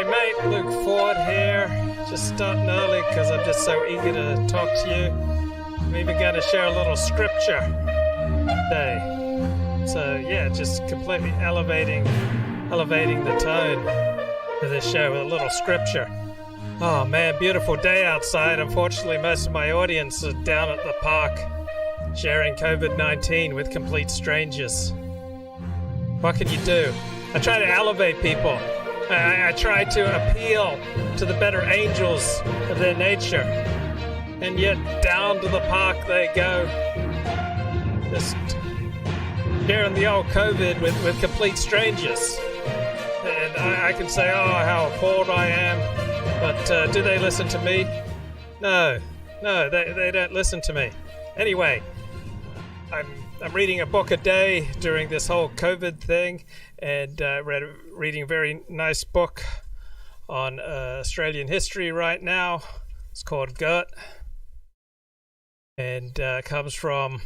mate, Luke Ford here. Just starting early because I'm just so eager to talk to you. I'm even going to share a little scripture today. So yeah, just completely elevating the tone of this show with a little scripture. Oh man, beautiful day outside. Unfortunately, most of my audience are down at the park sharing COVID-19 with complete strangers. What can you do? I try to elevate people. I try to appeal to the better angels of their nature. And yet down to the park they go. Just sharing the old COVID with complete strangers. And I can say, oh, how appalled I am. But do they listen to me? No, they don't listen to me. Anyway, I'm reading a book a day during this whole COVID thing, and reading a very nice book on Australian history right now. It's called Girt, and comes from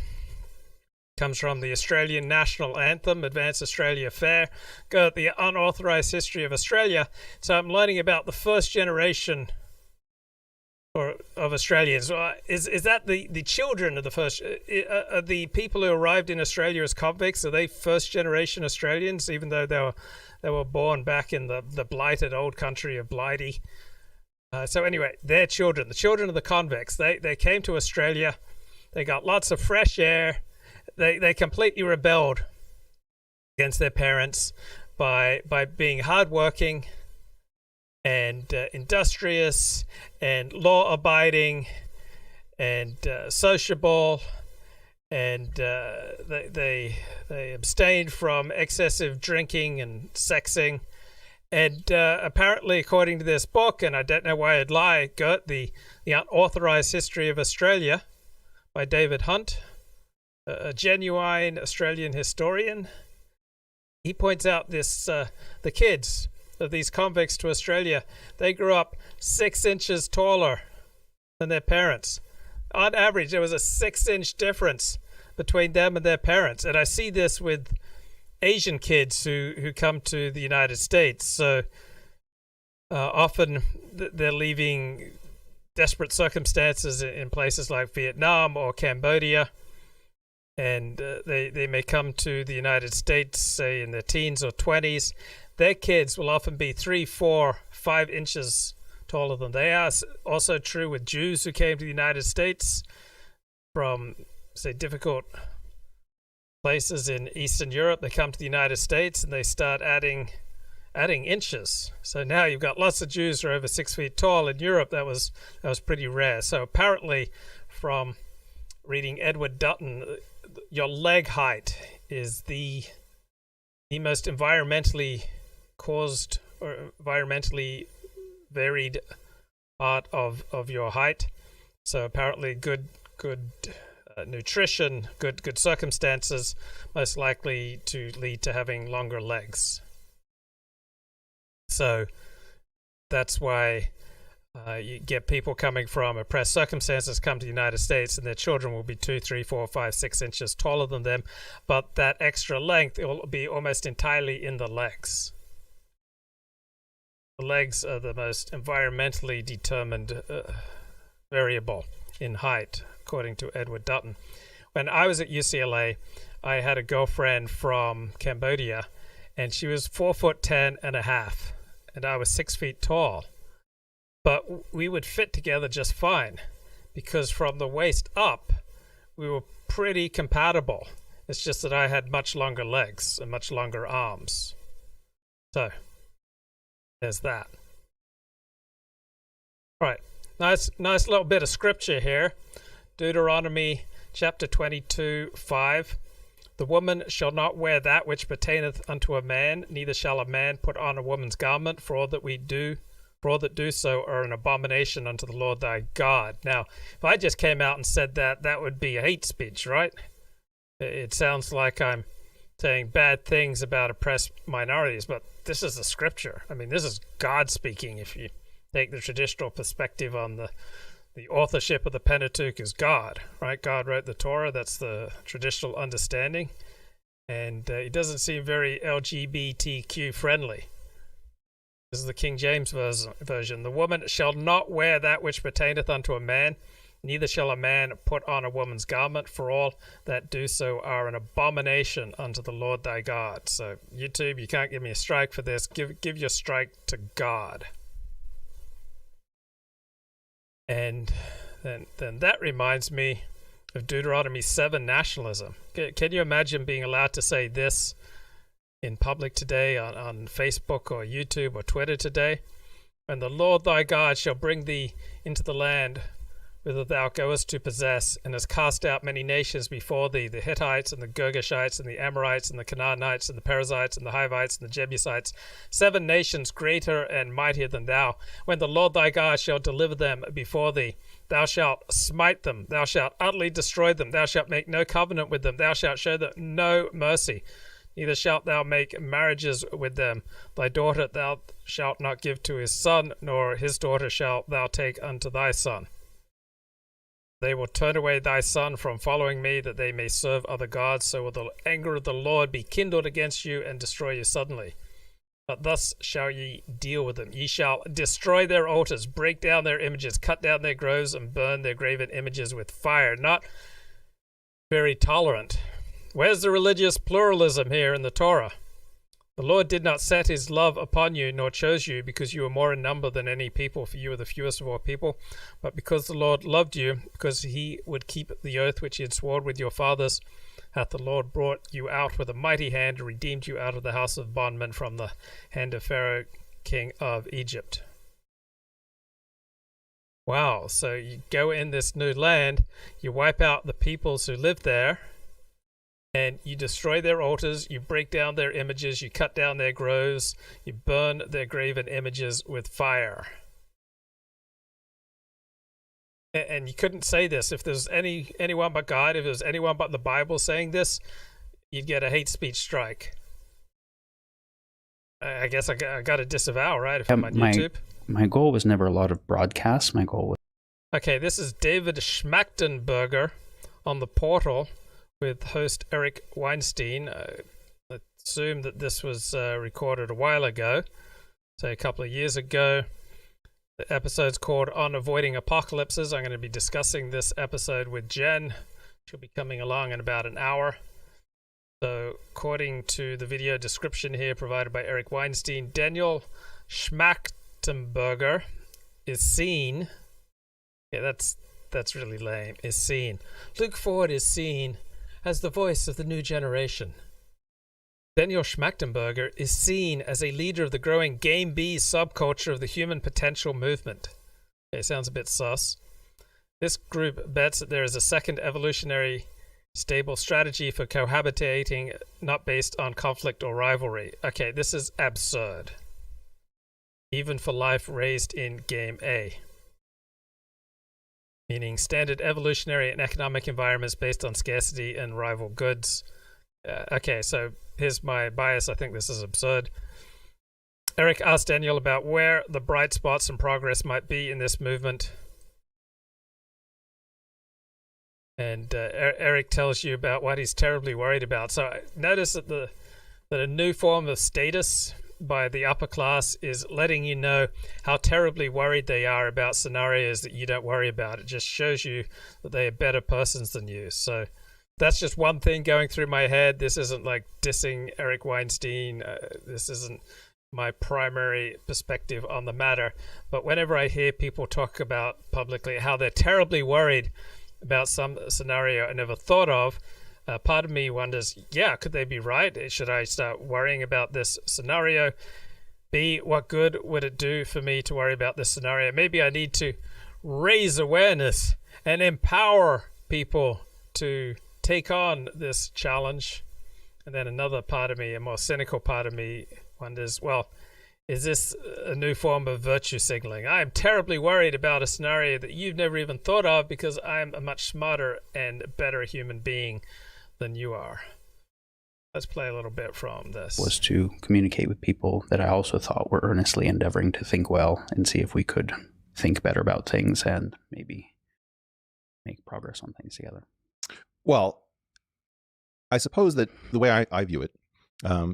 the Australian national anthem, Advance Australia Fair. Girt, the Unauthorised History of Australia. So I'm learning about the first generation of Australians. Is that the children of the first? Are the people who arrived in Australia as convicts? Are they first generation Australians, even though they were born back in the blighted old country of Blighty? So anyway, their children, the children of the convicts, they came to Australia. They got lots of fresh air. They completely rebelled against their parents by being hardworking and industrious and law-abiding and sociable, and they abstained from excessive drinking and sexing. And apparently, according to this book, and I don't know why I'd lie, Girt, the Unauthorised History of Australia by David Hunt, a genuine Australian historian, he points out this the kids of these convicts to Australia, they grew up 6 inches taller than their parents. On average, there was a 6-inch difference between them and their parents. And I see this with Asian kids who come to the United States. So often they're leaving desperate circumstances in places like Vietnam or Cambodia. And they may come to the United States, say in their teens or 20s. Their kids will often be 3, 4, 5 inches taller than they are. Also true with Jews who came to the United States from, say, difficult places in Eastern Europe. They come to the United States and they start adding inches. So now you've got lots of Jews who are over 6 feet tall. In Europe, that was pretty rare. So apparently, from reading Edward Dutton, your leg height is the most environmentally caused or environmentally varied part of your height. So apparently good nutrition, good circumstances, most likely to lead to having longer legs. So that's why you get people coming from oppressed circumstances come to the United States, and their children will be 2, 3, 4, 5, 6 inches taller than them, but that extra length will be almost entirely in the legs. The legs are the most environmentally determined variable in height, according to Edward Dutton. When I was at UCLA, I had a girlfriend from Cambodia, and she was 4'10" and a half, and I was 6 feet tall. But we would fit together just fine, because from the waist up, we were pretty compatible. It's just that I had much longer legs and much longer arms. So there's that. All right, nice little bit of scripture here. Deuteronomy chapter 22:5. The woman shall not wear that which pertaineth unto a man, neither shall a man put on a woman's garment, for all that do so are an abomination unto the Lord thy God. Now, if I just came out and said that would be hate speech, right? It sounds like I'm saying bad things about oppressed minorities, but this is the scripture. I mean, this is God speaking. If you take the traditional perspective on the authorship of the Pentateuch is God, right? God wrote the Torah. That's the traditional understanding. And it doesn't seem very LGBTQ friendly. This is the King James version. The woman shall not wear that which pertaineth unto a man, neither shall a man put on a woman's garment, for all that do so are an abomination unto the Lord thy God. So, YouTube, you can't give me a strike for this. Give your strike to God. And then that reminds me of Deuteronomy 7 nationalism. Can you imagine being allowed to say this in public today on Facebook or YouTube or Twitter today? When the Lord thy God shall bring thee into the land whither thou goest to possess, and has cast out many nations before thee, the Hittites and the Girgashites and the Amorites and the Canaanites and the Perizzites and the Hivites and the Jebusites, 7 nations greater and mightier than thou. When the Lord thy God shall deliver them before thee, thou shalt smite them, thou shalt utterly destroy them, thou shalt make no covenant with them, thou shalt show them no mercy, neither shalt thou make marriages with them. Thy daughter thou shalt not give to his son, nor his daughter shalt thou take unto thy son. They will turn away thy son from following me, that they may serve other gods. So will the anger of the Lord be kindled against you, and destroy you suddenly. But thus shall ye deal with them. Ye shall destroy their altars, break down their images, cut down their groves, and burn their graven images with fire. Not very tolerant. Where's the religious pluralism here in the Torah? The Lord did not set his love upon you, nor chose you, because you were more in number than any people, for you were the fewest of all people, but because the Lord loved you, because he would keep the oath which he had sworn with your fathers, hath the Lord brought you out with a mighty hand, and redeemed you out of the house of bondmen, from the hand of Pharaoh, king of Egypt. Wow, so you go in this new land, you wipe out the peoples who live there, and you destroy their altars, you break down their images, you cut down their groves, you burn their graven images with fire. And you couldn't say this. If there's anyone but God, if there's anyone but the Bible saying this, you'd get a hate speech strike. I guess I got to disavow, right, if I'm on YouTube? My goal was never a lot of broadcasts. My goal was... Okay, this is David Schmachtenberger on the portal, with host Eric Weinstein. I assume that this was recorded a while ago, say a couple of years ago. The episode's called On Avoiding Apocalypses. I'm going to be discussing this episode with Jenn. She'll be coming along in about an hour. So, according to the video description here provided by Eric Weinstein, Daniel Schmachtenberger is seen... Yeah, that's really lame. Is seen. Luke Ford is seen as the voice of the new generation. Daniel Schmachtenberger is seen as a leader of the growing Game B subculture of the human potential movement. Okay, sounds a bit sus. This group bets that there is a second evolutionary stable strategy for cohabitating, not based on conflict or rivalry. Okay, this is absurd. Even for life raised in Game A. Meaning standard evolutionary and economic environments based on scarcity and rival goods. Okay, so here's my bias. I think this is absurd. Eric asked Daniel about where the bright spots and progress might be in this movement. And Eric tells you about what he's terribly worried about. So notice that a new form of status by the upper class is letting you know how terribly worried they are about scenarios that you don't worry about. It just shows you that they are better persons than you. So that's just one thing going through my head. This isn't like dissing Eric Weinstein. This isn't my primary perspective on the matter. But whenever I hear people talk about publicly how they're terribly worried about some scenario I never thought of, part of me wonders, yeah, could they be right? Should I start worrying about this scenario? B, what good would it do for me to worry about this scenario? Maybe I need to raise awareness and empower people to take on this challenge. And then another part of me, a more cynical part of me, wonders, well, is this a new form of virtue signaling? I am terribly worried about a scenario that you've never even thought of because I'm a much smarter and better human being than you are. Let's play a little bit from this. Was to communicate with people that I also thought were earnestly endeavoring to think well and see if we could think better about things and maybe make progress on things together. Well, I suppose that the way I view it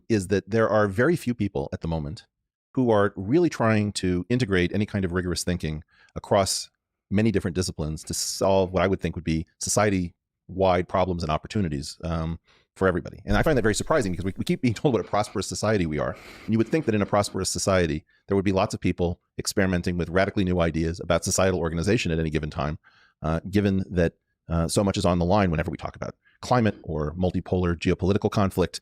is that there are very few people at the moment who are really trying to integrate any kind of rigorous thinking across many different disciplines to solve what I would think would be society-wide problems and opportunities for everybody. And I find that very surprising because we keep being told what a prosperous society we are. And you would think that in a prosperous society, there would be lots of people experimenting with radically new ideas about societal organization at any given time, given that so much is on the line whenever we talk about climate or multipolar geopolitical conflict.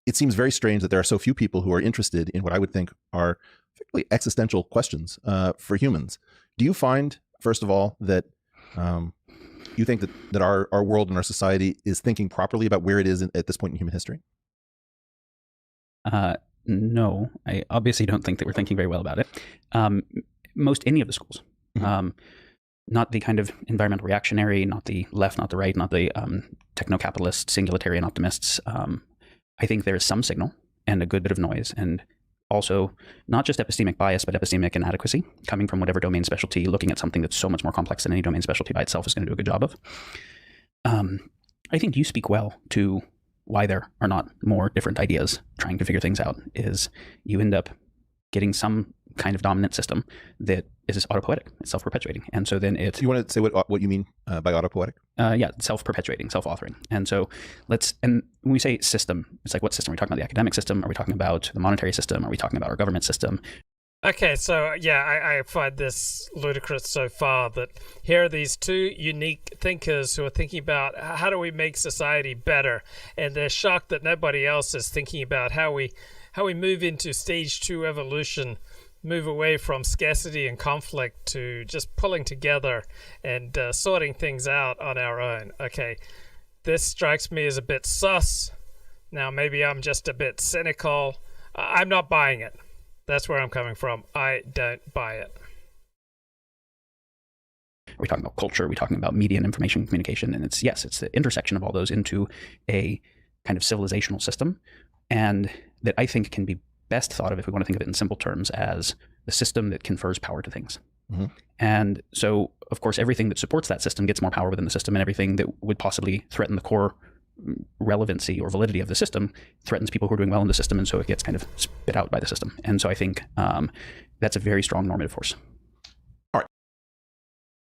It seems very strange that there are so few people who are interested in what I would think are particularly existential questions for humans. Do you find, first of all, that you think that our world and our society is thinking properly about where it is at this point in human history? No, I obviously don't think that we're thinking very well about it. Any of the schools, not the kind of environmental reactionary, not the left, not the right, not the techno-capitalist singularitarian optimists. I think there is some signal and a good bit of noise, and also not just epistemic bias, but epistemic inadequacy coming from whatever domain specialty, looking at something that's so much more complex than any domain specialty by itself is going to do a good job of. I think you speak well to why there are not more different ideas trying to figure things out. Is you end up getting some kind of dominant system that is autopoietic, it's self-perpetuating. And so then it... You want to say what you mean by autopoietic? Yeah, self-perpetuating, self-authoring. And so and when we say system, it's like, what system? Are we talking about the academic system? Are we talking about the monetary system? Are we talking about our government system? Okay, so yeah, I find this ludicrous so far that here are these two unique thinkers who are thinking about how do we make society better, and they're shocked that nobody else is thinking about how we move into stage 2 evolution, move away from scarcity and conflict to just pulling together and sorting things out on our own. Okay, this strikes me as a bit sus. Now, maybe I'm just a bit cynical. I'm not buying it. That's where I'm coming from. I don't buy it. Are we talking about culture? Are we talking about media and information communication? And it's the intersection of all those into a kind of civilizational system, and that I think can be best thought of, if we want to think of it in simple terms, as the system that confers power to things. Mm-hmm. And so, of course, everything that supports that system gets more power within the system, and everything that would possibly threaten the core relevancy or validity of the system threatens people who are doing well in the system, and so it gets kind of spit out by the system. And so I think that's a very strong normative force. All right.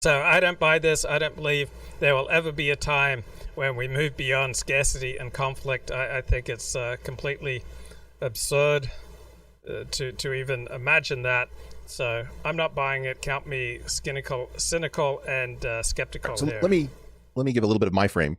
So I don't buy this. I don't believe there will ever be a time when we move beyond scarcity and conflict. I think it's completely absurd to even imagine that. So I'm not buying it. Count me cynical and skeptical. So here. let me give a little bit of my frame.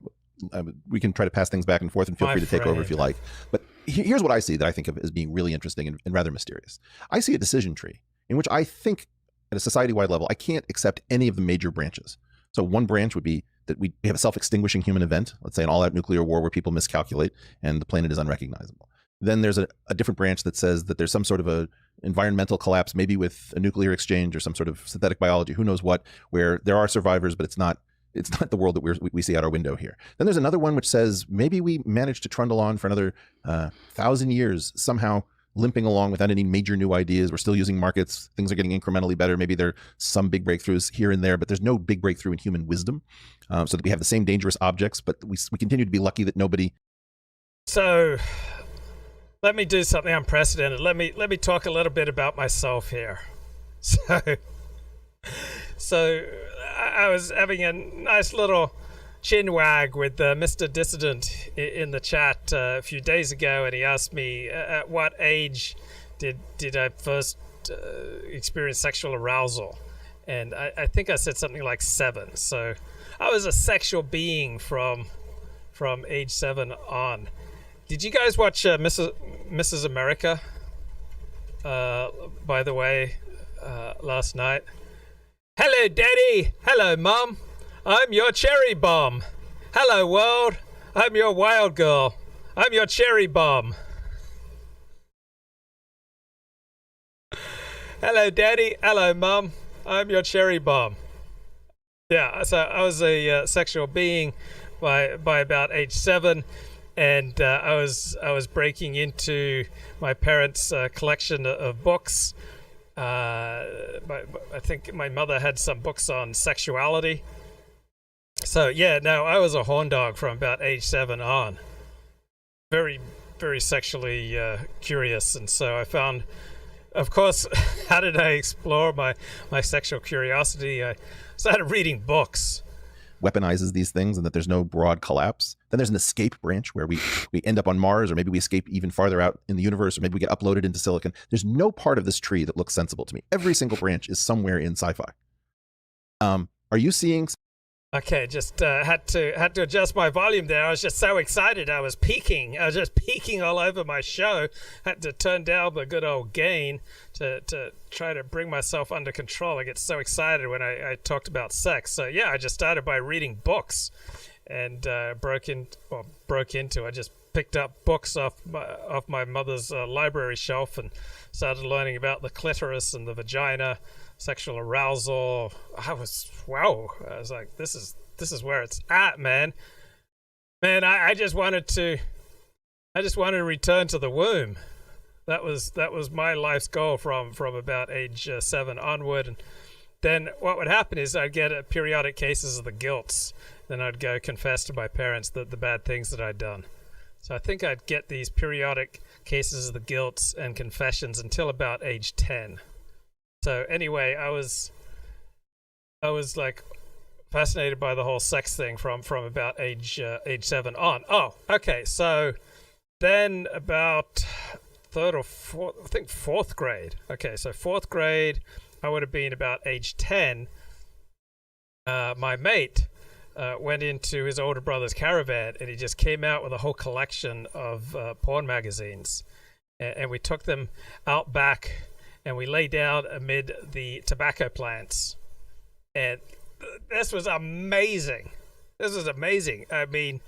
We can try to pass things back and forth, and feel free to take over if you like. But here's what I see that I think of as being really interesting and rather mysterious. I see a decision tree in which I think at a society-wide level, I can't accept any of the major branches. So one branch would be that we have a self-extinguishing human event, let's say an all-out nuclear war where people miscalculate and the planet is unrecognizable. Then there's a different branch that says that there's some sort of a environmental collapse, maybe with a nuclear exchange or some sort of synthetic biology, who knows what, where there are survivors, but it's not the world that we see out our window here. Then there's another one which says maybe we managed to trundle on for another 1,000 years, somehow limping along without any major new ideas. We're still using markets. Things are getting incrementally better. Maybe there are some big breakthroughs here and there, but there's no big breakthrough in human wisdom. So that we have the same dangerous objects, but we continue to be lucky that nobody... So let me do something unprecedented. Let me talk a little bit about myself here. So I was having a nice little chin wag with Mr. Dissident in the chat a few days ago, and he asked me at what age did I first experience sexual arousal, and I think I said something like 7. So I was a sexual being from age 7 on. Did you guys watch Mrs. America? By the way, last night. Hello, Daddy. Hello, Mum. I'm your cherry bomb. Hello, world. I'm your wild girl. I'm your cherry bomb. Hello, Daddy. Hello, Mum. I'm your cherry bomb. Yeah, so I was a sexual being by about age 7. And I was breaking into my parents' collection of books. I think my mother had some books on sexuality. So yeah, no, I was a horn dog from about age 7 on. Very, very sexually curious, and so I found of course, how did I explore my sexual curiosity? I started reading books. Weaponizes these things, and that there's no broad collapse. Then there's an escape branch where we end up on Mars, or maybe we escape even farther out in the universe, or maybe we get uploaded into silicon. There's no part of this tree that looks sensible to me. Every single branch is somewhere in sci-fi. Are you seeing? Okay, just had to adjust my volume there. I was just so excited. I was just peaking all over my show. Had to turn down the good old gain to try to bring myself under control. I get so excited when I talked about sex. So yeah, I just started by reading books, and broke into. I just picked up books off my mother's library shelf and started learning about the clitoris and the vagina, sexual arousal. I was like, this is where it's at, man. I just wanted to return to the womb. That was my life's goal from about age 7 onward. And then what would happen is I'd get periodic cases of the guilts. Then I'd go confess to my parents the bad things that I'd done. So I think I'd get these periodic cases of the guilts and confessions until about age 10. So anyway, I was like fascinated by the whole sex thing from about age 7 on. Oh, okay. So then about fourth grade. Okay, so fourth grade, I would have been about age 10. My mate went into his older brother's caravan, and he just came out with a whole collection of porn magazines, and we took them out back. And we lay down amid the tobacco plants. And this was amazing. I mean,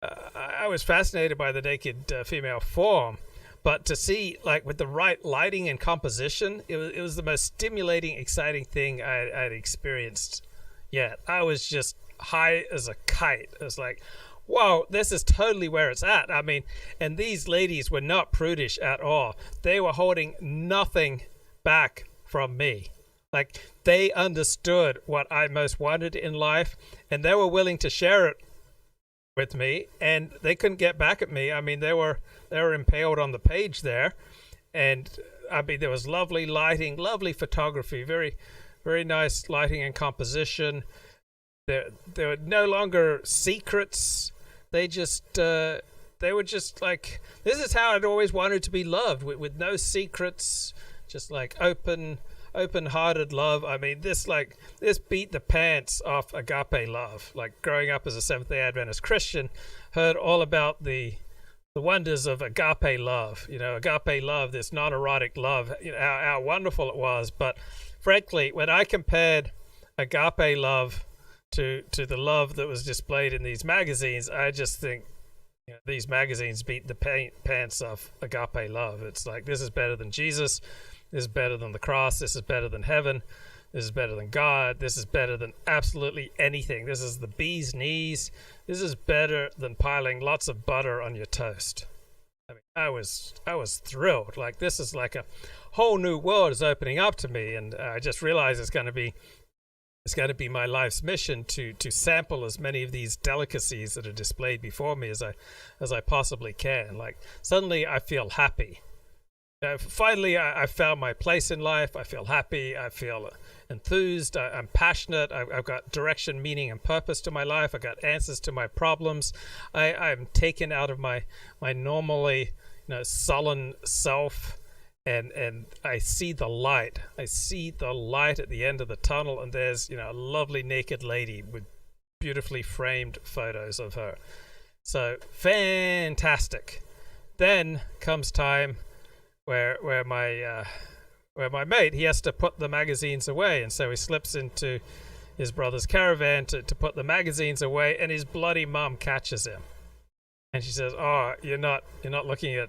I was fascinated by the naked female form. But to see, like, with the right lighting and composition, it was the most stimulating, exciting thing I'd experienced yet. I was just high as a kite. It was like, whoa, this is totally where it's at. I mean, and these ladies were not prudish at all. They were holding nothing back from me. Like, they understood what I most wanted in life, and they were willing to share it with me, and they couldn't get back at me. I mean, they were impaled on the page there, and I mean, there was lovely lighting, lovely photography, very, very nice lighting and composition. There were no longer secrets. They were just like, this is how I'd always wanted to be loved, with no secrets, just like open-hearted love. I mean, this beat the pants off agape love. Like, growing up as a Seventh-day Adventist Christian, heard all about the wonders of agape love. You know, agape love, this non-erotic love, you know, how wonderful it was. But frankly, when I compared agape love to the love that was displayed in these magazines, I just think, you know, these magazines beat the pants off agape love. It's like, this is better than Jesus, this is better than the cross, this is better than heaven, this is better than God, this is better than absolutely anything. This is the bee's knees. This is better than piling lots of butter on your toast. I mean, I was thrilled. Like, this is like a whole new world is opening up to me, and I just realized it's going to be my life's mission to sample as many of these delicacies that are displayed before me as I possibly can. Like, suddenly I feel happy. Finally, I found my place in life. I feel happy. I feel enthused. I'm passionate. I've got direction, meaning, and purpose to my life. I've got answers to my problems. I'm taken out of my normally, you know, sullen self. And I see the light. I see the light at the end of the tunnel, and there's, you know, a lovely naked lady with beautifully framed photos of her. So fantastic. Then comes time where my mate, he has to put the magazines away, and so he slips into his brother's caravan to put the magazines away, and his bloody mum catches him, and she says, "Oh, you're not looking at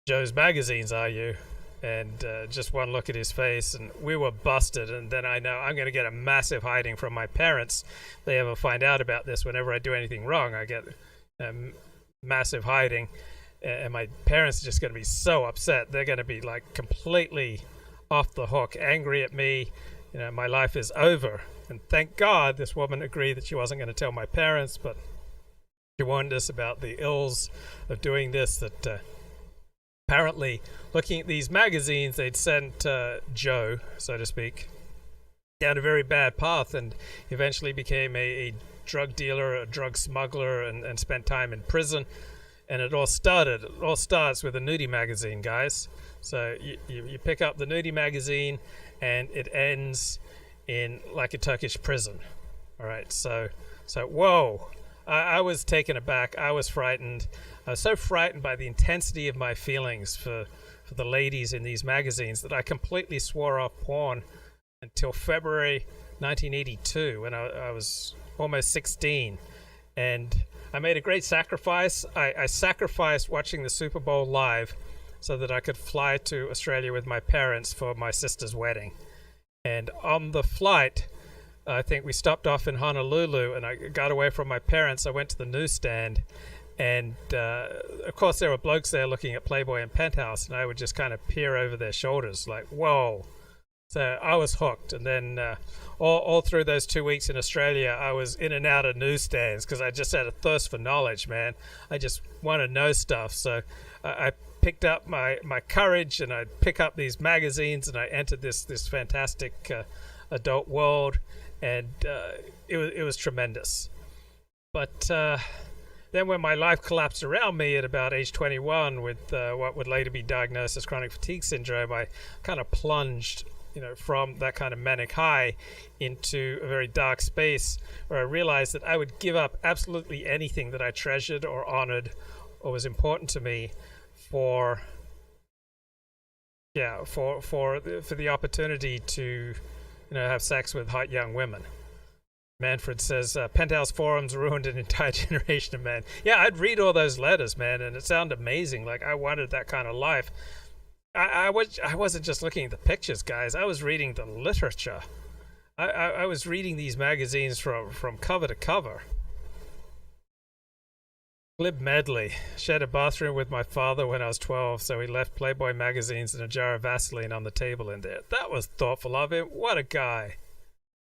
Joe's magazines, are you?" And just one look at his face, and we were busted. And then I know I'm going to get a massive hiding from my parents. They ever find out about this, whenever I do anything wrong, I get massive hiding, and my parents are just going to be so upset. They're going to be like completely off the hook, angry at me. You know, my life is over. And thank God this woman agreed that she wasn't going to tell my parents, but she warned us about the ills of doing this, that apparently, looking at these magazines, they'd sent Joe, so to speak, down a very bad path, and eventually became a drug dealer, a drug smuggler, and spent time in prison. And it all starts with a nudie magazine, guys. So you pick up the nudie magazine, and it ends in like a Turkish prison. All right, so whoa, I was taken aback. I was frightened. I was so frightened by the intensity of my feelings for the ladies in these magazines that I completely swore off porn until February 1982, when I was almost 16. And I made a great sacrifice. I sacrificed watching the Super Bowl live so that I could fly to Australia with my parents for my sister's wedding. And on the flight, I think we stopped off in Honolulu, and I got away from my parents. I went to the newsstand, and of course there were blokes there looking at Playboy and Penthouse, and I would just kind of peer over their shoulders like, whoa. So I was hooked. And then all through those 2 weeks in Australia, I was in and out of newsstands because I just had a thirst for knowledge, man. I just want to know stuff. So I picked up my courage, and I'd pick up these magazines, and I entered this fantastic adult world, and it was tremendous. But then when my life collapsed around me at about age 21 with what would later be diagnosed as chronic fatigue syndrome, I kind of plunged from that kind of manic high into a very dark space where I realized that I would give up absolutely anything that I treasured or honored or was important to me for the opportunity to have sex with hot young women. Manfred says, Penthouse forums ruined an entire generation of men. Yeah, I'd read all those letters, man, and it sounded amazing. Like, I wanted that kind of life. I wasn't just looking at the pictures, guys. I was reading the literature. I was reading these magazines from cover to cover. Glib Medley. Shared a bathroom with my father when I was 12, so he left Playboy magazines and a jar of Vaseline on the table in there. That was thoughtful of him. What a guy.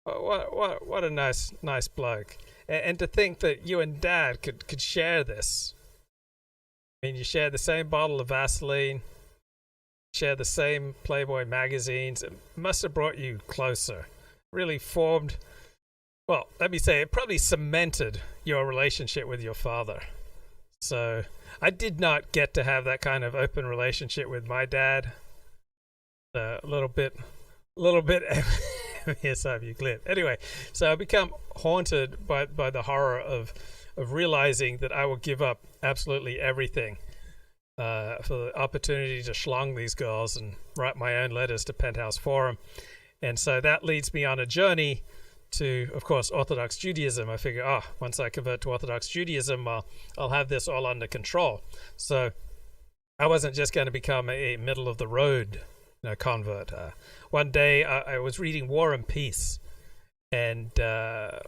What a nice bloke. And to think that you and Dad could share this. I mean, you share the same bottle of Vaseline, share the same Playboy magazines. It must have brought you closer. Really formed, well, let me say, it probably cemented your relationship with your father. So I did not get to have that kind of open relationship with my dad. A little bit yes, I've you glib. Anyway, so I become haunted by the horror of realizing that I will give up absolutely everything for the opportunity to schlong these girls and write my own letters to Penthouse Forum. And so that leads me on a journey to, of course, Orthodox Judaism. I figure, once I convert to Orthodox Judaism, I'll have this all under control. So I wasn't just going to become a middle-of-the-road convert. One day I was reading War and Peace, and I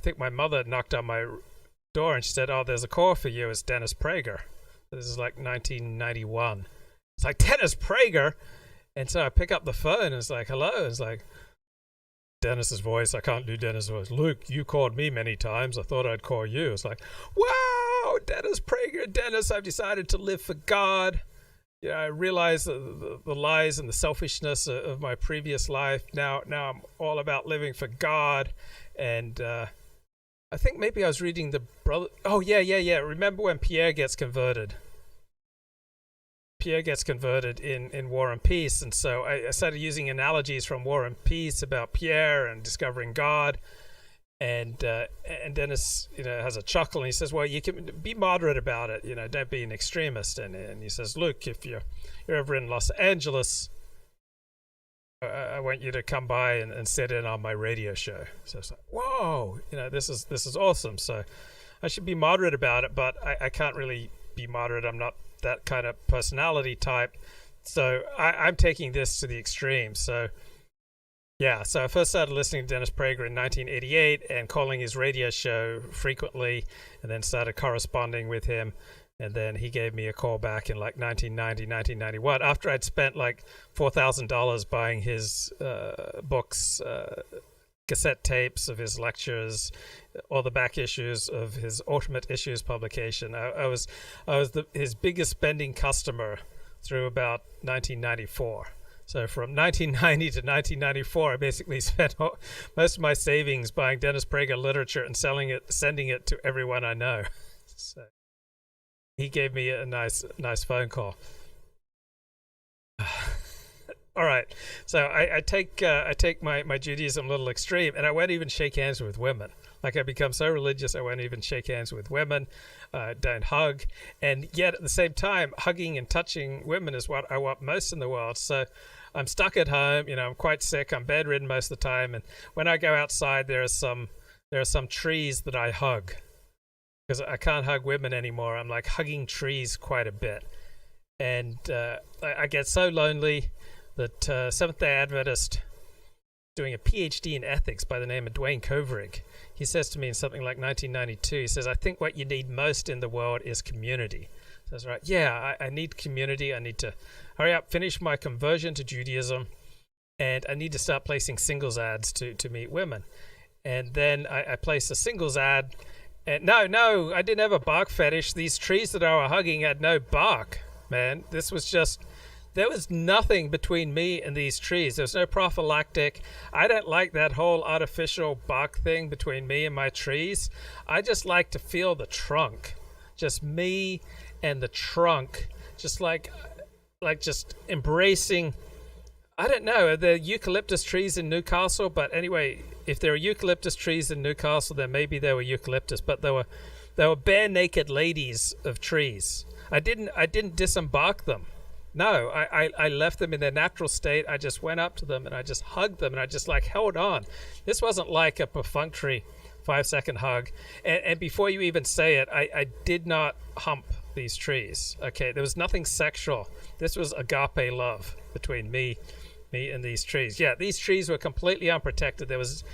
think my mother knocked on my door and she said, there's a call for you. It's Dennis Prager. This is like 1991. It's like, Dennis Prager? And so I pick up the phone and it's like, hello. It's like, Dennis's voice. I can't do Dennis's voice. Luke, you called me many times. I thought I'd call you. It's like, wow, Dennis Prager. Dennis, I've decided to live for God. I realize the lies and the selfishness of my previous life. Now I'm all about living for God. And I think maybe I was reading the brother. Oh, yeah. Remember when Pierre gets converted? Pierre gets converted in War and Peace. And so I started using analogies from War and Peace about Pierre and discovering God. And Dennis, has a chuckle, and he says, well, you can be moderate about it, don't be an extremist. And he says, Luke, if you're ever in Los Angeles, I want you to come by and sit in on my radio show. So it's like, whoa, this is awesome. So I should be moderate about it, but I can't really be moderate. I'm not that kind of personality type. So I'm taking this to the extreme. So yeah, so I first started listening to Dennis Prager in 1988 and calling his radio show frequently, and then started corresponding with him. And then he gave me a call back in like 1990, 1991, after I'd spent like $4,000 buying his books, cassette tapes of his lectures, all the back issues of his Ultimate Issues publication. I was his biggest spending customer through about 1994. So from 1990 to 1994, I basically spent most of my savings buying Dennis Prager literature and sending it to everyone I know. So he gave me a nice phone call. All right, so I take my Judaism a little extreme, and I won't even shake hands with women. Like, I become so religious, I won't even shake hands with women, don't hug, and yet at the same time, hugging and touching women is what I want most in the world. So I'm stuck at home, I'm quite sick, I'm bedridden most of the time, and when I go outside, there are some trees that I hug, because I can't hug women anymore. I'm like hugging trees quite a bit, and I get so lonely that Seventh-day Adventist doing a PhD in ethics by the name of Dwayne Kovrig, he says to me in something like 1992, he says, I think what you need most in the world is community. So I was right, yeah, I need community. I need to hurry up, finish my conversion to Judaism, and I need to start placing singles ads to meet women. And then I placed a singles ad, and no, I didn't have a bark fetish. These trees that I was hugging had no bark, man. This was just... There was nothing between me and these trees. There was no prophylactic. I don't like that whole artificial bark thing between me and my trees. I just like to feel the trunk. Just me and the trunk. Just like just embracing. I don't know, there are eucalyptus trees in Newcastle, but anyway, if there are eucalyptus trees in Newcastle, then maybe there were eucalyptus, but there were bare naked ladies of trees. I didn't disembark them. No, I left them in their natural state. I just went up to them and I just hugged them and I just held on. This wasn't like a perfunctory 5-second hug. And before you even say it, I did not hump these trees. Okay, there was nothing sexual. This was agape love between me and these trees. Yeah, these trees were completely unprotected. There was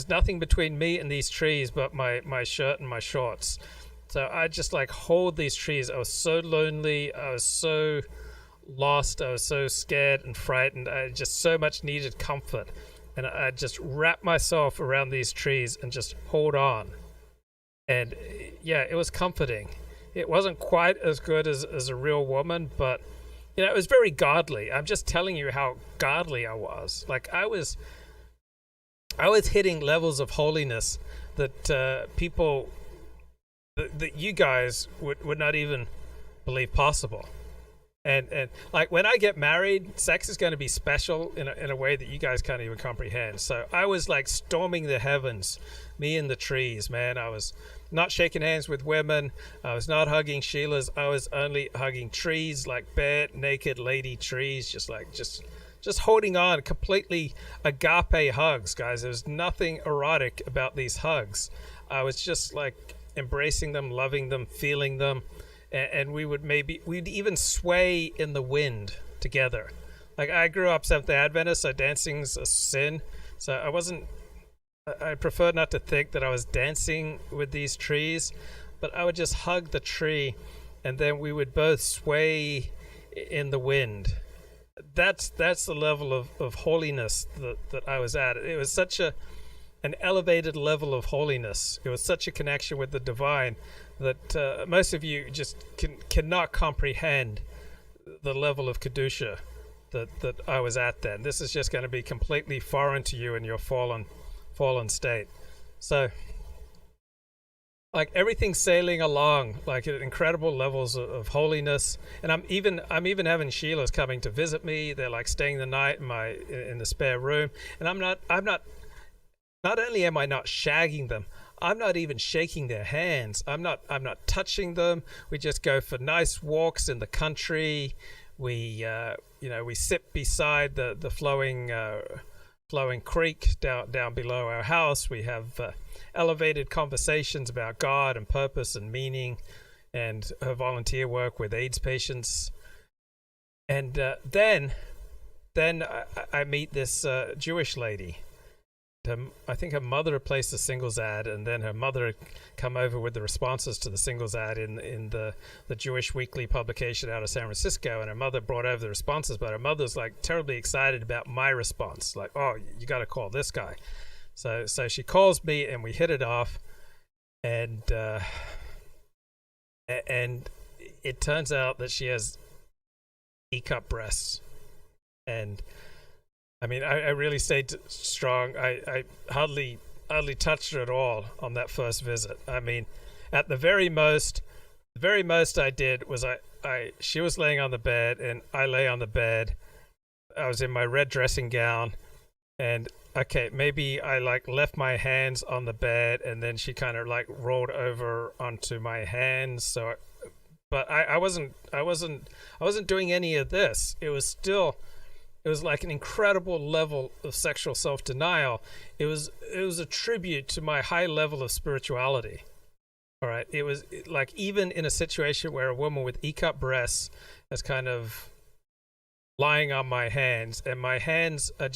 nothing between me and these trees but my shirt and my shorts. So I just hold these trees. I was so lonely. I was so lost. I was so scared and frightened. I just so much needed comfort, and I just wrapped myself around these trees and just hold on. And yeah, it was comforting. It wasn't quite as good as a real woman, but it was very godly. I'm just telling you how godly I was. I was hitting levels of holiness that people that you guys would not even believe possible. And when I get married, sex is going to be special in a way that you guys can't even comprehend. So I was storming the heavens, me and the trees, man. I was not shaking hands with women. I was not hugging Sheilas. I was only hugging trees, bare naked lady trees, just holding on, completely agape hugs, guys. There was nothing erotic about these hugs. I was just embracing them, loving them, feeling them. And we'd even sway in the wind together. I grew up Seventh-day Adventist, so dancing's a sin. So I prefer not to think that I was dancing with these trees, but I would just hug the tree, and then we would both sway in the wind. That's the level of holiness that I was at. It was such an elevated level of holiness. It was such a connection with the divine that most of you just cannot comprehend the level of Kedusha that I was at then. This is just going to be completely foreign to you in your fallen state. So everything's sailing along at incredible levels of holiness, and I'm even having Sheilas coming to visit me. They're staying the night in the spare room, and I'm not only am I not shagging them, I'm not even shaking their hands. I'm not touching them. We just go for nice walks in the country. We we sit beside the flowing creek down below our house. We have elevated conversations about God and purpose and meaning, and her volunteer work with AIDS patients. And then I meet this Jewish lady. I think her mother placed a singles ad, and then her mother had come over with the responses to the singles ad in the Jewish weekly publication out of San Francisco, and her mother brought over the responses, but her mother's terribly excited about my response, oh, you got to call this guy. So she calls me, and we hit it off, and it turns out that she has E-cup breasts. And I mean, I really stayed strong. I hardly touched her at all on that first visit. I mean, at the very most I did was she was laying on the bed and I lay on the bed. I was in my red dressing gown, and okay, maybe I like left my hands on the bed and then she kind of like rolled over onto my hands. So, but I wasn't doing any of this. It was like an incredible level of sexual self-denial. It was a tribute to my high level of spirituality. All right. It was like, even in a situation where a woman with E-cup breasts is kind of lying on my hands, and my hands are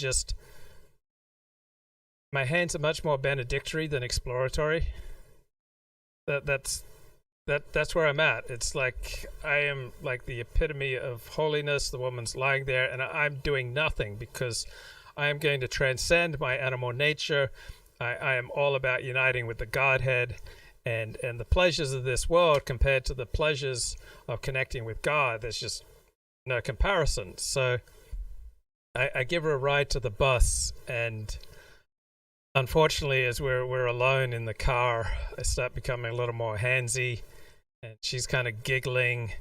much more benedictory than exploratory. That's where I'm at. It's like I am like the epitome of holiness. The woman's lying there, and I'm doing nothing because I am going to transcend my animal nature. I am all about uniting with the Godhead, and the pleasures of this world compared to the pleasures of connecting with God. There's just no comparison. So I give her a ride to the bus, and unfortunately, as we're alone in the car, I start becoming a little more handsy. And she's kind of giggling,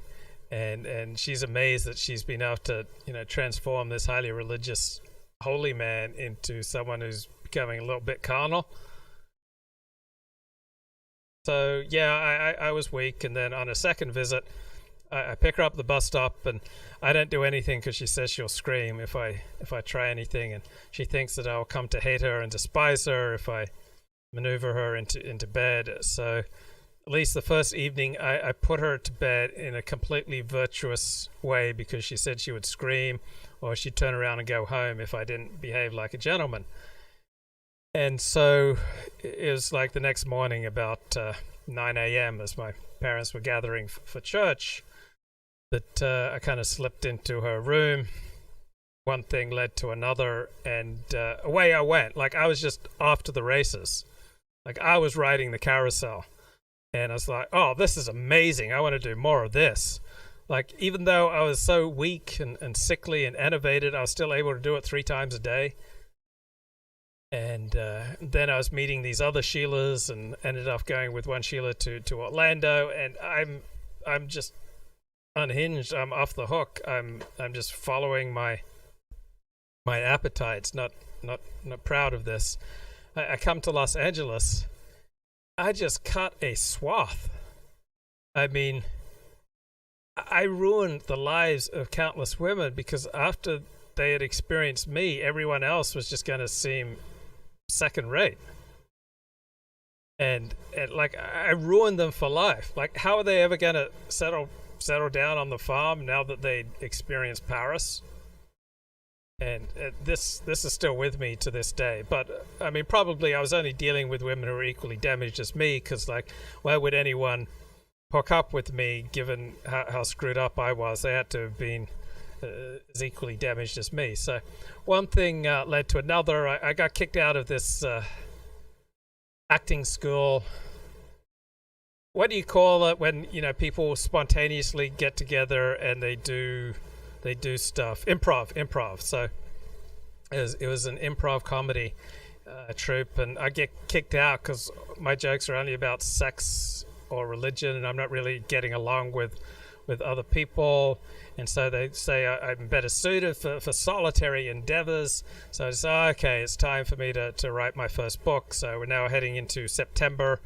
and she's amazed that she's been able to, transform this highly religious holy man into someone who's becoming a little bit carnal. So yeah, I was weak, and then on a second visit, I pick her up at the bus stop, and I don't do anything because she says she'll scream if I try anything, and she thinks that I'll come to hate her and despise her if I maneuver her into bed. So at least the first evening, I put her to bed in a completely virtuous way because she said she would scream or she'd turn around and go home if I didn't behave like a gentleman. And so it was like the next morning about 9 a.m. as my parents were gathering for church that I kind of slipped into her room. One thing led to another, and away I went. Like I was just off to the races. Like I was riding the carousel. And I was like, oh, this is amazing. I want to do more of this. Like, even though I was so weak and sickly and enervated, I was still able to do it 3 times a day. And then I was meeting these other Sheilas and ended up going with one Sheila to Orlando. And I'm just unhinged. I'm off the hook. I'm just following my appetites. Not proud of this. I come to Los Angeles. I just cut a swath. I mean, I ruined the lives of countless women because after they had experienced me, everyone else was just going to seem second rate. And like, I ruined them for life. Like, how are they ever going to settle down on the farm now that they experienced Paris? And this is still with me to this day. But I mean, probably I was only dealing with women who were equally damaged as me, because like, why would anyone hook up with me given how screwed up I was? They had to have been as equally damaged as me. So one thing led to another. I got kicked out of this acting school. What do you call it when people spontaneously get together and they do stuff? Improv. So it was an improv comedy troupe, and I get kicked out because my jokes are only about sex or religion, and I'm not really getting along with other people. And so they say I'm better suited for solitary endeavors. So I say, okay, it's time for me to write my first book. So we're now heading into September,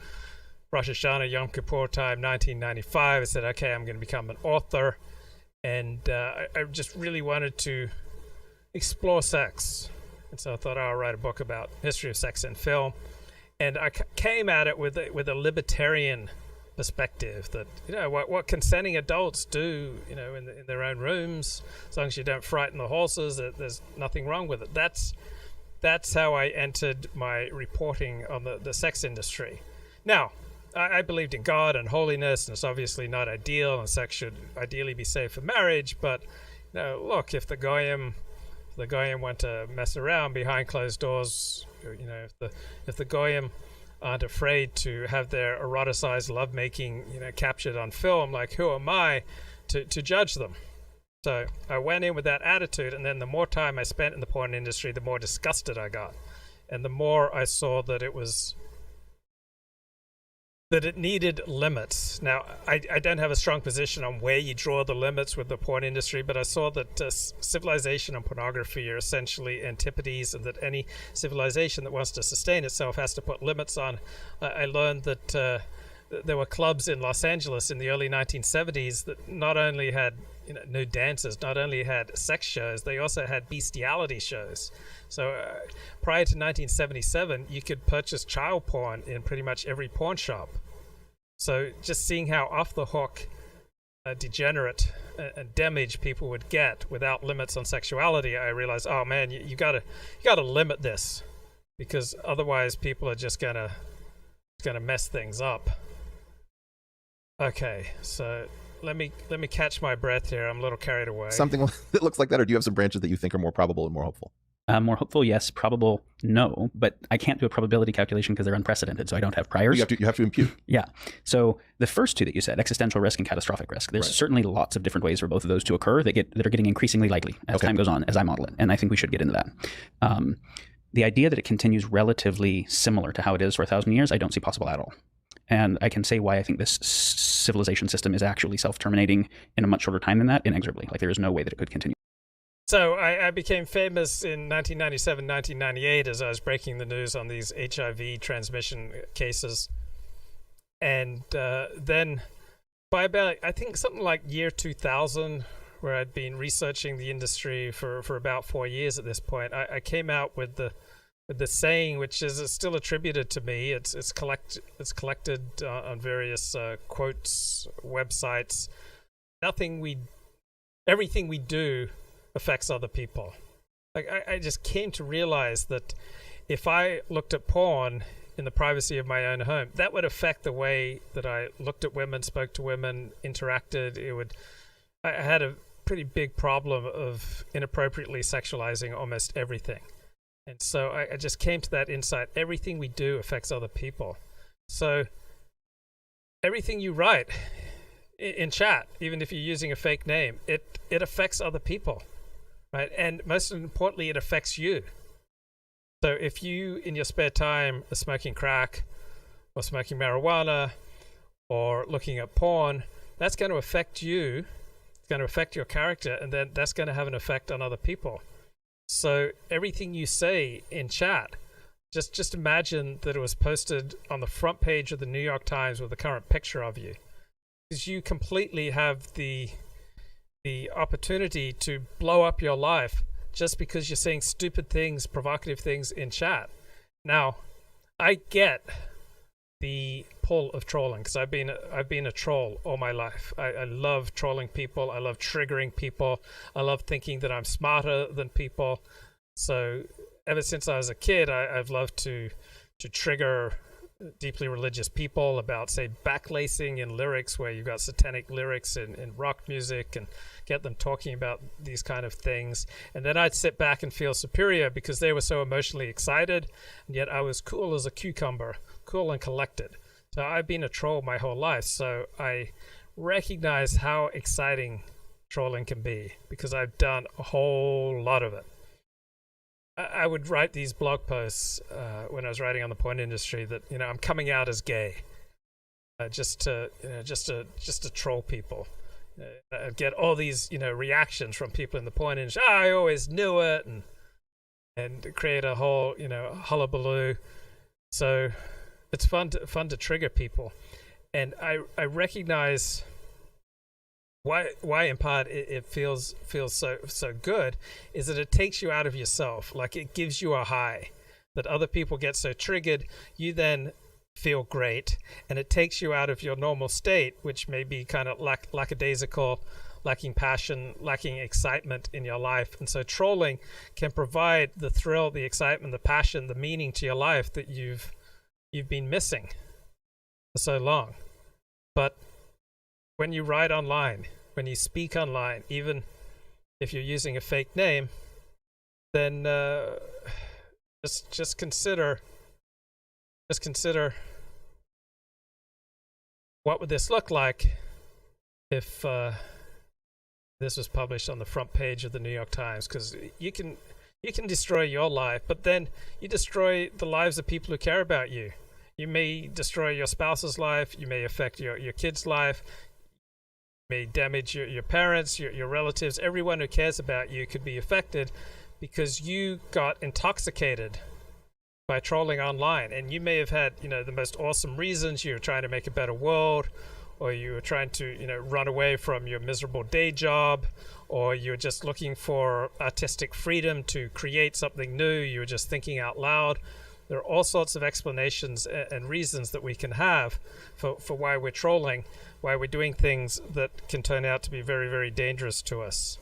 Rosh Hashanah, Yom Kippur time, 1995. I said, okay, I'm going to become an author. And I just really wanted to explore sex. And so I thought, I'll write a book about history of sex in film. And I came at it with a libertarian perspective that, what consenting adults do, in their own rooms, as long as you don't frighten the horses, there's nothing wrong with it. That's how I entered my reporting on the sex industry. Now, I believed in God and holiness, and it's obviously not ideal, and sex should ideally be safe for marriage. But look, if the goyim want to mess around behind closed doors, if the goyim aren't afraid to have their eroticized lovemaking, captured on film, like, who am I to judge them? So I went in with that attitude, and then the more time I spent in the porn industry, the more disgusted I got. And the more I saw that it needed limits. Now, I don't have a strong position on where you draw the limits with the porn industry, but I saw that civilization and pornography are essentially antipodes, and that any civilization that wants to sustain itself has to put limits on. I learned that there were clubs in Los Angeles in the early 1970s that not only had nude dancers, not only had sex shows, they also had bestiality shows. So prior to 1977, you could purchase child porn in pretty much every pawn shop. So just seeing how off the hook, degenerate and damaged people would get without limits on sexuality, I realized, oh man, you gotta limit this, because otherwise people are just gonna mess things up. Okay, so let me catch my breath here. I'm a little carried away. Something that looks like that, or do you have some branches that you think are more probable and more hopeful? More hopeful, yes. Probable, no. But I can't do a probability calculation because they're unprecedented, so I don't have priors. You have to impute. Yeah. So the first two that you said, existential risk and catastrophic risk, there's certainly lots of different ways for both of those to occur that are getting increasingly likely as time goes on, as I model it. And I think we should get into that. The idea that it continues relatively similar to how it is for 1,000 years, I don't see possible at all. And I can say why I think this civilization system is actually self-terminating in a much shorter time than that, inexorably. Like, there is no way that it could continue. So I became famous in 1997, 1998 as I was breaking the news on these HIV transmission cases. And then by about, I think something like year 2000, where I'd been researching the industry for about 4 years at this point, I came out with the saying, which is still attributed to me. It's collected on various quotes, websites. Everything we do affects other people. Like I just came to realize that if I looked at porn in the privacy of my own home, that would affect the way that I looked at women, spoke to women, interacted. I had a pretty big problem of inappropriately sexualizing almost everything. And so I just came to that insight. Everything we do affects other people. So everything you write in chat, even if you're using a fake name, it affects other people, right? And most importantly, it affects you. So if you, in your spare time, are smoking crack or smoking marijuana or looking at porn, that's going to affect you. It's going to affect your character, and then that's going to have an effect on other people. So everything you say in chat, just imagine that it was posted on the front page of the New York Times with a current picture of you. Because you completely have the opportunity to blow up your life just because you're saying stupid things, provocative things in chat. Now, I get the pull of trolling because I've been a troll all my life. I love trolling people. I love triggering people. I love thinking that I'm smarter than people. So ever since I was a kid, I've loved to trigger deeply religious people about, say, backlacing in lyrics, where you've got satanic lyrics in rock music, and get them talking about these kind of things. And then I'd sit back and feel superior because they were so emotionally excited, and yet I was cool as a cucumber, cool and collected. So I've been a troll my whole life, so I recognize how exciting trolling can be because I've done a whole lot of it. I would write these blog posts when I was writing on the porn industry that, I'm coming out as gay, just to troll people. I'd get all these reactions from people in the porn industry. I always knew it, and create a whole hullabaloo. So it's fun to trigger people, and I recognize why in part it feels so good is that it takes you out of yourself. Like, it gives you a high that other people get so triggered, you then feel great, and it takes you out of your normal state, which may be kind of lackadaisical, lacking passion, lacking excitement in your life. And so trolling can provide the thrill, the excitement, the passion, the meaning to your life that you've been missing for so long. But when you write online, when you speak online, even if you're using a fake name, then just consider what would this look like if This was published on the front page of the New York Times, because you can destroy your life, but then you destroy the lives of people who care about you. You may destroy your spouse's life. You may affect your kid's life. You may damage your parents, your relatives. Everyone who cares about you could be affected because you got intoxicated by trolling online. And you may have had, the most awesome reasons. You were trying to make a better world, or you were trying to, run away from your miserable day job, or you're just looking for artistic freedom to create something new. You were just thinking out loud. There are all sorts of explanations and reasons that we can have for why we're trolling, why we're doing things that can turn out to be very, very dangerous to us.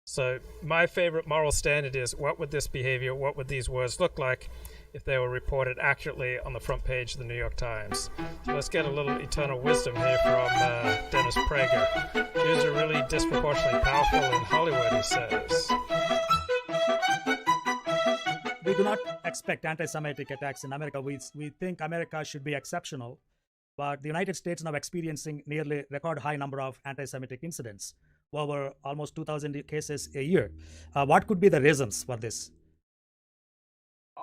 So my favorite moral standard is, what would this behavior, what would these words look like if they were reported accurately on the front page of the New York Times? So let's get a little eternal wisdom here from Dennis Prager. Jews are really disproportionately powerful in Hollywood, he says. We do not expect anti-Semitic attacks in America. We think America should be exceptional, but the United States now experiencing nearly record high number of anti-Semitic incidents, over almost 2,000 cases a year. What could be the reasons for this?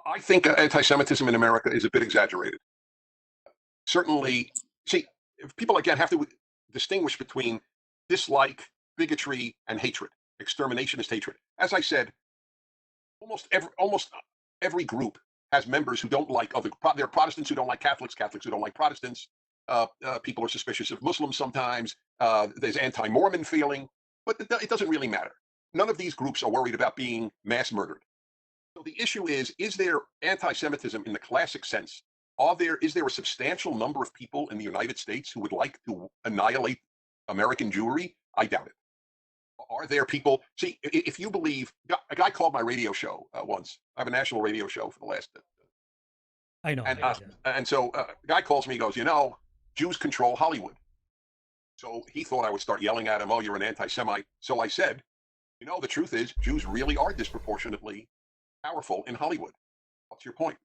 I think anti-Semitism in America is a bit exaggerated. Certainly, see, people again have to distinguish between dislike, bigotry, and hatred. Exterminationist hatred. As I said, almost every group has members who don't like other. There are Protestants who don't like Catholics, Catholics who don't like Protestants. People are suspicious of Muslims sometimes. There's anti-Mormon feeling, but it doesn't really matter. None of these groups are worried about being mass murdered. So the issue is there anti-Semitism in the classic sense? Is there a substantial number of people in the United States who would like to annihilate American Jewry? I doubt it. Are there people? See, if you believe, a guy called my radio show once. I have a national radio show for the last. I know. And so a guy calls me, he goes, Jews control Hollywood. So he thought I would start yelling at him, oh, you're an anti-Semite. So I said, the truth is, Jews really are disproportionately powerful in Hollywood. What's your point?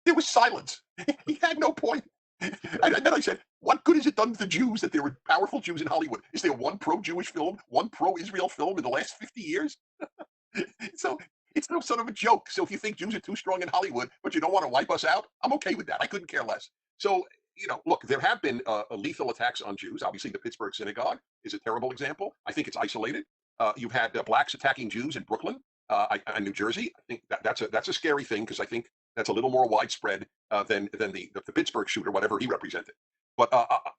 There was silence. He had no point. And then I said, what good has it done to the Jews that there were powerful Jews in Hollywood? Is there one pro-Jewish film, one pro-Israel film in the last 50 years? So it's no sort of a joke. So if you think Jews are too strong in Hollywood, but you don't want to wipe us out, I'm okay with that. I couldn't care less. So, look, there have been lethal attacks on Jews. Obviously, the Pittsburgh synagogue is a terrible example. I think it's isolated. You've had blacks attacking Jews in Brooklyn and New Jersey. I think that's a scary thing, because I think that's a little more widespread than the Pittsburgh shooter, whatever he represented. But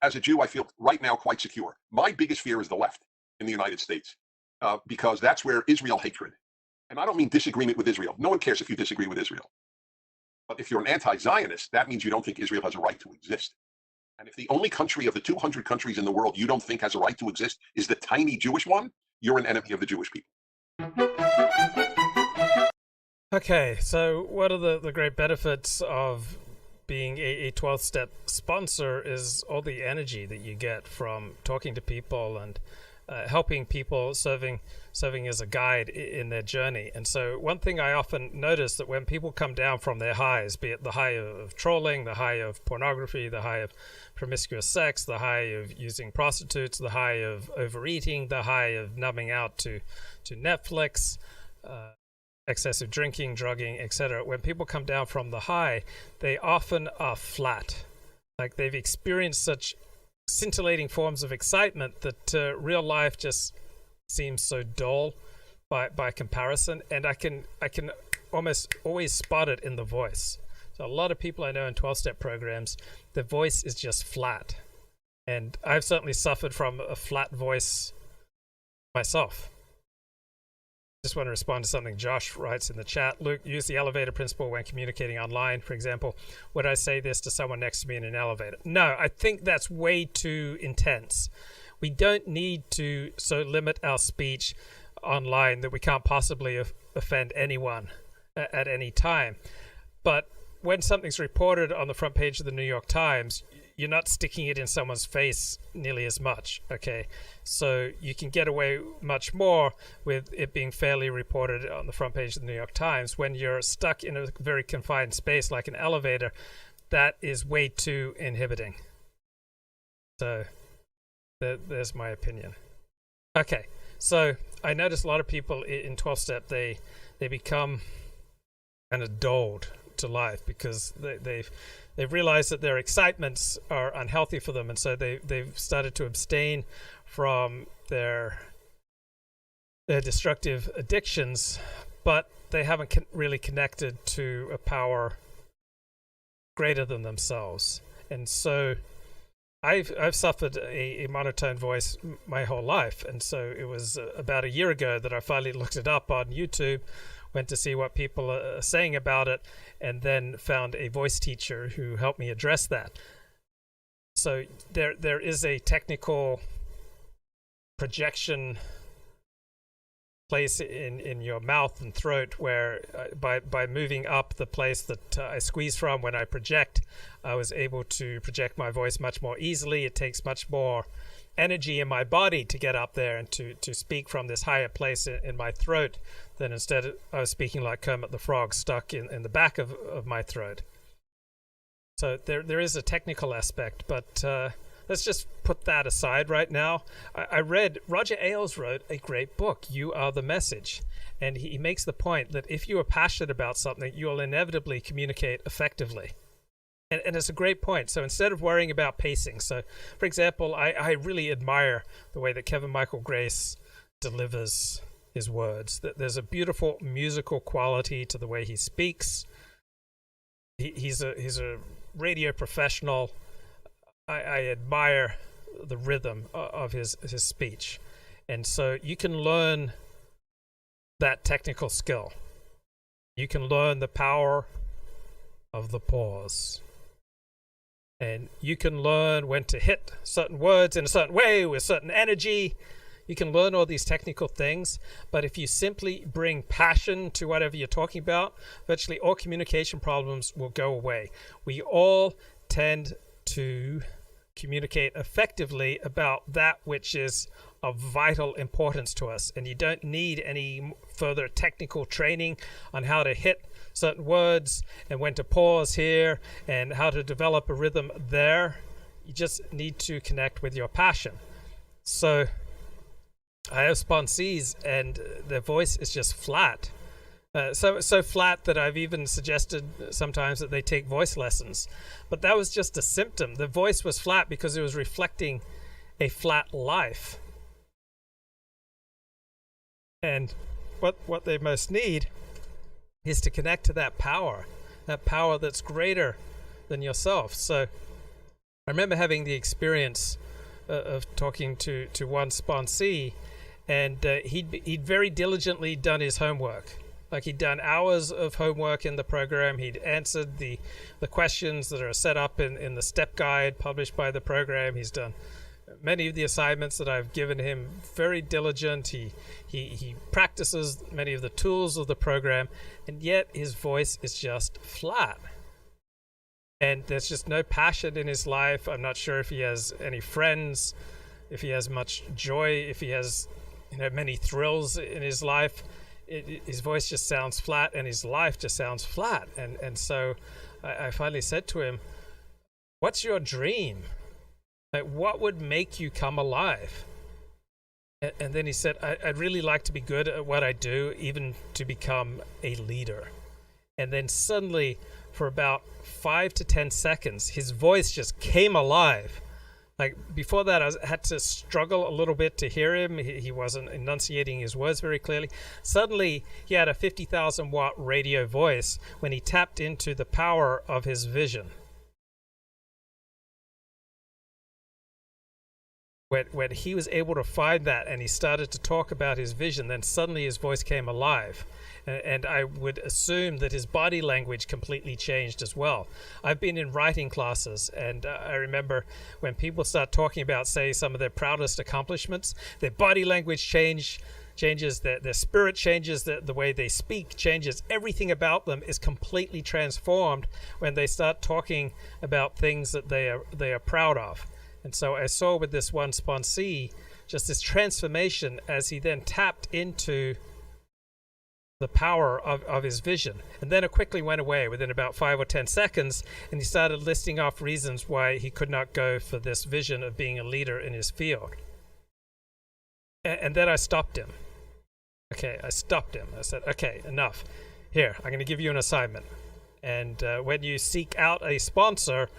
as a Jew, I feel right now quite secure. My biggest fear is the left in the United States, because that's where Israel hatred, and I don't mean disagreement with Israel. No one cares if you disagree with Israel. But if you're an anti-Zionist, that means you don't think Israel has a right to exist. And if the only country of the 200 countries in the world you don't think has a right to exist is the tiny Jewish one, you're an enemy of the Jewish people. Okay, so one of the great benefits of being a 12th step sponsor is all the energy that you get from talking to people and helping people, serving as a guide in their journey. And so one thing I often notice, that when people come down from their highs, be it the high of trolling, the high of pornography, the high of promiscuous sex, the high of using prostitutes, the high of overeating, the high of numbing out to Netflix, excessive drinking, drugging, etc. When people come down from the high, they often are flat. Like they've experienced such scintillating forms of excitement that real life just seems so dull by comparison. And I can almost always spot it in the voice. So a lot of people I know in 12-step programs, the voice is just flat. And I've certainly suffered from a flat voice myself. Just want to respond to something Josh writes in the chat. Luke, use the elevator principle when communicating online. For example, would I say this to someone next to me in an elevator? No, I think that's way too intense. We don't need to so limit our speech online that we can't possibly offend anyone at any time. But when something's reported on the front page of the New York Times, you're not sticking it in someone's face nearly as much, okay? So you can get away much more with it being fairly reported on the front page of the New York Times. When you're stuck in a very confined space like an elevator, that is way too inhibiting. So there's my opinion. Okay, so I notice a lot of people in 12-step, they become kind of dulled to life because they've realized that their excitements are unhealthy for them, and so they've started to abstain from their destructive addictions, but they haven't really connected to a power greater than themselves. And so I've suffered a monotone voice my whole life, and so it was about a year ago that I finally looked it up on YouTube, went to see what people are saying about it, and then found a voice teacher who helped me address that. So there is a technical projection place in your mouth and throat where by moving up the place that I squeeze from when I project, I was able to project my voice much more easily. It takes much more energy in my body to get up there and to speak from this higher place in my throat than instead I was speaking like Kermit the Frog stuck in the back of my throat. So there is a technical aspect, but let's just put that aside right now. I read, Roger Ailes wrote a great book, You Are the Message. And he makes the point that if you are passionate about something, you'll inevitably communicate effectively. And it's a great point. So instead of worrying about pacing, so for example, I really admire the way that Kevin Michael Grace delivers his words. There's a beautiful musical quality to the way he speaks. He's a radio professional. I admire the rhythm of his speech. And so you can learn that technical skill. You can learn the power of the pause. And you can learn when to hit certain words in a certain way with certain energy. You can learn all these technical things. But if you simply bring passion to whatever you're talking about, virtually all communication problems will go away. We all tend to communicate effectively about that which is of vital importance to us, and you don't need any further technical training on how to hit certain words and when to pause here and how to develop a rhythm there. You just need to connect with your passion. So I have sponsees and their voice is just flat. So flat that I've even suggested sometimes that they take voice lessons. But that was just a symptom. The voice was flat because it was reflecting a flat life. And what they most need is to connect to that power that's greater than yourself. So I remember having the experience of talking to one sponsee, and he'd very diligently done his homework. Like he'd done hours of homework in the program. He'd answered the questions that are set up in the step guide published by the program. He's done many of the assignments that I've given him, very diligent. He practices many of the tools of the program, and yet his voice is just flat. And there's just no passion in his life. I'm not sure if he has any friends, if he has much joy, if he has many thrills in his life. His voice just sounds flat, and his life just sounds flat. And so I finally said to him, what's your dream? Like, what would make you come alive? And then he said, I'd really like to be good at what I do, even to become a leader. And then suddenly, for about 5 to 10 seconds, his voice just came alive. Like before that, I had to struggle a little bit to hear him. He wasn't enunciating his words very clearly. Suddenly, he had a 50,000 watt radio voice when he tapped into the power of his vision. When he was able to find that and he started to talk about his vision, then suddenly his voice came alive. And I would assume that his body language completely changed as well. I've been in writing classes, and I remember when people start talking about, say, some of their proudest accomplishments, their body language changes, their spirit changes, the way they speak changes. Everything about them is completely transformed when they start talking about things that they are proud of. And so I saw with this one sponsee just this transformation as he then tapped into the power of his vision. And then it quickly went away within about 5 or 10 seconds, and he started listing off reasons why he could not go for this vision of being a leader in his field. And then I stopped him. Okay, I stopped him. I said, okay, enough. Here, I'm going to give you an assignment. And when you seek out a sponsor,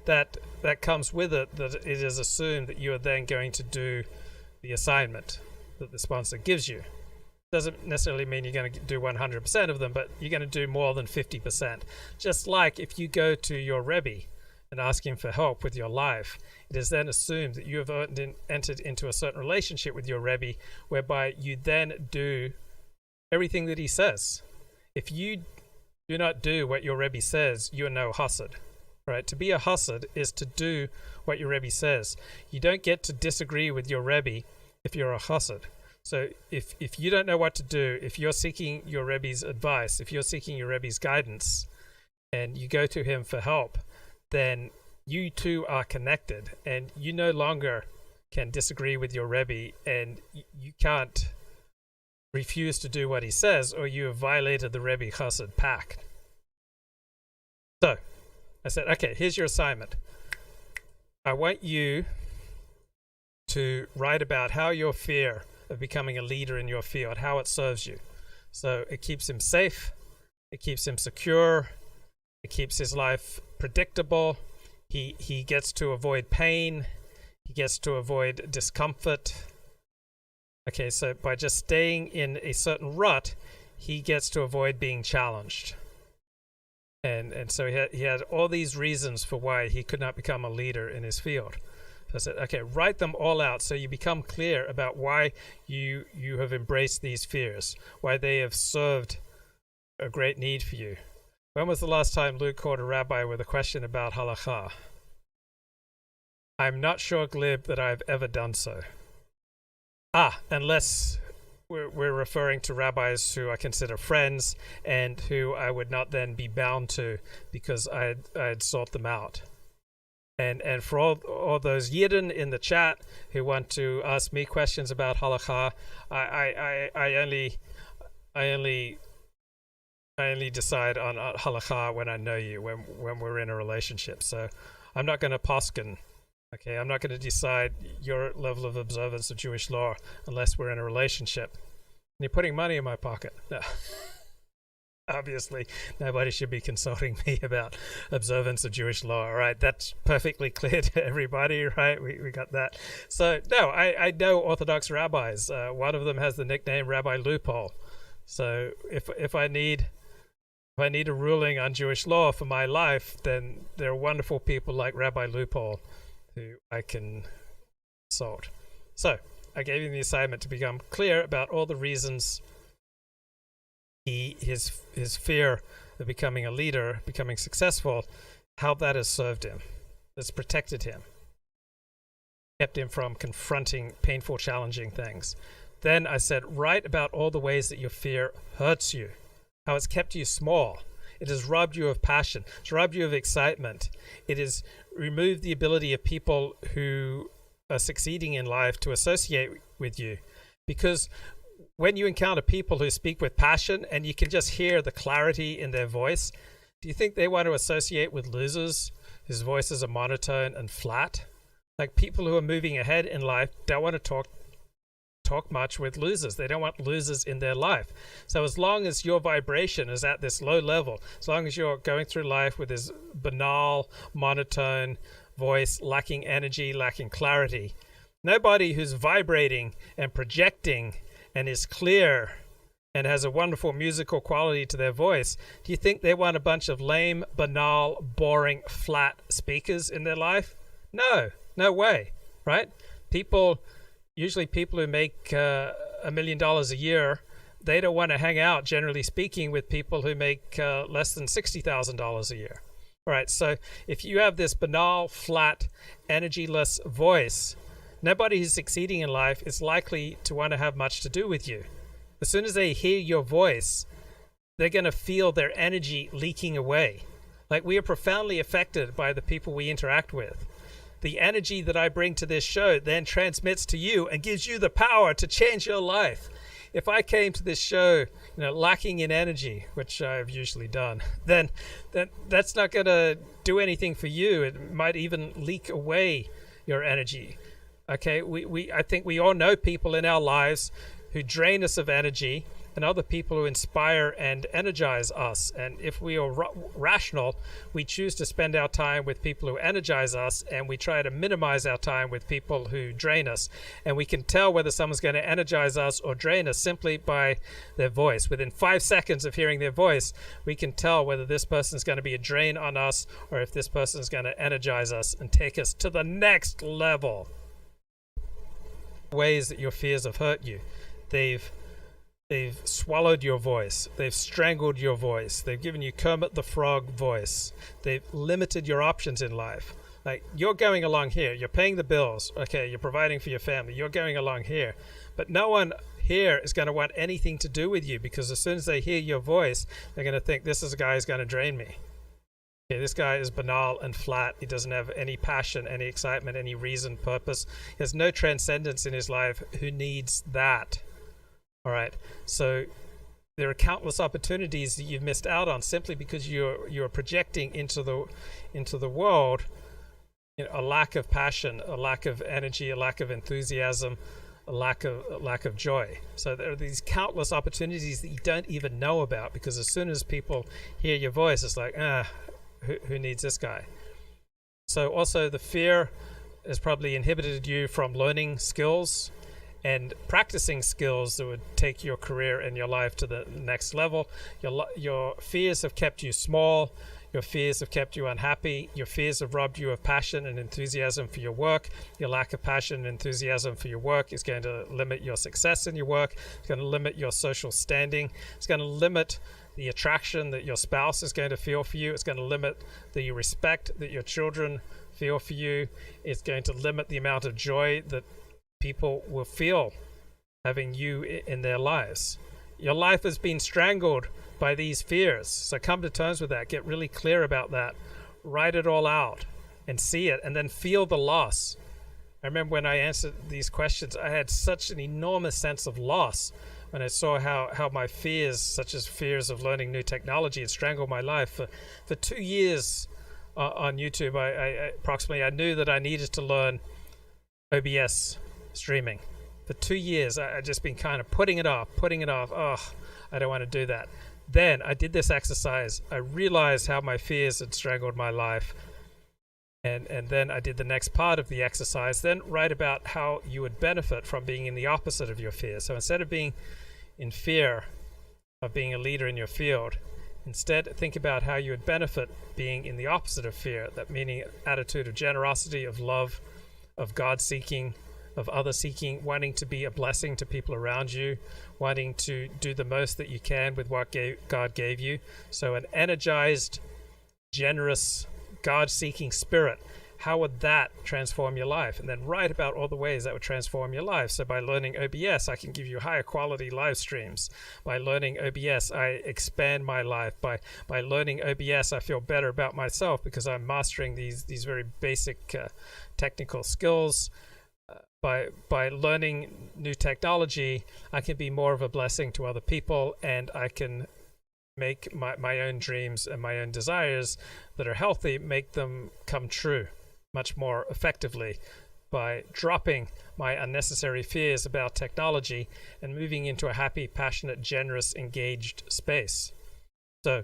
that comes with it, that it is assumed that you are then going to do the assignment that the sponsor gives you. Doesn't necessarily mean you're going to do 100% of them, but you're going to do more than 50%. Just like if you go to your Rebbe and ask him for help with your life, it is then assumed that you have entered into a certain relationship with your Rebbe, whereby you then do everything that he says. If you do not do what your Rebbe says, you are no Hasid. Right? To be a Hasid is to do what your Rebbe says. You don't get to disagree with your Rebbe if you're a Hasid. So if you don't know what to do, if you're seeking your Rebbe's advice, if you're seeking your Rebbe's guidance, and you go to him for help, then you two are connected, and you no longer can disagree with your Rebbe, and you can't refuse to do what he says, or you have violated the Rebbe Chassid pact. So I said, okay, here's your assignment. I want you to write about how your fear of becoming a leader in your field, how it serves you. So it keeps him safe, it keeps him secure, it keeps his life predictable, he gets to avoid pain, he gets to avoid discomfort. Okay, so by just staying in a certain rut, he gets to avoid being challenged. And so he had all these reasons for why he could not become a leader in his field. So I said, okay, write them all out so you become clear about why you have embraced these fears, why they have served a great need for you. When was the last time Luke called a rabbi with a question about halakha? I'm not sure, Glib, that I've ever done so. Unless we're referring to rabbis who I consider friends and who I would not then be bound to because I had sought them out. And for all those Yidden in the chat who want to ask me questions about halakha, I only decide on halakha when I know you, when we're in a relationship. So I'm not going to poskin. Okay, I'm not going to decide your level of observance of Jewish law unless we're in a relationship. And you're putting money in my pocket. No. Obviously, nobody should be consulting me about observance of Jewish law. All right, that's perfectly clear to everybody, right? We got that. So, no, I know Orthodox rabbis. One of them has the nickname Rabbi Loophole. So, if I need a ruling on Jewish law for my life, then there are wonderful people like Rabbi Loophole who I can consult. So, I gave him the assignment to become clear about all the reasons his fear of becoming a leader, becoming successful, how that has served him, has protected him, kept him from confronting painful, challenging things. Then I said, write about all the ways that your fear hurts you, how it's kept you small. It has robbed you of passion. It's robbed you of excitement. It has removed the ability of people who are succeeding in life to associate with you. Because when you encounter people who speak with passion and you can just hear the clarity in their voice, do you think they want to associate with losers whose voices are monotone and flat? Like, people who are moving ahead in life don't want to talk much with losers. They don't want losers in their life. So as long as your vibration is at this low level, as long as you're going through life with this banal, monotone voice, lacking energy, lacking clarity, nobody who's vibrating and projecting and is clear and has a wonderful musical quality to their voice, do you think they want a bunch of lame, banal, boring, flat speakers in their life? No way, right? Usually people who make $1 million a year, they don't want to hang out, generally speaking, with people who make less than $60,000 a year. All right, so if you have this banal, flat, energyless voice, nobody who's succeeding in life is likely to want to have much to do with you. As soon as they hear your voice, they're going to feel their energy leaking away. Like, we are profoundly affected by the people we interact with. The energy that I bring to this show then transmits to you and gives you the power to change your life. If I came to this show, lacking in energy, which I've usually done, then that's not going to do anything for you. It might even leak away your energy. Okay, I think we all know people in our lives who drain us of energy, and other people who inspire and energize us. And if we are rational, we choose to spend our time with people who energize us, and we try to minimize our time with people who drain us. And we can tell whether someone's going to energize us or drain us simply by their voice. Within 5 seconds of hearing their voice, we can tell whether this person's going to be a drain on us or if this person's going to energize us and take us to the next level. Ways that your fears have hurt you. They've swallowed your voice. They've strangled your voice. They've given you Kermit the Frog voice. They've limited your options in life. Like, you're going along here. You're paying the bills. Okay, you're providing for your family. You're going along here. But no one here is going to want anything to do with you, because as soon as they hear your voice, they're going to think, this is a guy who's going to drain me. Okay, this guy is banal and flat. He doesn't have any passion, any excitement, any reason, purpose. He has no transcendence in his life. Who needs that? All right, so there are countless opportunities that you've missed out on simply because you're projecting into the world, you know, a lack of passion, a lack of energy, a lack of enthusiasm, a lack of joy. So there are these countless opportunities that you don't even know about, because as soon as people hear your voice, it's like, who needs this guy? So also the fear has probably inhibited you from learning skills and practicing skills that would take your career and your life to the next level. Your fears have kept you small. Your fears have kept you unhappy. Your fears have robbed you of passion and enthusiasm for your work. Your lack of passion and enthusiasm for your work is going to limit your success in your work. It's going to limit your social standing. It's going to limit the attraction that your spouse is going to feel for you. It's going to limit the respect that your children feel for you. It's going to limit the amount of joy that people will feel having you in their lives. Your life has been strangled by these fears. So come to terms with that. Get really clear about that. Write it all out and see it, and then feel the loss. I remember when I answered these questions, I had such an enormous sense of loss when I saw how my fears, such as fears of learning new technology, had strangled my life. For 2 years on YouTube, I knew that I needed to learn OBS streaming. For 2 years, I just been kind of putting it off. Oh, I don't want to do that. Then I did this exercise. I realized how my fears had strangled my life. And then I did the next part of the exercise. Then write about how you would benefit from being in the opposite of your fear. So instead of being in fear of being a leader in your field, instead think about how you would benefit being in the opposite of fear. That meaning attitude of generosity, of love, of God-seeking, of other-seeking, wanting to be a blessing to people around you, wanting to do the most that you can with what God gave you. So an energized, generous, God-seeking spirit, how would that transform your life? And then write about all the ways that would transform your life. So by learning OBS, I can give you higher quality live streams. By learning OBS, I expand my life. By learning OBS, I feel better about myself because I'm mastering these very basic technical skills. By learning new technology, I can be more of a blessing to other people, and I can make my own dreams and my own desires that are healthy, make them come true much more effectively by dropping my unnecessary fears about technology and moving into a happy, passionate, generous, engaged space. So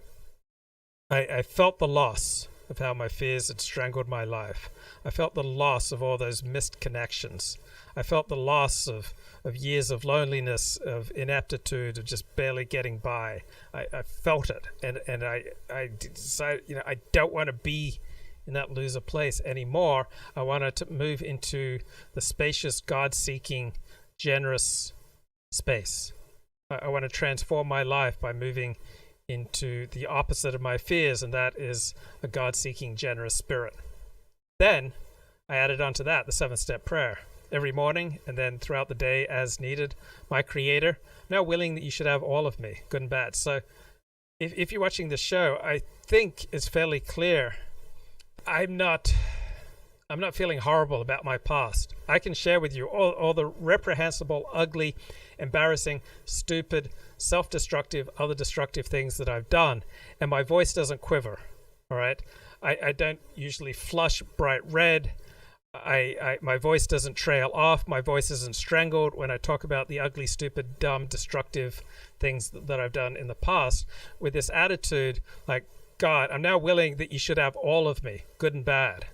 I felt the loss of how my fears had strangled my life. I felt the loss of all those missed connections. I felt the loss of years of loneliness, of ineptitude, of just barely getting by. I felt it, and I decided, I don't want to be in that loser place anymore. I wanted to move into the spacious, God-seeking, generous space. I want to transform my life by moving into the opposite of my fears, and that is a God-seeking, generous spirit. Then I added onto that the 7-step prayer. Every morning and then throughout the day as needed. My Creator, now willing that you should have all of me, good and bad. So if you're watching this show, I think it's fairly clear I'm not feeling horrible about my past. I can share with you all the reprehensible, ugly, embarrassing, stupid, self-destructive, other destructive things that I've done, and my voice doesn't quiver. All right, I don't usually flush bright red. My voice doesn't trail off. My voice isn't strangled when I talk about the ugly, stupid, dumb, destructive things that I've done in the past, with this attitude like, God, I'm now willing that you should have all of me, good and bad.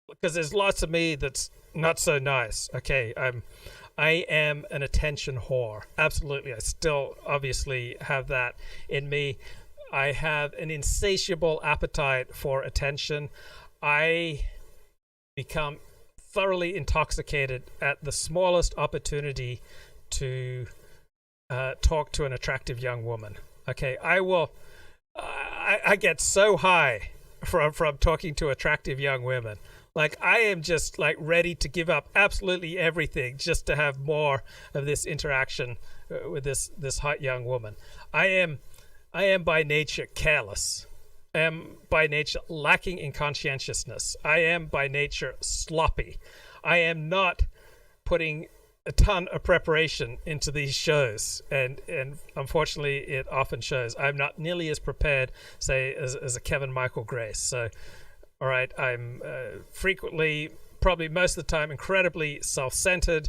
Because there's lots of me that's not so nice. Okay, I am an attention whore. Absolutely. I still obviously have that in me. I have an insatiable appetite for attention. I become thoroughly intoxicated at the smallest opportunity to talk to an attractive young woman. Okay, I get so high from talking to attractive young women. Like, I am just like ready to give up absolutely everything just to have more of this interaction with this hot young woman. I am by nature careless. I am by nature lacking in conscientiousness. I am by nature sloppy. I am not putting a ton of preparation into these shows, and unfortunately it often shows. I'm not nearly as prepared, say, as a Kevin Michael Grace. So, all right, I'm frequently, probably most of the time, incredibly self-centered.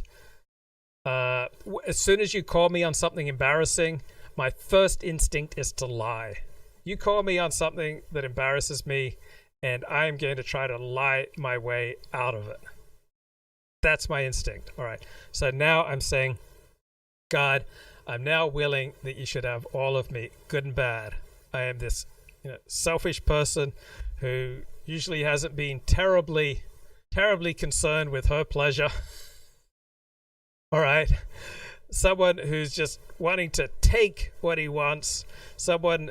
As soon as you call me on something embarrassing, my first instinct is to lie. You call me on something that embarrasses me, and I am going to try to lie my way out of it. That's my instinct. All right. So now I'm saying, God, I'm now willing that you should have all of me, good and bad. I am this selfish person who usually hasn't been terribly concerned with her pleasure. All right. Someone who's just wanting to take what he wants. Someone,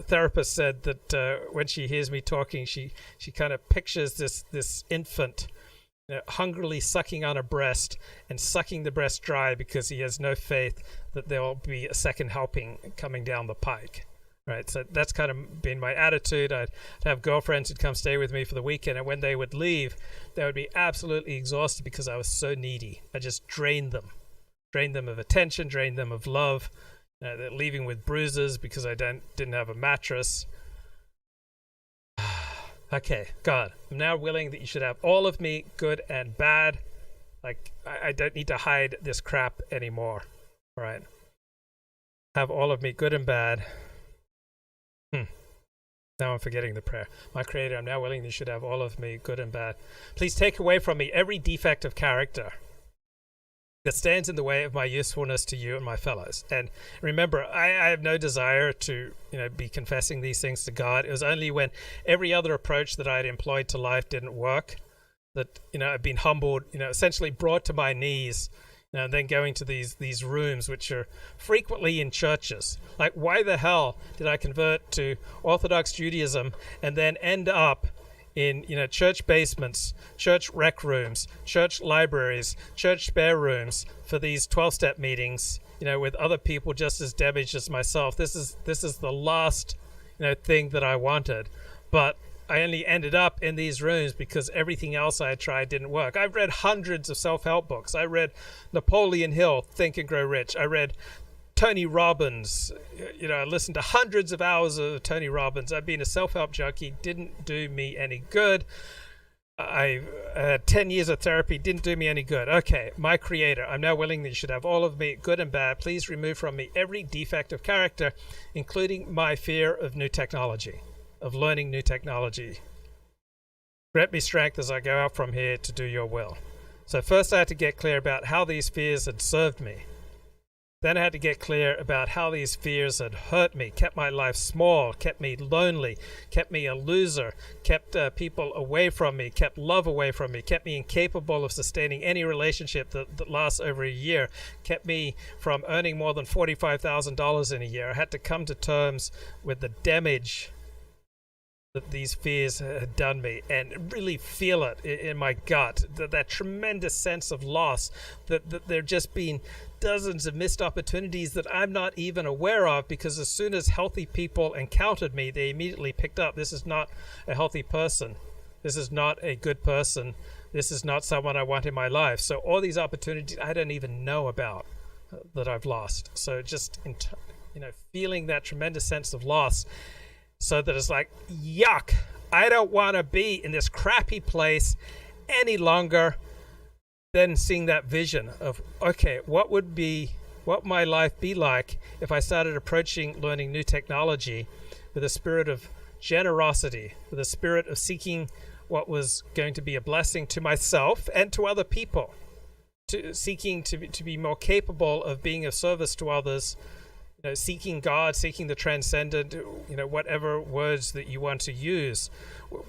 therapist said that when she hears me talking, she kind of pictures this infant hungrily sucking on a breast and sucking the breast dry because he has no faith that there will be a second helping coming down the pike. Right, so that's kind of been my attitude. I'd have girlfriends who'd come stay with me for the weekend, and when they would leave, they would be absolutely exhausted because I was so needy. I just drained them of attention, drained them of love. They're leaving with bruises because I didn't have a mattress. Okay, God, I'm now willing that you should have all of me, good and bad. Like, I don't need to hide this crap anymore. All right, have all of me, good and bad. Now I'm forgetting the prayer. My Creator, I'm now willing that you should have all of me, good and bad. Please take away from me every defect of character that stands in the way of my usefulness to you and my fellows. And remember, I have no desire to be confessing these things to God. It was only when every other approach that I had employed to life didn't work that I've been humbled, essentially brought to my knees. And then going to these rooms, which are frequently in churches. Like, why the hell did I convert to Orthodox Judaism and then end up in church basements, church rec rooms, church libraries, church spare rooms for these 12-step meetings, with other people just as damaged as myself? This is the last thing that I wanted, but I only ended up in these rooms because everything else I had tried didn't work. I've read hundreds of self-help books. I read Napoleon Hill, Think and Grow Rich. I read Tony Robbins. I listened to hundreds of hours of Tony Robbins. I've been a self-help junkie. Didn't do me any good. I had 10 years of therapy. Didn't do me any good. Okay, my Creator, I'm now willing that you should have all of me, good and bad. Please remove from me every defect of character, including my fear of new technology. Of learning new technology. Grant me strength as I go out from here to do your will. So first I had to get clear about how these fears had served me. Then I had to get clear about how these fears had hurt me, kept my life small, kept me lonely, kept me a loser, kept people away from me, kept love away from me, kept me incapable of sustaining any relationship that lasts over a year, kept me from earning more than $45,000 in a year. I had to come to terms with the damage that these fears had done me and really feel it in my gut, that tremendous sense of loss, that there have just been dozens of missed opportunities that I'm not even aware of, because as soon as healthy people encountered me, they immediately picked up, this is not a healthy person. This is not a good person. This is not someone I want in my life. So all these opportunities I don't even know about that I've lost. So just, feeling that tremendous sense of loss, so that it's like, yuck, I don't want to be in this crappy place any longer then seeing that vision of, okay, what my life be like if I started approaching learning new technology with a spirit of generosity, with a spirit of seeking what was going to be a blessing to myself and to other people, seeking to be more capable of being of service to others, seeking God, seeking the transcendent, whatever words that you want to use.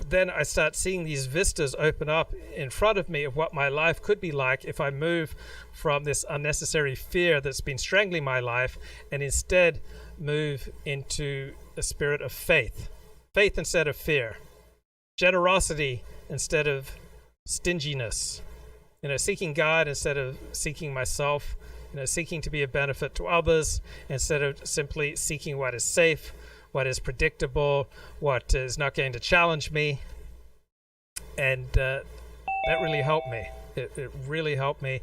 Then I start seeing these vistas open up in front of me of what my life could be like if I move from this unnecessary fear that's been strangling my life and instead move into a spirit of faith instead of fear, generosity instead of stinginess, seeking God instead of seeking myself, seeking to be of benefit to others instead of simply seeking what is safe, what is predictable, what is not going to challenge me. And that really helped me. It really helped me.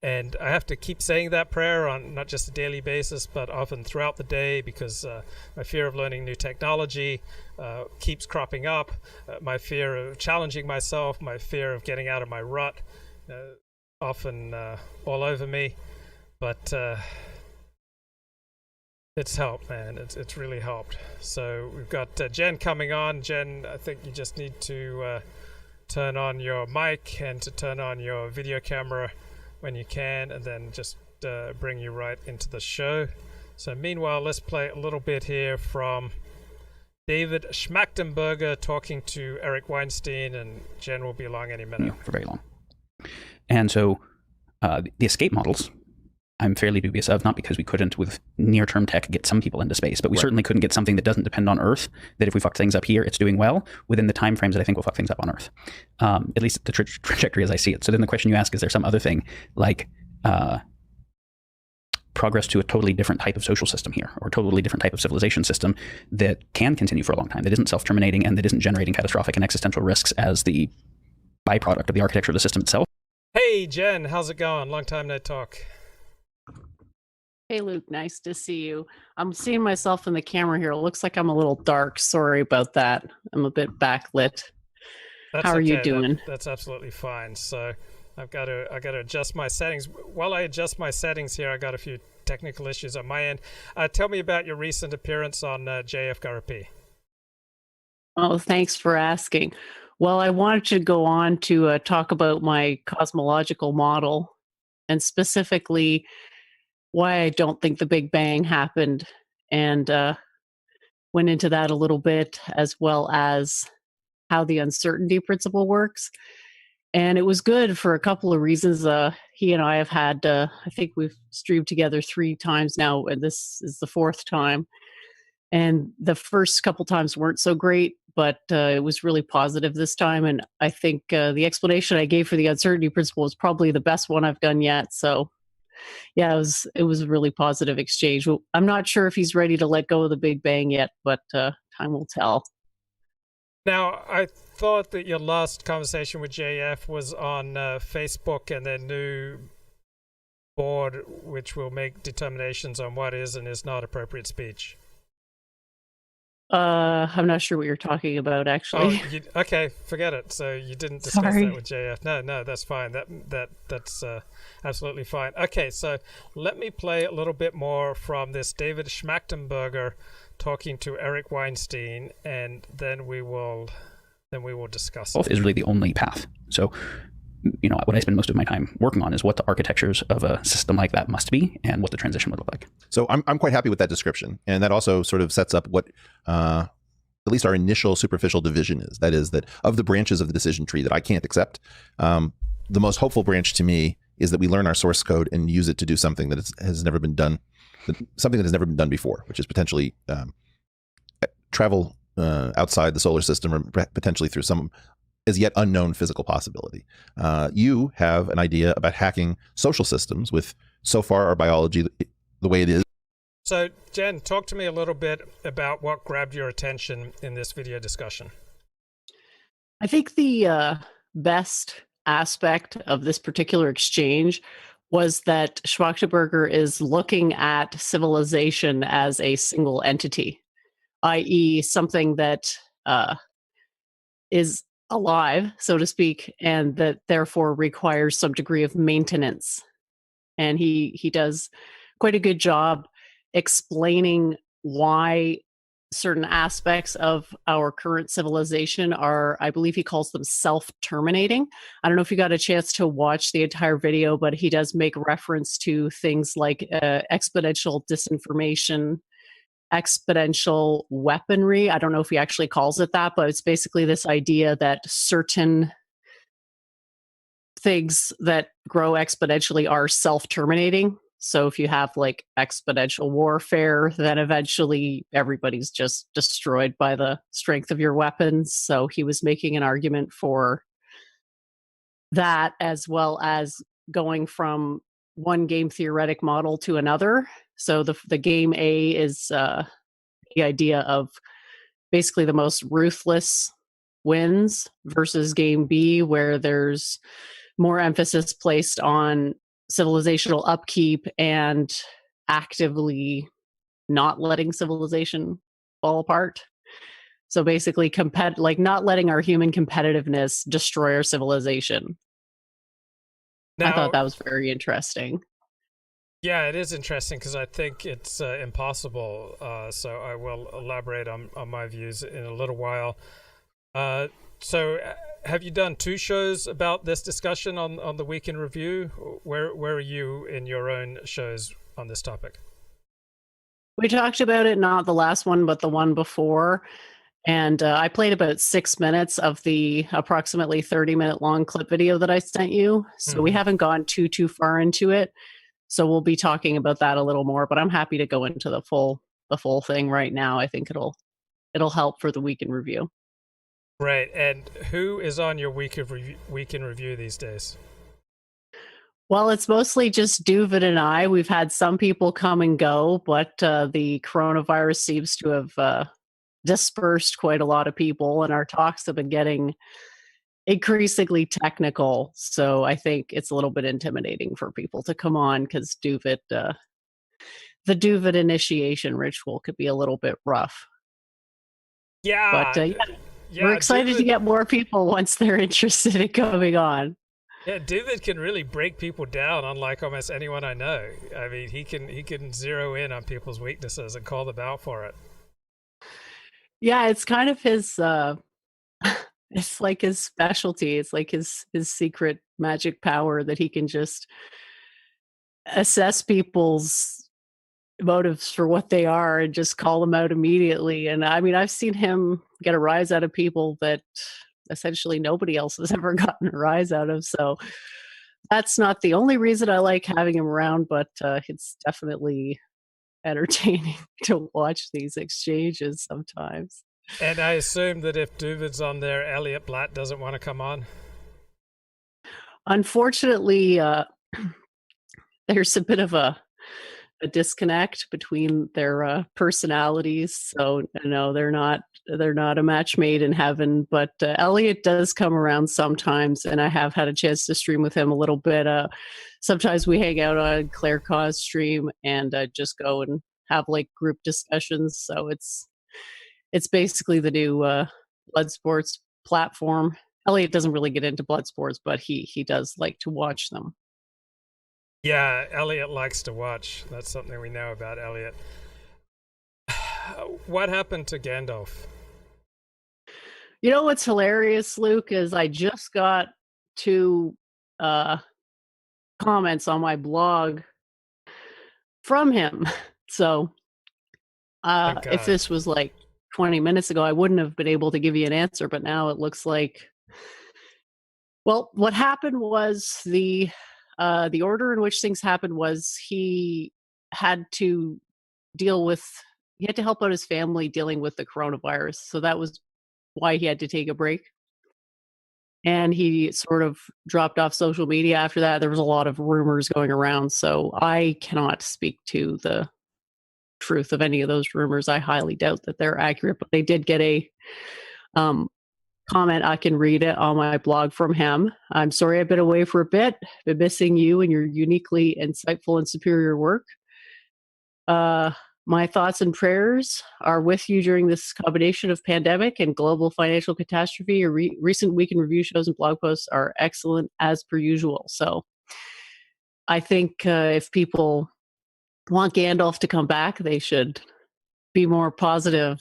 And I have to keep saying that prayer on not just a daily basis, but often throughout the day, because my fear of learning new technology keeps cropping up. My fear of challenging myself, my fear of getting out of my rut, often all over me. But it's helped, man. It's really helped. So we've got Jenn coming on. Jenn, I think you just need to turn on your mic and to turn on your video camera when you can, and then just bring you right into the show. So meanwhile, let's play a little bit here from David Schmachtenberger talking to Eric Weinstein, and Jenn will be along any minute. For very long. And so the escape models, I'm fairly dubious of, not because we couldn't with near-term tech get some people into space, but we certainly couldn't get something that doesn't depend on Earth, that if we fuck things up here, it's doing well within the time frames that I think we'll fuck things up on Earth. At least the trajectory as I see it. So then the question you ask, is there some other thing like progress to a totally different type of social system here, or a totally different type of civilization system that can continue for a long time, that isn't self-terminating and that isn't generating catastrophic and existential risks as the byproduct of the architecture of the system itself? Hey, Jenn, how's it going? Long time no talk. Hey, Luke, nice to see you. I'm seeing myself in the camera here. It looks like I'm a little dark. Sorry about that. I'm a bit backlit. How are you doing? That's absolutely fine. So I got to adjust my settings. While I adjust my settings here, I got a few technical issues on my end. Tell me about your recent appearance on JF Garapi. Oh, thanks for asking. Well, I wanted to go on to talk about my cosmological model, and specifically why I don't think the Big Bang happened, and went into that a little bit, as well as how the uncertainty principle works. And it was good for a couple of reasons. He and I have had, I think we've streamed together 3 times now, and this is the 4th time. And the first couple times weren't so great, but it was really positive this time. And I think the explanation I gave for the uncertainty principle is probably the best one I've done yet. So yeah, it was a really positive exchange. I'm not sure if he's ready to let go of the Big Bang yet, but time will tell. Now, I thought that your last conversation with JF was on Facebook and their new board, which will make determinations on what is and is not appropriate speech. I'm not sure what you're talking about, actually. Oh, okay, forget it. So you didn't discuss that with JF. No, that's fine. That's absolutely fine. Okay, so let me play a little bit more from this David Schmachtenberger talking to Eric Weinstein, and then we will discuss it. Is really the only path. So, what I spend most of my time working on is what the architectures of a system like that must be and what the transition would look like. So I'm quite happy with that description. And that also sort of sets up what at least our initial superficial division is. That is that of the branches of the decision tree that I can't accept, the most hopeful branch to me is that we learn our source code and use it to do something that has never been done, something that has never been done before, which is potentially travel outside the solar system, or potentially through some as yet unknown physical possibility. You have an idea about hacking social systems with, so far, our biology the way it is. So, Jenn, talk to me a little bit about what grabbed your attention in this video discussion. I think the best aspect of this particular exchange was that Schmachtenberger is looking at civilization as a single entity, i.e. something that is alive, so to speak, and that therefore requires some degree of maintenance. And he does quite a good job explaining why certain aspects of our current civilization are, I believe he calls them self-terminating. I don't know if you got a chance to watch the entire video, but he does make reference to things like exponential disinformation, exponential weaponry. I don't know if he actually calls it that, but it's basically this idea that certain things that grow exponentially are self-terminating. So if you have like exponential warfare, then eventually everybody's just destroyed by the strength of your weapons. So he was making an argument for that, as well as going from one game theoretic model to another. So the game A is the idea of basically the most ruthless wins versus game B, where there's more emphasis placed on civilizational upkeep and actively not letting civilization fall apart. So basically like not letting our human competitiveness destroy our civilization. Now, I thought that was very interesting. Yeah, it is interesting because I think it's impossible. So I will elaborate on my views in a little while. So have you done 2 shows about this discussion on the Week in Review? Where are you in your own shows on this topic? We talked about it, not the last one, but the one before. And I played about 6 minutes of the approximately 30-minute long clip video that I sent you. So we haven't gone too far into it. So we'll be talking about that a little more, but I'm happy to go into the full thing right now. I think it'll help for the Week in Review. Right. And who is on your Week in Review these days? Well, it's mostly just Duvid and I. We've had some people come and go, but the coronavirus seems to have dispersed quite a lot of people, and our talks have been getting increasingly technical. So I think it's a little bit intimidating for people to come on because Duvid, the Duvid initiation ritual could be a little bit rough. Yeah. But we're excited to get more people once they're interested in coming on. Yeah, Duvid can really break people down, unlike almost anyone I know. I mean, he can zero in on people's weaknesses and call them out for it. Yeah, it's kind of his it's like his specialty. It's like his secret magic power that he can just assess people's motives for what they are and just call them out immediately. And I mean, I've seen him get a rise out of people that essentially nobody else has ever gotten a rise out of. So that's not the only reason I like having him around, but it's definitely entertaining to watch these exchanges sometimes. And I assume that if Duvid's on there, Elliot Blatt doesn't want to come on? Unfortunately, there's a bit of a disconnect between their personalities. So no, they're not a match made in heaven. But Elliot does come around sometimes, and I have had a chance to stream with him a little bit. Sometimes we hang out on Claire Cause stream and just go and have like group discussions. So it's basically the new blood sports platform. Elliot doesn't really get into blood sports, but he does like to watch them. Yeah, Elliot likes to watch. That's something we know about Elliot. What happened to Gandalf? You know what's hilarious, Luke, is I just got 2 comments on my blog from him. So if this was like 20 minutes ago, I wouldn't have been able to give you an answer, but now it looks like, well, what happened was the order in which things happened was he had to help out his family dealing with the coronavirus. So that was why he had to take a break. And he sort of dropped off social media after that. There was a lot of rumors going around. So I cannot speak to the truth of any of those rumors. I highly doubt that they're accurate, but they did get a comment. I can read it on my blog from him. I'm sorry I've been away for a bit. Been missing you and your uniquely insightful and superior work. My thoughts and prayers are with you during this combination of pandemic and global financial catastrophe. Your recent week in review shows and blog posts are excellent as per usual. So I think if people want Gandalf to come back, they should be more positive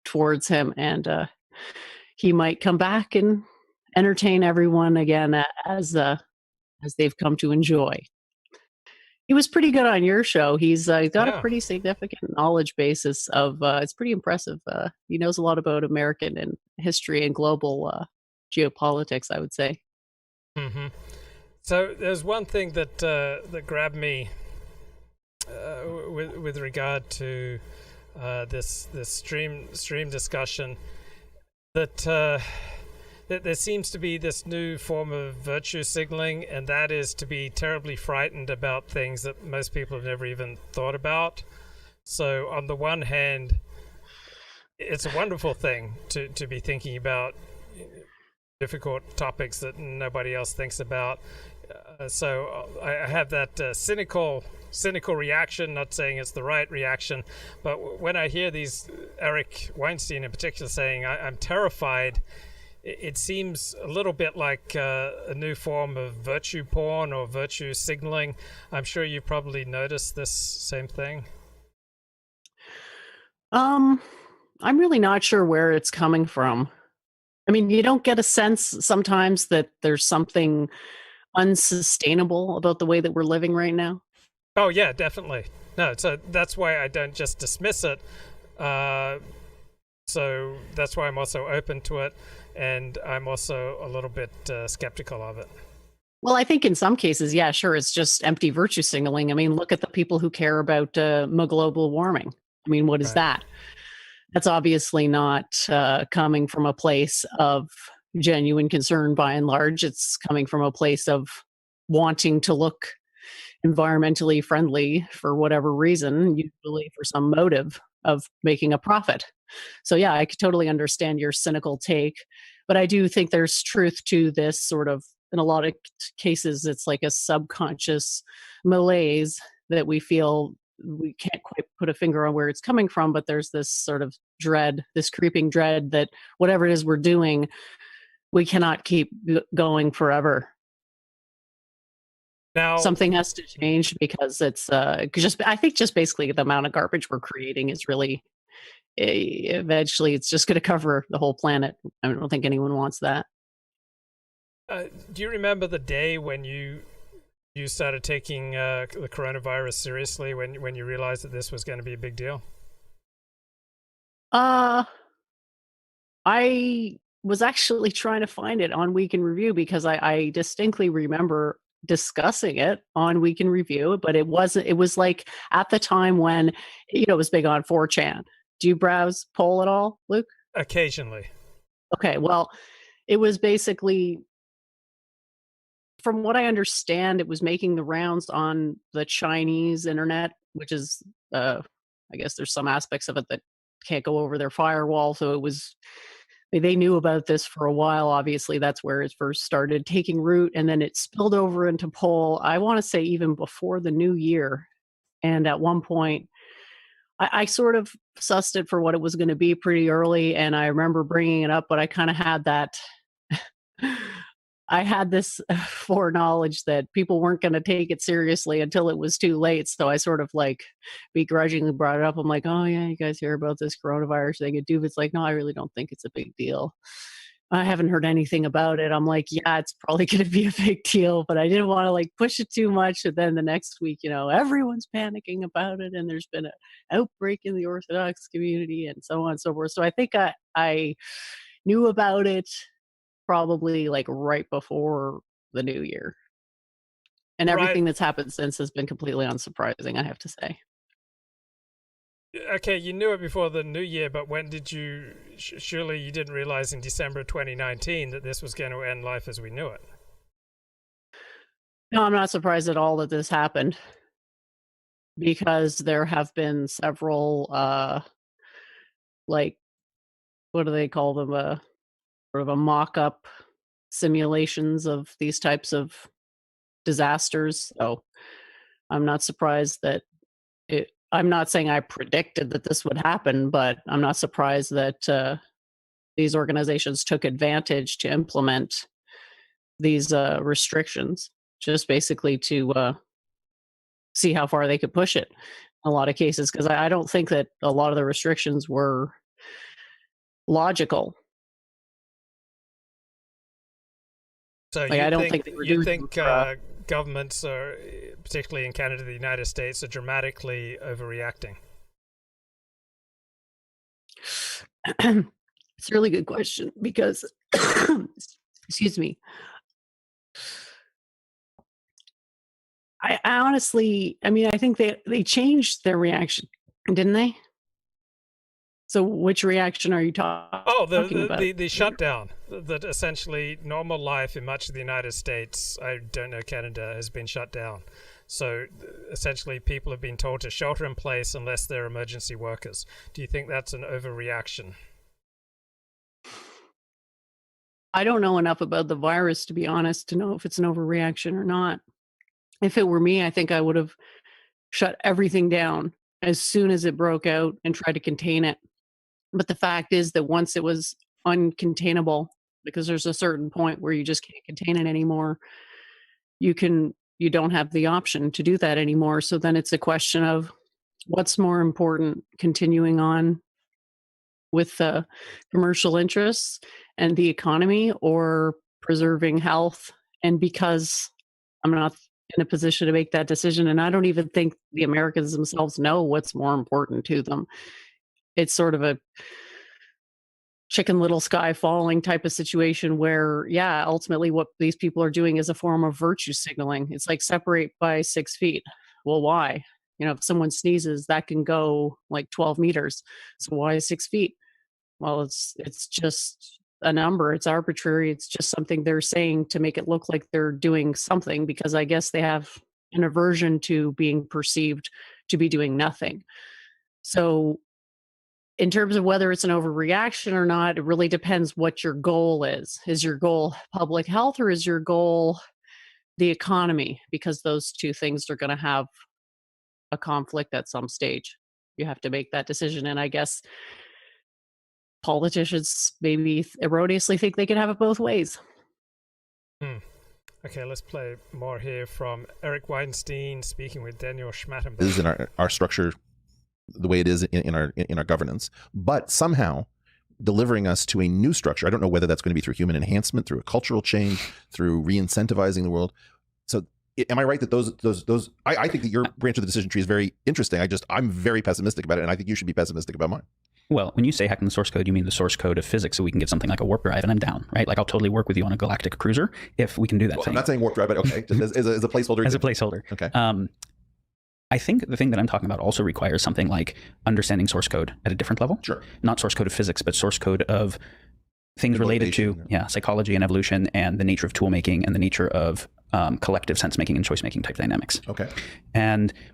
towards him, and he might come back and entertain everyone again as they've come to enjoy. He was pretty good on your show. He's got a pretty significant knowledge basis of. It's pretty impressive. He knows a lot about American and history and global geopolitics, I would say. Mm-hmm. So there's one thing that that grabbed me with regard to this stream discussion, that there seems to be this new form of virtue signaling, and that is to be terribly frightened about things that most people have never even thought about. So on the one hand, it's a wonderful thing to be thinking about difficult topics that nobody else thinks about. So I have that cynical reaction, not saying it's the right reaction, but when I hear these, Eric Weinstein in particular, saying I'm terrified, it seems a little bit like a new form of virtue porn or virtue signaling. I'm sure you've probably noticed this same thing. I'm really not sure where it's coming from. I mean, you don't get a sense sometimes that there's something unsustainable about the way that we're living right now? Oh, yeah, definitely. No, so that's why I don't just dismiss it. So that's why I'm also open to it, and I'm also a little bit skeptical of it. Well, I think in some cases, yeah, sure, it's just empty virtue signaling. I mean, look at the people who care about global warming. I mean, what is that? That's obviously not coming from a place of genuine concern by and large. It's coming from a place of wanting to look environmentally friendly for whatever reason, usually for some motive of making a profit. So yeah, I could totally understand your cynical take, but I do think there's truth to this sort of, in a lot of cases, it's like a subconscious malaise that we feel. We can't quite put a finger on where it's coming from, but there's this sort of dread, this creeping dread that whatever it is we're doing, we cannot keep going forever. Now, something has to change because it's I think just basically the amount of garbage we're creating is really eventually it's just going to cover the whole planet. I don't think anyone wants that. Do you remember the day when you started taking the coronavirus seriously, when you realized that this was going to be a big deal? I was actually trying to find it on Week in Review because I distinctly remember discussing it on Week in Review, but it was like at the time when, it was big on 4chan. Do you browse Poll at all, Luke? Occasionally. Okay, well, it was basically, from what I understand, it was making the rounds on the Chinese internet, which is, I guess there's some aspects of it that can't go over their firewall. So they knew about this for a while. Obviously, that's where it first started taking root. And then it spilled over into Poll, I want to say even before the new year. And at one point, I sort of sussed it for what it was going to be pretty early. And I remember bringing it up, but I kind of had that... I had this foreknowledge that people weren't going to take it seriously until it was too late. So I sort of begrudgingly brought it up. I'm like, oh yeah, you guys hear about this coronavirus thing? And Duvid's like, no, I really don't think it's a big deal. I haven't heard anything about it. I'm like, yeah, it's probably going to be a big deal, but I didn't want to push it too much. And then the next week, everyone's panicking about it. And there's been an outbreak in the Orthodox community and so on and so forth. So I think I knew about it probably right before the new year, and everything that's happened since has been completely unsurprising, I have to say. Okay, you knew it before the new year, but when did you surely you didn't realize in December 2019 that this was going to end life as we knew it? No, I'm not surprised at all that this happened, because there have been several what do they call them, sort of a mock-up simulations of these types of disasters. So I'm not surprised that I'm not saying I predicted that this would happen, but I'm not surprised that these organizations took advantage to implement these restrictions, just basically to see how far they could push it in a lot of cases, because I don't think that a lot of the restrictions were logical. So Like, I don't think you think governments, are, particularly in Canada, the United States, are dramatically overreacting? It's a really good question because, excuse me, I honestly, I mean, I think they changed their reaction, didn't they? So which reaction are you talking about? The shutdown, that essentially normal life in much of the United States, I don't know Canada, has been shut down. So essentially people have been told to shelter in place unless they're emergency workers. Do you think that's an overreaction? I don't know enough about the virus, to be honest, to know if it's an overreaction or not. If it were me, I think I would have shut everything down as soon as it broke out and tried to contain it. But the fact is that once it was uncontainable, because there's a certain point where you just can't contain it anymore, you don't have the option to do that anymore. So then it's a question of what's more important, continuing on with commercial interests and the economy, or preserving health. And because I'm not in a position to make that decision, and I don't even think the Americans themselves know what's more important to them. It's sort of a chicken little sky falling type of situation where, yeah, ultimately what these people are doing is a form of virtue signaling. It's like separate by 6 feet. Well, why? You know, if someone sneezes, that can go like 12 meters. So why 6 feet? Well, it's just a number. It's arbitrary. It's just something they're saying to make it look like they're doing something, because I guess they have an aversion to being perceived to be doing nothing. So in terms of whether it's an overreaction or not, it really depends what your goal is. Is your goal public health, or is your goal the economy? Because those two things are going to have a conflict at some stage. You have to make that decision. And I guess politicians maybe erroneously think they can have it both ways. Okay, let's play more here from Eric Weinstein speaking with Daniel Schmattenberg. This is in our structure, the way it is in our governance, but somehow delivering us to a new structure. I don't know whether that's going to be through human enhancement, through a cultural change, through re-incentivizing the world. So am I right that those I think that your branch of the decision tree is very interesting. I'm very pessimistic about it, and I think you should be pessimistic about mine. Well, when you say hacking the source code, you mean the source code of physics, so we can get something like a warp drive, and I'm down, right? Like, I'll totally work with you on a galactic cruiser if we can do that thing. I'm not saying warp drive, but okay, just as a placeholder. As a placeholder. Okay. I think the thing that I'm talking about also requires something like understanding source code at a different level. Sure. Not source code of physics, but source code of things related to psychology and evolution, and the nature of tool making, and the nature of collective sense making and choice making type dynamics. Okay.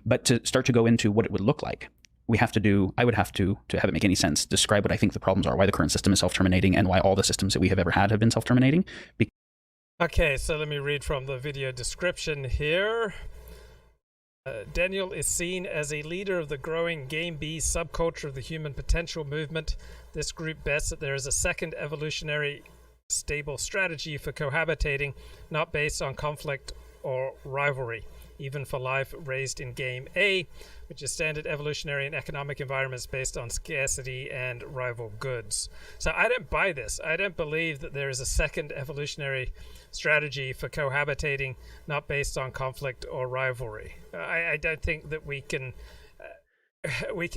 But to start to go into what it would look like, I would have to have it make any sense, describe what I think the problems are, why the current system is self-terminating, and why all the systems that we have ever had have been self-terminating. Okay, so let me read from the video description here. Daniel is seen as a leader of the growing Game B subculture of the human potential movement. This group bets that there is a second evolutionary stable strategy for cohabitating, not based on conflict or rivalry, even for life raised in Game A, which is standard evolutionary and economic environments based on scarcity and rival goods. So I don't buy this. I don't believe that there is a second evolutionary strategy for cohabitating, not based on conflict or rivalry. I don't think that we can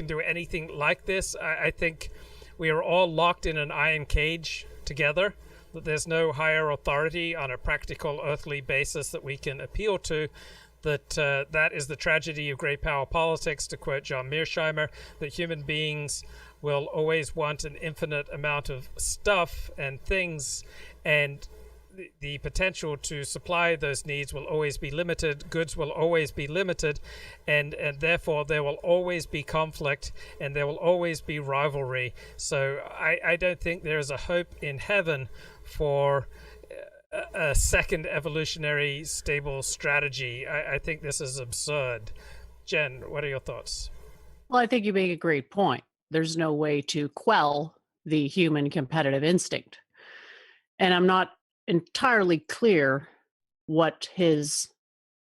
do anything like this. I think we are all locked in an iron cage together, that there's no higher authority on a practical earthly basis that we can appeal to, that is the tragedy of great power politics, to quote John Mearsheimer, that human beings will always want an infinite amount of stuff and things, and the potential to supply those needs will always be limited, goods will always be limited, and therefore there will always be conflict, and there will always be rivalry. So I don't think there is a hope in heaven for a second evolutionary stable strategy. I think this is absurd. Jen, what are your thoughts? Well, I think you make a great point. There's no way to quell the human competitive instinct. And I'm not entirely clear what his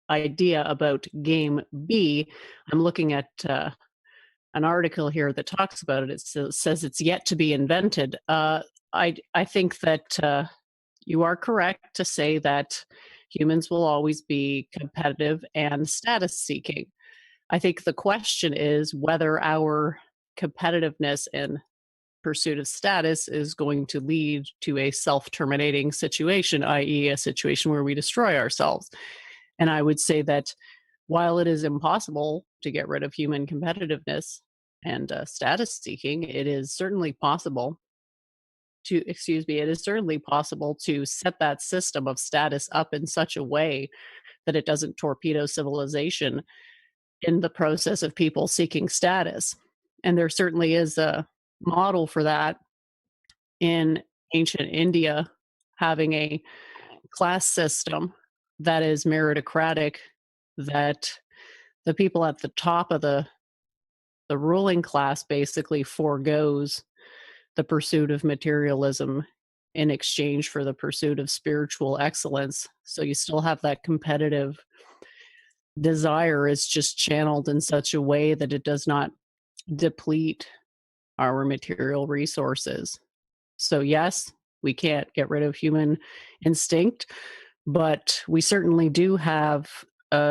idea about game B. I'm looking at an article here that talks about it. It says it's yet to be invented. I think that you are correct to say that humans will always be competitive and status seeking. I think the question is whether our competitiveness and pursuit of status is going to lead to a self-terminating situation, i.e., a situation where we destroy ourselves. And I would say that while it is impossible to get rid of human competitiveness and status seeking, it is certainly possible it is certainly possible to set that system of status up in such a way that it doesn't torpedo civilization in the process of people seeking status. And there certainly is a model for that in ancient India, having a class system that is meritocratic, that the people at the top of the ruling class basically forgoes the pursuit of materialism in exchange for the pursuit of spiritual excellence. So you still have that competitive desire, is just channeled in such a way that it does not deplete our material resources. So yes, we can't get rid of human instinct, but we certainly do have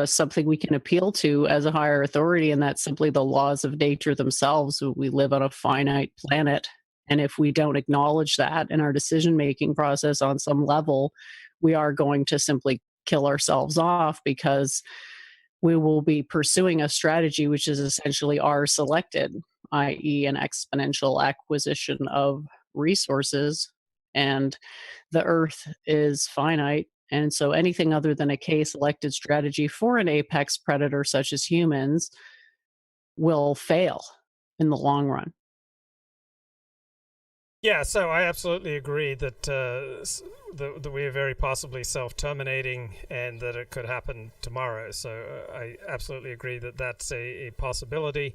something we can appeal to as a higher authority, and that's simply the laws of nature themselves. We live on a finite planet, and if we don't acknowledge that in our decision-making process on some level, we are going to simply kill ourselves off, because we will be pursuing a strategy which is essentially R-selected, i.e. an exponential acquisition of resources, and the Earth is finite. And so anything other than a K-selected strategy for an apex predator such as humans will fail in the long run. Yeah, so I absolutely agree that that we are very possibly self-terminating, and that it could happen tomorrow. So I absolutely agree that that's a possibility.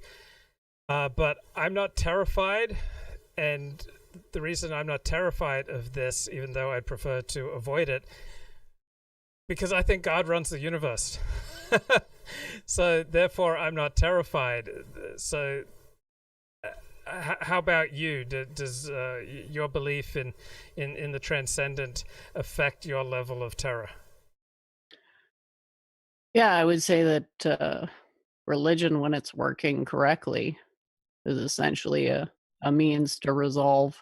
But I'm not terrified, and the reason I'm not terrified of this, even though I'd prefer to avoid it, because I think God runs the universe. So therefore, I'm not terrified. So how about you? Does your belief in the transcendent affect your level of terror? Yeah, I would say that religion, when it's working correctly, is essentially a means to resolve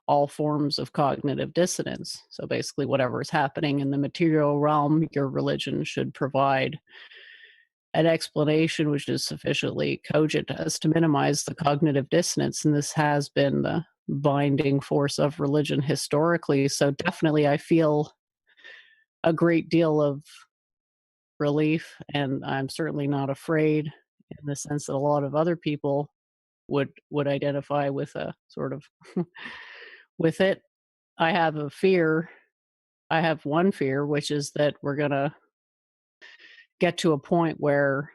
all forms of cognitive dissonance. So basically, whatever is happening in the material realm, your religion should provide an explanation which is sufficiently cogent as to minimize the cognitive dissonance. And this has been the binding force of religion historically. So definitely I feel a great deal of relief, and I'm certainly not afraid, in the sense that a lot of other people would identify with a sort of with it. I have a fear. I have one fear, which is that we're going to get to a point where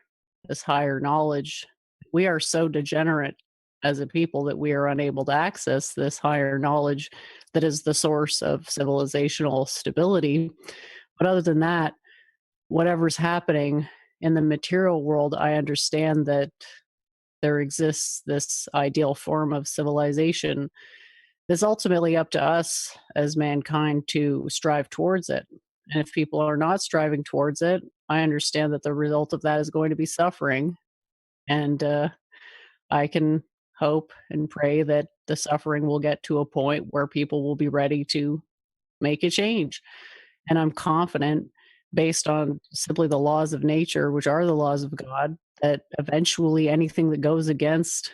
this higher knowledge, we are so degenerate as a people that we are unable to access this higher knowledge that is the source of civilizational stability. But other than that, whatever's happening in the material world, I understand that there exists this ideal form of civilization. It's ultimately up to us as mankind to strive towards it. And if people are not striving towards it, I understand that the result of that is going to be suffering. And I can hope and pray that the suffering will get to a point where people will be ready to make a change. And I'm confident, based on simply the laws of nature, which are the laws of God, that eventually anything that goes against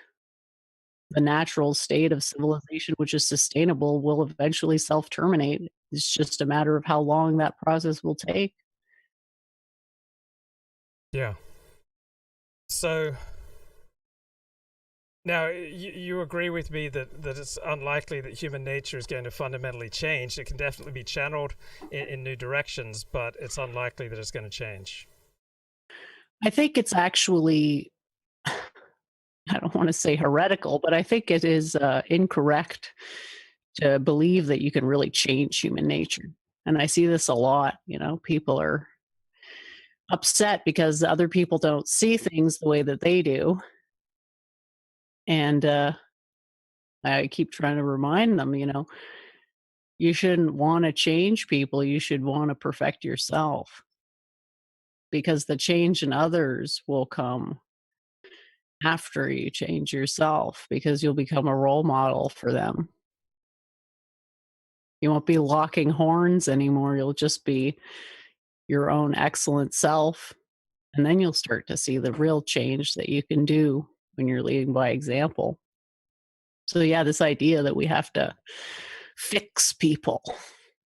the natural state of civilization, which is sustainable, will eventually self-terminate. It's just a matter of how long that process will take. Yeah. So now you agree with me that it's unlikely that human nature is going to fundamentally change. It can definitely be channeled in new directions, but it's unlikely that it's going to change. I think it's actually I don't want to say heretical, but I think it is incorrect to believe that you can really change human nature. And I see this a lot. People are upset because other people don't see things the way that they do. And I keep trying to remind them, you shouldn't want to change people. You should want to perfect yourself, because the change in others will come after you change yourself, because you'll become a role model for them. You won't be locking horns anymore. You'll just be your own excellent self. And then you'll start to see the real change that you can do when you're leading by example. So yeah, this idea that we have to fix people,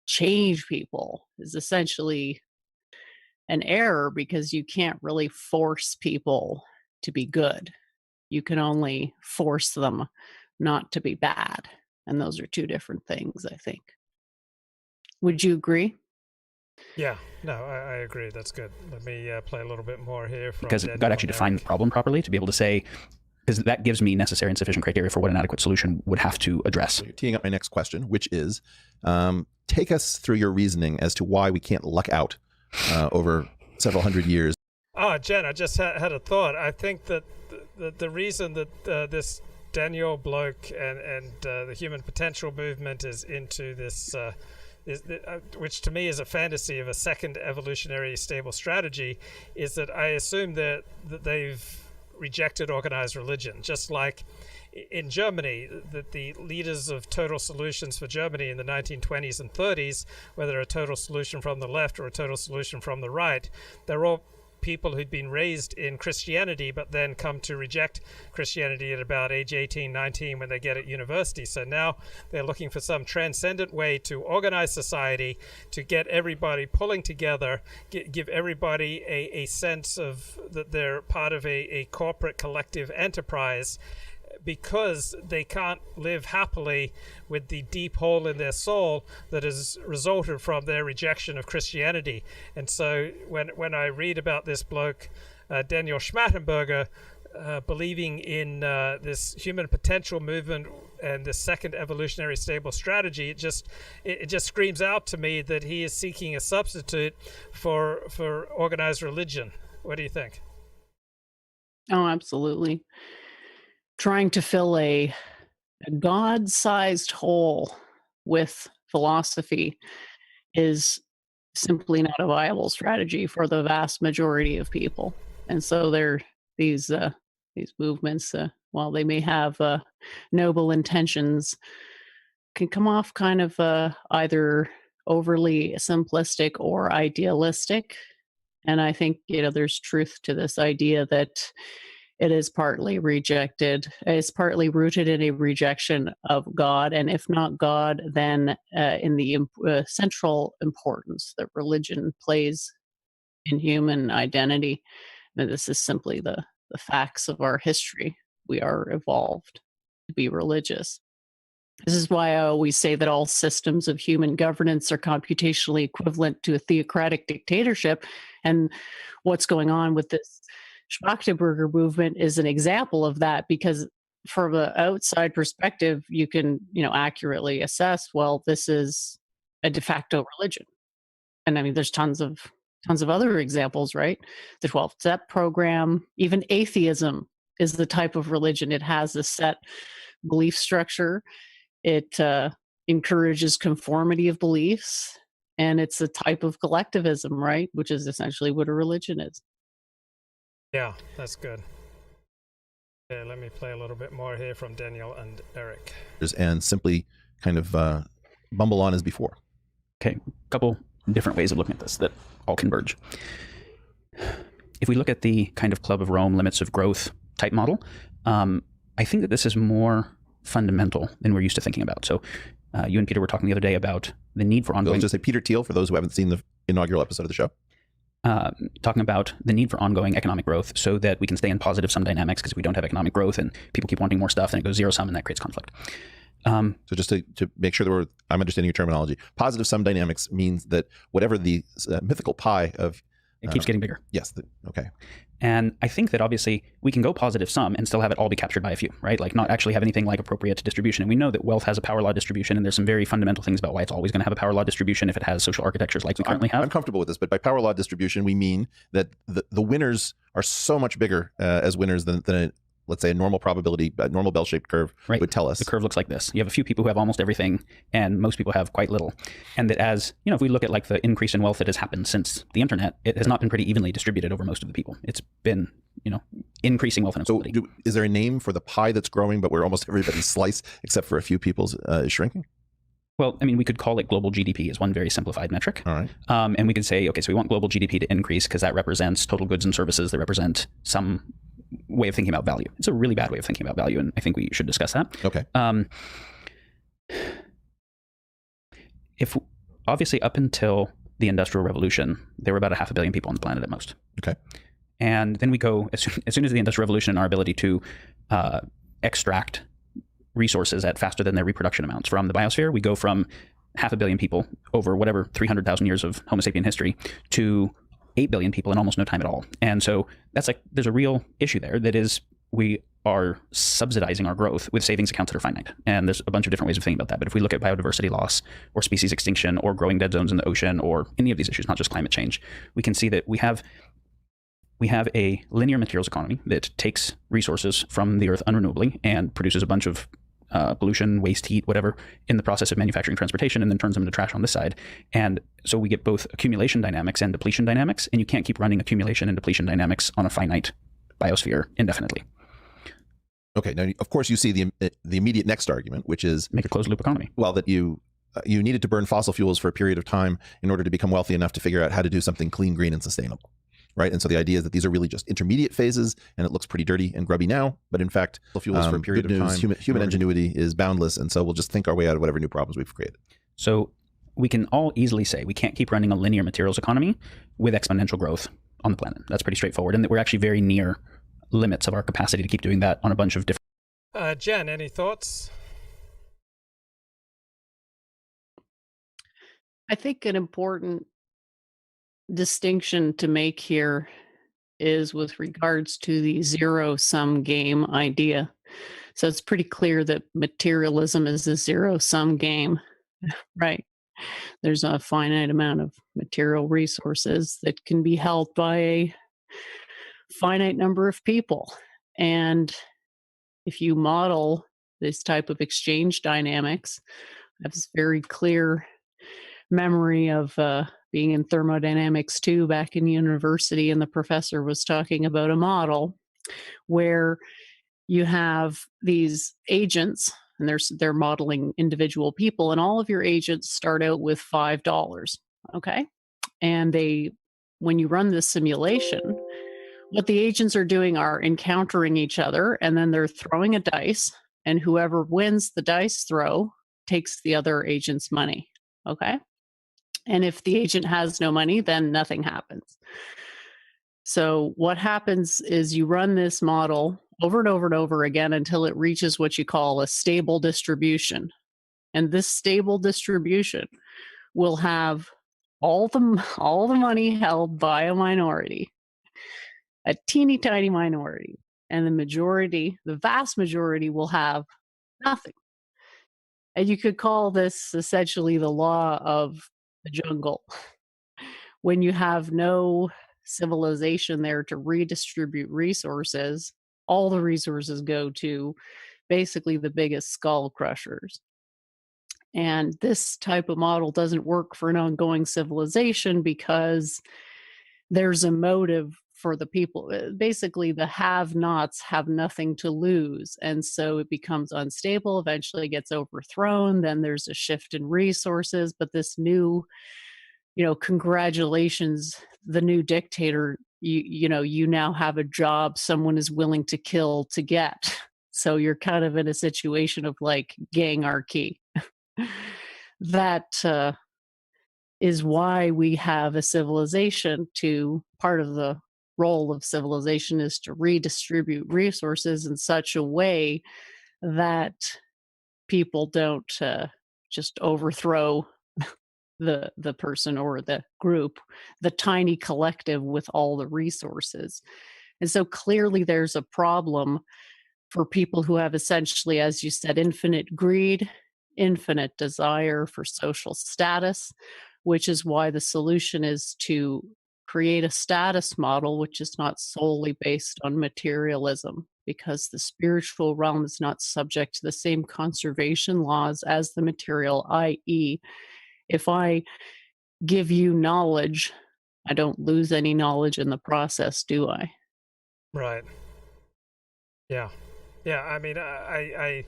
change people, is essentially an error, because you can't really force people to be good. You can only force them not to be bad. And those are two different things, I think. Would you agree? Yeah, no, I agree. That's good. Let me play a little bit more here. Because I've got to actually define the problem properly to be able to say, because that gives me necessary and sufficient criteria for what an adequate solution would have to address. So you're teeing up my next question, which is, take us through your reasoning as to why we can't luck out over several hundred years. Oh, Jenn, I just had a thought. I think that the reason that this Daniel bloke and the human potential movement is into this, which to me is a fantasy of a second evolutionary stable strategy, is that I assume that they've rejected organized religion, just like in Germany, that the leaders of total solutions for Germany in the 1920s and 30s, whether a total solution from the left or a total solution from the right, they're all people who'd been raised in Christianity but then come to reject Christianity at about age 18, 19 when they get at university. So now they're looking for some transcendent way to organize society, to get everybody pulling together, give everybody a sense of that they're part of a corporate collective enterprise, because they can't live happily with the deep hole in their soul that has resulted from their rejection of Christianity. And so when I read about this bloke, Daniel Schmattenberger, believing in this human potential movement and this second evolutionary stable strategy, it just screams out to me that he is seeking a substitute for organized religion. What do you think? Oh, absolutely. Trying to fill a God-sized hole with philosophy is simply not a viable strategy for the vast majority of people. And so these movements, while they may have noble intentions, can come off kind of either overly simplistic or idealistic. And I think, there's truth to this idea that it is partly rejected. It's partly rooted in a rejection of God, and if not God, then in the central importance that religion plays in human identity. And this is simply the facts of our history. We are evolved to be religious. This is why I always say that all systems of human governance are computationally equivalent to a theocratic dictatorship. And what's going on with this Schmachtenberger movement is an example of that, because from an outside perspective, you can, accurately assess, well, this is a de facto religion. And I mean, there's tons of other examples, right? The 12-step program, even atheism is the type of religion. It has a set belief structure. It encourages conformity of beliefs, and it's a type of collectivism, right? Which is essentially what a religion is. Yeah, that's good. Okay, let me play a little bit more here from Daniel and Eric. And simply kind of bumble on as before. Okay, a couple different ways of looking at this that all converge. If we look at the kind of Club of Rome limits of growth type model, I think that this is more fundamental than we're used to thinking about. So you and Peter were talking the other day about the need for ongoing... I'll just say Peter Thiel, for those who haven't seen the inaugural episode of the show. Talking about the need for ongoing economic growth so that we can stay in positive sum dynamics, because if we don't have economic growth and people keep wanting more stuff, then it goes zero sum and that creates conflict. So just to make sure that I'm understanding your terminology, positive sum dynamics means that whatever the mythical pie of It keeps getting bigger. Yes. Okay. And I think that obviously we can go positive sum and still have it all be captured by a few, right? Like not actually have anything like appropriate distribution. And we know that wealth has a power law distribution, and there's some very fundamental things about why it's always going to have a power law distribution if it has social architectures like we currently have. I'm comfortable with this, but by power law distribution, we mean that the winners are so much bigger as winners than let's say a normal probability, a normal bell-shaped curve would tell us. The curve looks like this. You have a few people who have almost everything, and most people have quite little. And that as, you know, if we look at like the increase in wealth that has happened since the internet, it has not been pretty evenly distributed over most of the people. It's been, you know, increasing wealth inequality. So is there a name for the pie that's growing, but where almost everybody's slice, except for a few people's, is shrinking? Well, I mean, we could call it global GDP as one very simplified metric. All right. And we could say, okay, so we want global GDP to increase because that represents total goods and services that represent some way of thinking about value. It's a really bad way of thinking about value, and I think we should discuss that. Okay. If obviously up until the Industrial Revolution, there were about 500 million people on the planet at most. Okay. And then we go, as soon as the Industrial Revolution and our ability to extract resources at faster than their reproduction amounts from the biosphere, we go from 500 million people over whatever 300,000 years of Homo sapien history to 8 billion people in almost no time at all. And so that's like, there's a real issue there that is we are subsidizing our growth with savings accounts that are finite. And there's a bunch of different ways of thinking about that. But if we look at biodiversity loss or species extinction or growing dead zones in the ocean or any of these issues, not just climate change, we can see that we have a linear materials economy that takes resources from the earth unrenewably and produces a bunch of pollution, waste, heat, whatever, in the process of manufacturing transportation, and then turns them into trash on this side. And so we get both accumulation dynamics and depletion dynamics, and you can't keep running accumulation and depletion dynamics on a finite biosphere indefinitely. Okay. Now, of course, you see the immediate next argument, which is make a closed loop economy. Well, that you needed to burn fossil fuels for a period of time in order to become wealthy enough to figure out how to do something clean, green, and sustainable. Right. And so the idea is that these are really just intermediate phases, and it looks pretty dirty and grubby now. But in fact, fuels for a period of time, human ingenuity is boundless. And so we'll just think our way out of whatever new problems we've created. So we can all easily say we can't keep running a linear materials economy with exponential growth on the planet. That's pretty straightforward. And that we're actually very near limits of our capacity to keep doing that on a bunch of different. Jenn, any thoughts? I think an important distinction to make here is with regards to the zero-sum game idea. So it's pretty clear that materialism is a zero-sum game, right? There's a finite amount of material resources that can be held by a finite number of people. And if you model this type of exchange dynamics, I have this very clear memory of being in thermodynamics 2 back in university, and the professor was talking about a model where you have these agents, and they're modeling individual people, and all of your agents start out with $5, okay? And when you run this simulation, what the agents are doing are encountering each other, and then they're throwing a dice, and whoever wins the dice throw takes the other agent's money, okay? And if the agent has no money, then nothing happens. So what happens is you run this model over and over and over again until it reaches what you call a stable distribution. And this stable distribution will have all the money held by a minority, a teeny tiny minority, and the vast majority will have nothing. And you could call this essentially the law of the jungle. When you have no civilization there to redistribute resources, all the resources go to basically the biggest skull crushers. And this type of model doesn't work for an ongoing civilization because there's a motive for the people. Basically, the have-nots have nothing to lose, and so it becomes unstable, eventually gets overthrown, then there's a shift in resources, but this new, congratulations, the new dictator, you now have a job someone is willing to kill to get. So you're kind of in a situation of like gangarchy. That is why we have a civilization. Part of the role of civilization is to redistribute resources in such a way that people don't just overthrow the person or the group, the tiny collective with all the resources. And so clearly there's a problem for people who have essentially, as you said, infinite greed, infinite desire for social status, which is why the solution is to create a status model which is not solely based on materialism, because the spiritual realm is not subject to the same conservation laws as the material, i.e., if I give you knowledge, I don't lose any knowledge in the process, do I? Right. Yeah. Yeah. I mean, I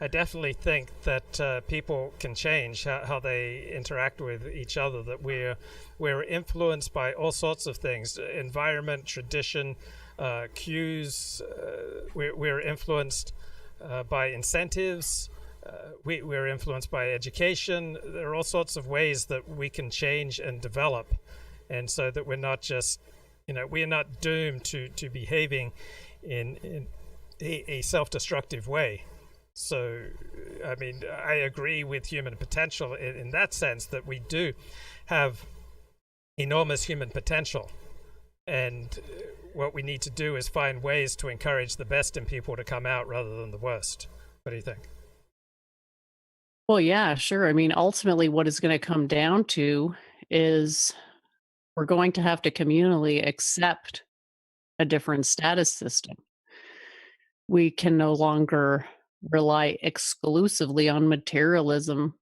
definitely think that people can change how they interact with each other. That we're influenced by all sorts of things: environment, tradition, cues. We're influenced by incentives. We're influenced by education. There are all sorts of ways that we can change and develop, and so that we're not just, we're not doomed to behaving in a self-destructive way. So, I mean, I agree with human potential in that sense, that we do have enormous human potential, and what we need to do is find ways to encourage the best in people to come out rather than the worst. What do you think? Well, yeah, sure. I mean, ultimately, what it's going to come down to is we're going to have to communally accept a different status system. We can no longer rely exclusively on materialism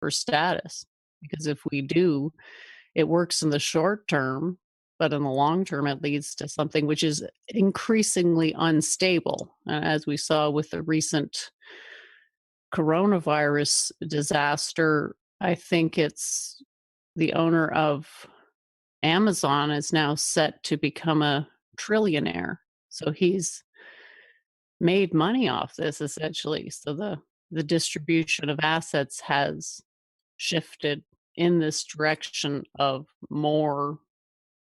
for status, because if we do, it works in the short term, but in the long term, it leads to something which is increasingly unstable. As we saw with the recent coronavirus disaster, I think it's the owner of Amazon is now set to become a trillionaire. So he's made money off this essentially. So the distribution of assets has shifted in this direction of more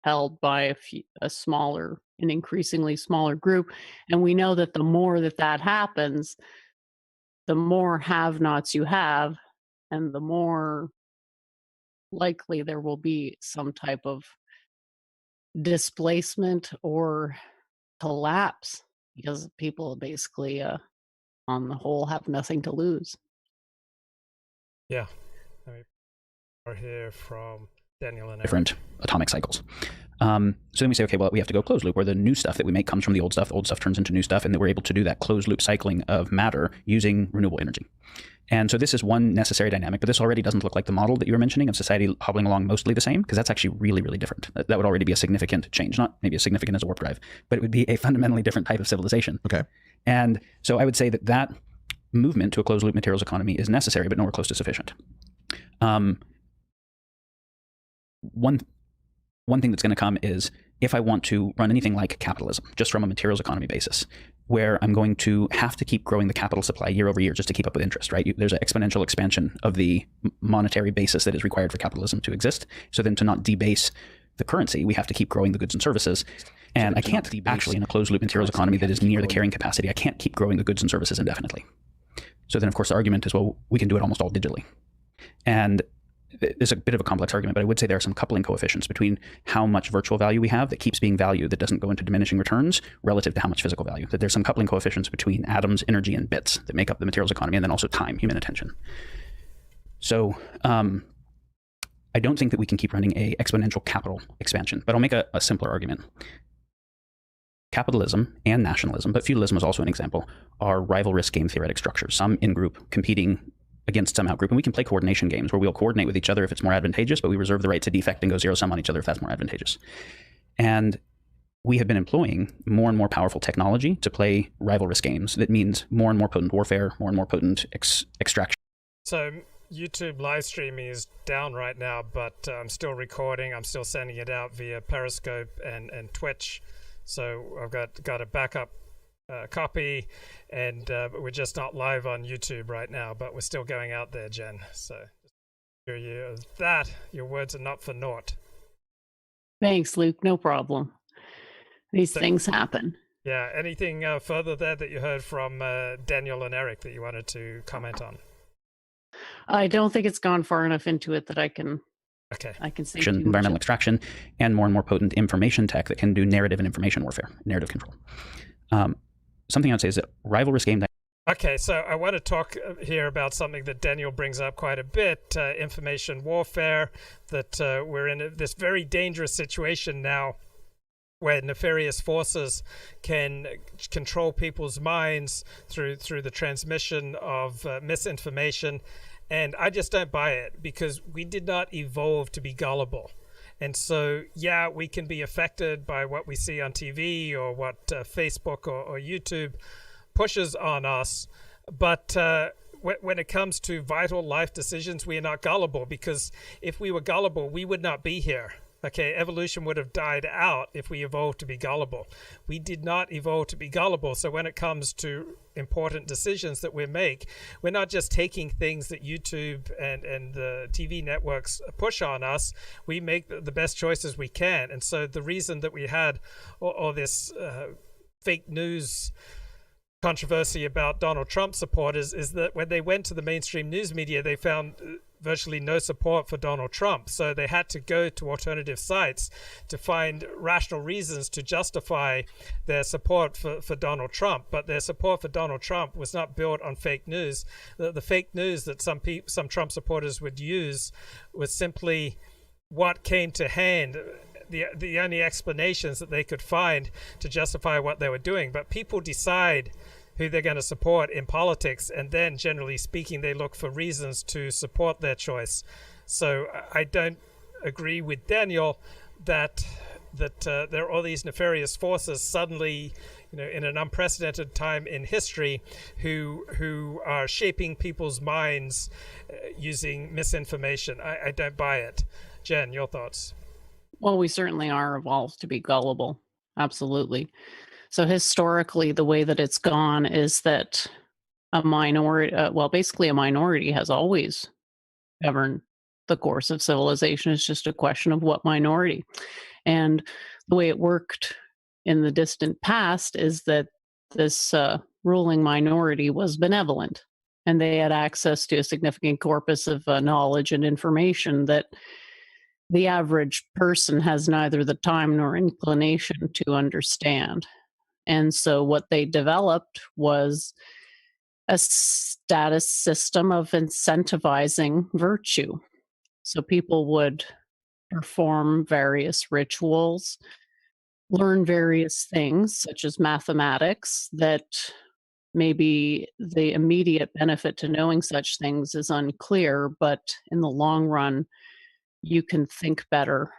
held by an increasingly smaller group. And we know that the more that happens, the more have-nots you have, and the more likely there will be some type of displacement or collapse, because people basically, on the whole, have nothing to lose. Yeah. We're here from Daniel and Eric. Different atomic cycles. So then we say, okay, well, we have to go closed loop, where the new stuff that we make comes from the old stuff turns into new stuff, and that we're able to do that closed loop cycling of matter using renewable energy. And so this is one necessary dynamic, but this already doesn't look like the model that you were mentioning of society hobbling along mostly the same, because that's actually really, really different. That would already be a significant change, not maybe as significant as a warp drive, but it would be a fundamentally different type of civilization. Okay. And so I would say that movement to a closed loop materials economy is necessary, but nowhere close to sufficient. One thing that's going to come is if I want to run anything like capitalism, just from a materials economy basis, where I'm going to have to keep growing the capital supply year over year just to keep up with interest, right? There's an exponential expansion of the monetary basis that is required for capitalism to exist. So then to not debase the currency, we have to keep growing the goods and services. And I can't actually, in a closed loop materials economy that is near the carrying capacity, I can't keep growing the goods and services indefinitely. So then, of course, the argument is, well, we can do it almost all digitally. And it's a bit of a complex argument, but I would say there are some coupling coefficients between how much virtual value we have that keeps being valued, that doesn't go into diminishing returns, relative to how much physical value. That there's some coupling coefficients between atoms, energy, and bits that make up the materials economy, and then also time, human attention. So I don't think that we can keep running a exponential capital expansion, but I'll make a simpler argument. Capitalism and nationalism, but feudalism is also an example, are rivalrous game theoretic structures, some in-group competing against some out-group. And we can play coordination games where we'll coordinate with each other if it's more advantageous, but we reserve the right to defect and go zero-sum on each other if that's more advantageous. And we have been employing more and more powerful technology to play rivalrous games. That means more and more potent warfare, more and more potent extraction. So YouTube live streaming is down right now, but I'm still recording. I'm still sending it out via Periscope and Twitch. So I've got a backup copy, and we're just not live on YouTube right now, but we're still going out there, Jen. So your words are not for naught. Thanks, Luke. No problem. These things happen. Yeah. Anything further there that you heard from Daniel and Eric that you wanted to comment on? I don't think it's gone far enough into it that I can say too much. Environmental extraction, and more potent information tech that can do narrative and information warfare, narrative control. Something I would say is that rival risk game. Okay, so I want to talk here about something that Daniel brings up quite a bit, information warfare, that we're in this very dangerous situation now where nefarious forces can control people's minds through the transmission of misinformation. And I just don't buy it, because we did not evolve to be gullible. And so, yeah, we can be affected by what we see on TV or what Facebook or YouTube pushes on us. But when it comes to vital life decisions, we are not gullible, because if we were gullible, we would not be here. Okay, evolution would have died out if we evolved to be gullible. We did not evolve to be gullible. So when it comes to important decisions that we make, we're not just taking things that YouTube and the TV networks push on us. We make the best choices we can. And so the reason that we had all this fake news controversy about Donald Trump supporters is that when they went to the mainstream news media, they found virtually no support for Donald Trump. So they had to go to alternative sites to find rational reasons to justify their support for Donald Trump. But their support for Donald Trump was not built on fake news. The fake news that some Trump supporters would use was simply what came to hand, the only explanations that they could find to justify what they were doing. But people decide who they're going to support in politics, and then generally speaking they look for reasons to support their choice. So I don't agree with Daniel that there are all these nefarious forces suddenly, in an unprecedented time in history, who are shaping people's minds using misinformation. I don't buy it. Jen, your thoughts? Well, we certainly are evolved to be gullible. Absolutely. So historically, the way that it's gone is that a minority, basically a minority has always governed the course of civilization. It's just a question of what minority. And the way it worked in the distant past is that this ruling minority was benevolent, and they had access to a significant corpus of knowledge and information that the average person has neither the time nor inclination to understand. And so what they developed was a status system of incentivizing virtue. So people would perform various rituals, learn various things, such as mathematics, that maybe the immediate benefit to knowing such things is unclear, but in the long run, you can think better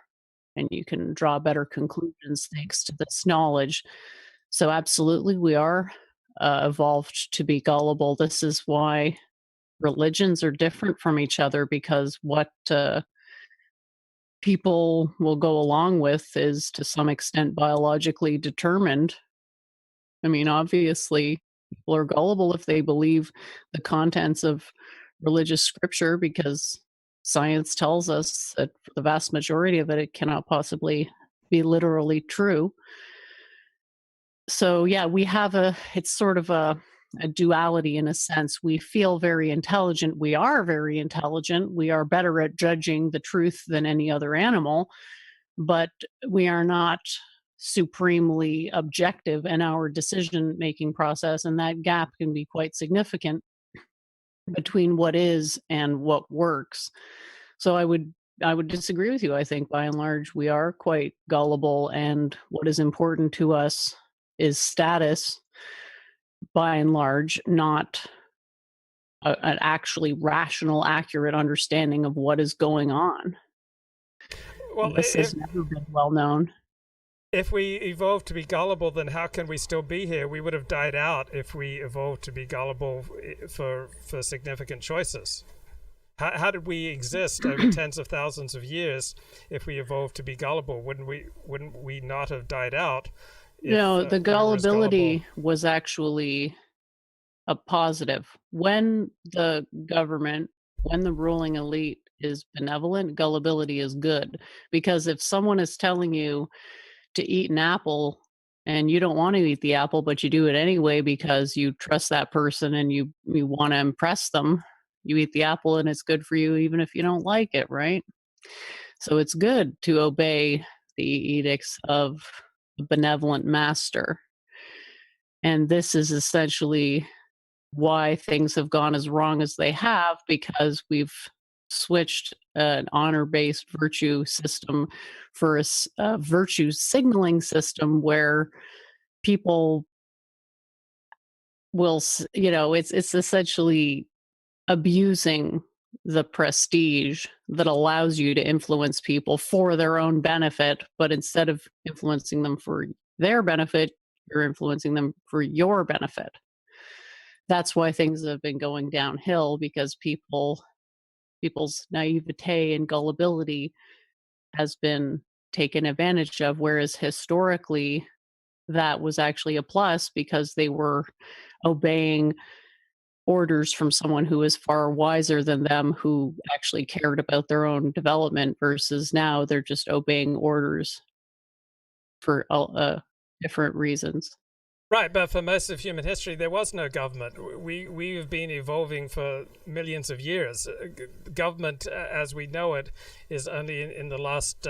and you can draw better conclusions thanks to this knowledge. So absolutely, we are evolved to be gullible. This is why religions are different from each other, because what people will go along with is to some extent biologically determined. I mean, obviously, people are gullible if they believe the contents of religious scripture, because science tells us that for the vast majority of it, it cannot possibly be literally true. So yeah, we have it's sort of a duality in a sense. We feel very intelligent. We are very intelligent. We are better at judging the truth than any other animal, but we are not supremely objective in our decision-making process, and that gap can be quite significant between what is and what works. So I would disagree with you. I think by and large we are quite gullible, and what is important to us is status, by and large, not an actually rational, accurate understanding of what is going on. Well, this has never been well known. If we evolved to be gullible, then how can we still be here? We would have died out if we evolved to be gullible for significant choices. How did we exist over tens of thousands of years if we evolved to be gullible? Wouldn't we not have died out? No, the gullibility was actually a positive. When the government, when the ruling elite is benevolent, gullibility is good. Because if someone is telling you to eat an apple and you don't want to eat the apple, but you do it anyway because you trust that person and you want to impress them, You eat the apple and it's good for you even if you don't like it, right? So it's good to obey the edicts of a benevolent master. And this is essentially why things have gone as wrong as they have, because we've switched an honor-based virtue system for a virtue signaling system where people will, it's essentially abusing the prestige that allows you to influence people for their own benefit, but instead of influencing them for their benefit, you're influencing them for your benefit. That's why things have been going downhill, because people's naivete and gullibility has been taken advantage of, whereas historically that was actually a plus because they were obeying orders from someone who is far wiser than them, who actually cared about their own development, versus now they're just obeying orders for different reasons. Right, but for most of human history, there was no government. We've been evolving for millions of years. Government, as we know it, is only in the last,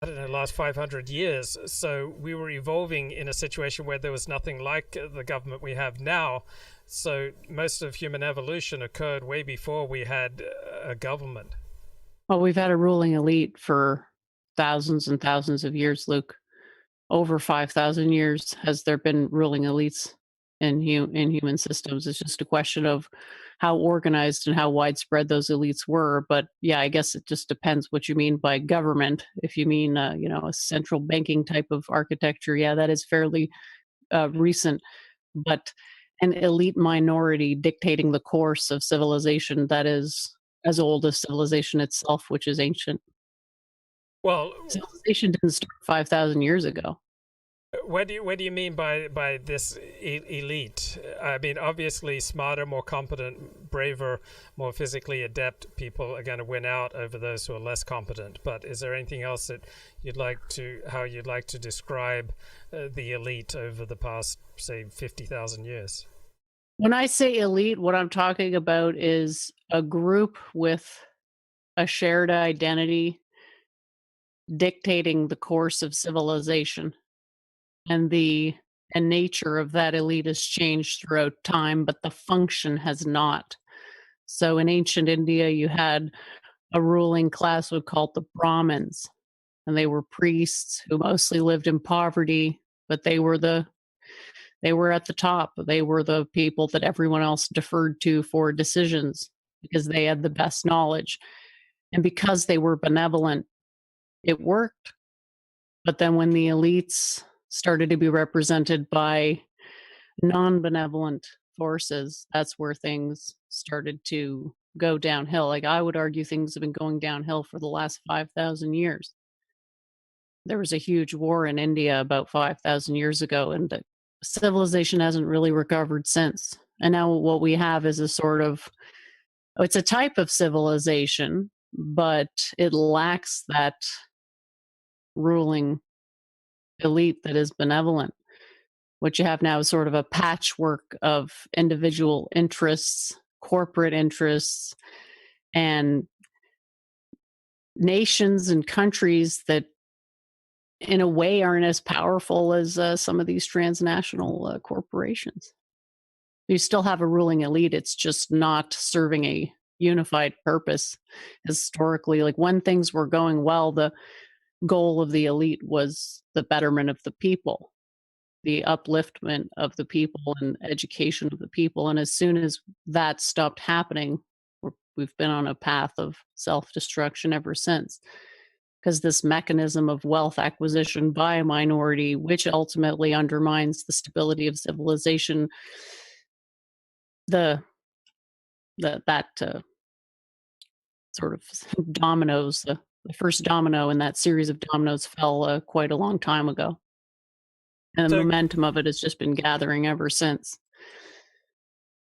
last 500 years. So we were evolving in a situation where there was nothing like the government we have now. So most of human evolution occurred way before we had a government. Well, we've had a ruling elite for thousands and thousands of years, Luke. Over 5,000 years has there been ruling elites in human systems. It's just a question of how organized and how widespread those elites were. But yeah, I guess it just depends what you mean by government. If you mean, a central banking type of architecture, yeah, that is fairly recent. But an elite minority dictating the course of civilization that is as old as civilization itself, which is ancient. Well, civilization didn't start 5,000 years ago. What do you mean by this elite? I mean, obviously, smarter, more competent, braver, more physically adept people are going to win out over those who are less competent. But is there anything else that you'd like to describe the elite over the past, say, 50,000 years? When I say elite, what I'm talking about is a group with a shared identity dictating the course of civilization. And the nature of that elite has changed throughout time, but the function has not. So in ancient India, you had a ruling class we called the Brahmins, and they were priests who mostly lived in poverty, but they were at the top. They were the people that everyone else deferred to for decisions because they had the best knowledge. And because they were benevolent, it worked. But then when the elites started to be represented by non-benevolent forces, that's where things started to go downhill. Like, I would argue things have been going downhill for the last 5,000 years. There was a huge war in India about 5,000 years ago, and the civilization hasn't really recovered since. And now what we have is it's a type of civilization, but it lacks that ruling elite that is benevolent. What you have now is sort of a patchwork of individual interests, corporate interests, and nations and countries that in a way aren't as powerful as some of these transnational corporations. You still have a ruling elite, it's just not serving a unified purpose. Historically, like when things were going well, the goal of the elite was the betterment of the people, the upliftment of the people and education of the people. And as soon as that stopped happening, we've been on a path of self-destruction ever since. Because this mechanism of wealth acquisition by a minority, which ultimately undermines the stability of civilization, that sort of dominoes, the first domino in that series of dominoes fell quite a long time ago. And the momentum of it has just been gathering ever since.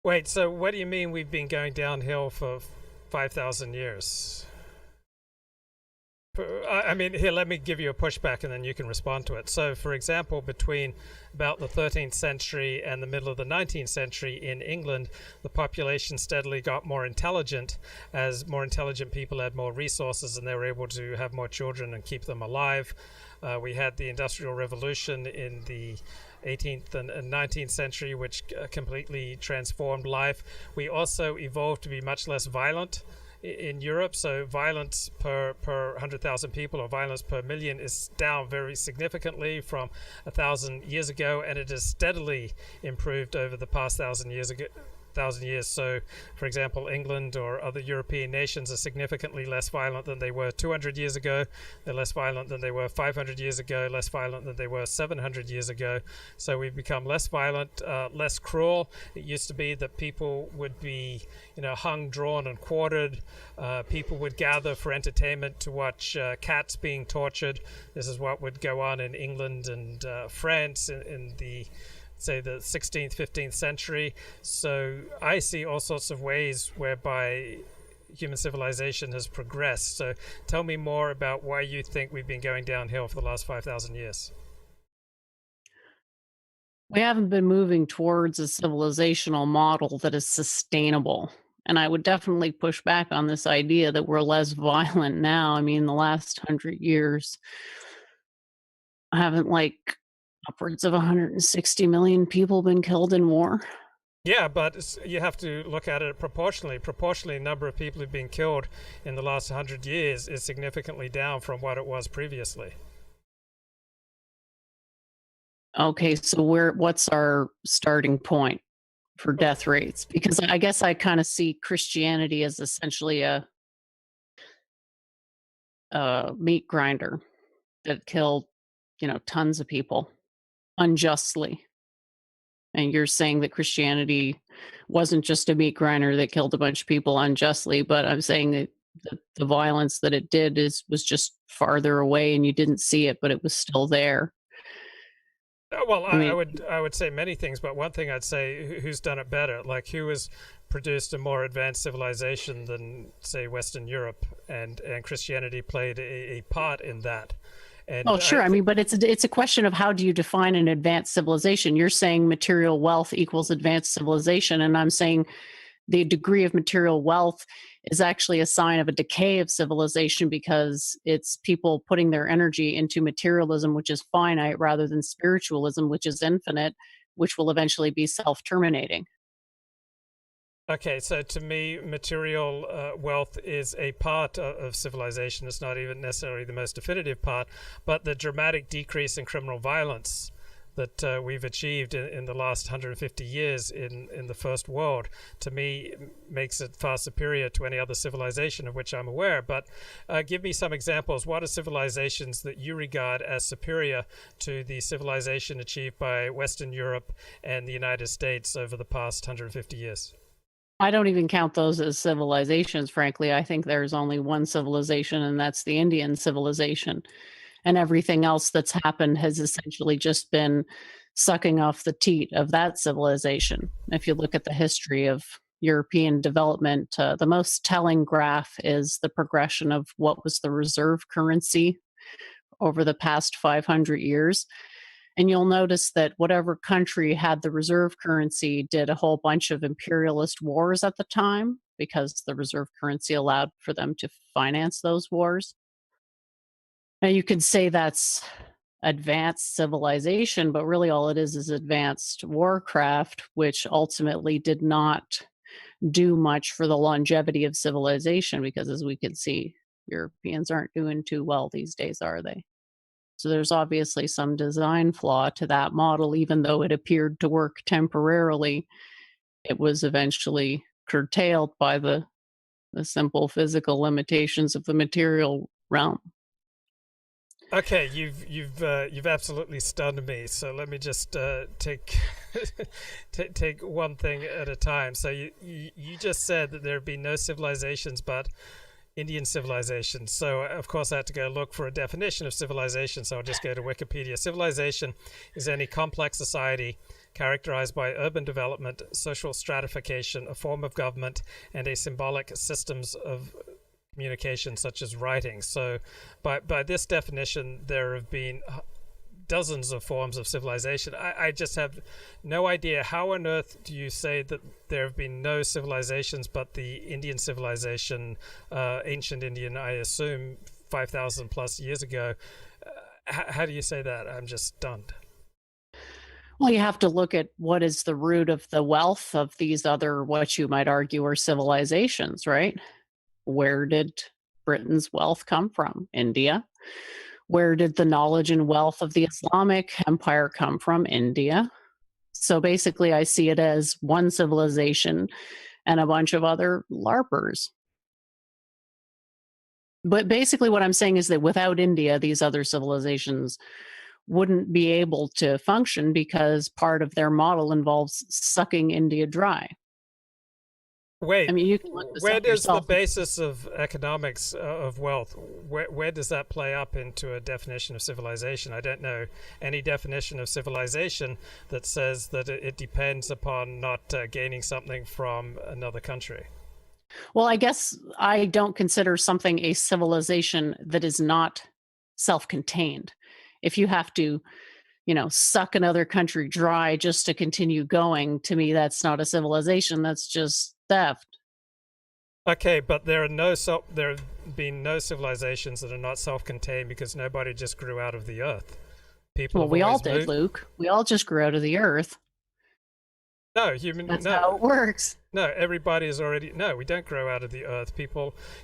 Wait, so what do you mean we've been going downhill for 5,000 years? I mean, here, let me give you a pushback and then you can respond to it. So, for example, between about the 13th century and the middle of the 19th century in England, the population steadily got more intelligent as more intelligent people had more resources and they were able to have more children and keep them alive. We had the Industrial Revolution in the 18th and 19th century, which completely transformed life. We also evolved to be much less violent in Europe, so violence per 100,000 people or violence per million is down very significantly from 1,000 years ago, and it has steadily improved over the past 1,000 years. So, for example, England or other European nations are significantly less violent than they were 200 years ago. They're less violent than they were 500 years ago, less violent than they were 700 years ago. So we've become less violent, less cruel. It used to be that people would be, hung, drawn, and quartered. People would gather for entertainment to watch cats being tortured. This is what would go on in England and France in the say the 16th, 15th century. So I see all sorts of ways whereby human civilization has progressed. So tell me more about why you think we've been going downhill for the last 5,000 years. We haven't been moving towards a civilizational model that is sustainable. And I would definitely push back on this idea that we're less violent now. I mean, the last 100 years, haven't upwards of 160 million people been killed in war? Yeah, but you have to look at it proportionally. Proportionally, the number of people who've been killed in the last 100 years is significantly down from what it was previously. Okay, so what's our starting point for death rates? Because I guess I kind of see Christianity as essentially a meat grinder that killed, tons of people unjustly. And you're saying that Christianity wasn't just a meat grinder that killed a bunch of people unjustly, but I'm saying that the violence that it did was just farther away and you didn't see it, but it was still there. Well, I would say many things, but one thing I'd say, who's done it better? Like, who has produced a more advanced civilization than, say, Western Europe, and Christianity played a part in that. And sure. I mean, but it's a question of how do you define an advanced civilization? You're saying material wealth equals advanced civilization, and I'm saying the degree of material wealth is actually a sign of a decay of civilization because it's people putting their energy into materialism, which is finite, rather than spiritualism, which is infinite, which will eventually be self-terminating. Okay, so to me, material wealth is a part of civilization. It's not even necessarily the most definitive part, but the dramatic decrease in criminal violence that we've achieved in the last 150 years in the first world, to me, makes it far superior to any other civilization of which I'm aware. But give me some examples. What are civilizations that you regard as superior to the civilization achieved by Western Europe and the United States over the past 150 years? I don't even count those as civilizations, frankly. I think there's only one civilization, and that's the Indian civilization. And everything else that's happened has essentially just been sucking off the teat of that civilization. If you look at the history of European development, the most telling graph is the progression of what was the reserve currency over the past 500 years. And you'll notice that whatever country had the reserve currency did a whole bunch of imperialist wars at the time because the reserve currency allowed for them to finance those wars. Now, you could say that's advanced civilization, but really all it is advanced warcraft, which ultimately did not do much for the longevity of civilization because, as we can see, Europeans aren't doing too well these days, are they? So there's obviously some design flaw to that model. Even though it appeared to work temporarily, it was eventually curtailed by the simple physical limitations of the material realm. Okay, you've absolutely stunned me. So let me just take take one thing at a time. So you just said that there have been no civilizations but Indian civilization. So, of course, I had to go look for a definition of civilization. So I'll just go to Wikipedia. Civilization is any complex society characterized by urban development, social stratification, a form of government, and a symbolic systems of communication such as writing. So by this definition, there have been dozens of forms of civilization. I just have no idea how on earth do you say that there have been no civilizations but the Indian civilization, ancient Indian, I assume 5,000 plus years ago. How do you say that? I'm just stunned. Well, you have to look at what is the root of the wealth of these other, what you might argue, are civilizations, right? Where did Britain's wealth come from? India. Where did the knowledge and wealth of the Islamic Empire come from? India. So basically, I see it as one civilization and a bunch of other LARPers. But basically, what I'm saying is that without India, these other civilizations wouldn't be able to function because part of their model involves sucking India dry. Wait, I mean, you can look this where up does yourself. the basis of economics of wealth, where does that play up into a definition of civilization? I don't know any definition of civilization that says that it depends upon not gaining something from another country. Well, I guess I don't consider something a civilization that is not self-contained. If you have to, suck another country dry just to continue going, to me, that's not a civilization. That's just theft. Okay, but there have been no civilizations that are not self-contained because nobody just grew out of the earth. Well, we all did, Luke. We all just grew out of the earth. No, That's how it works. No, everybody is already... No, we don't grow out of the earth.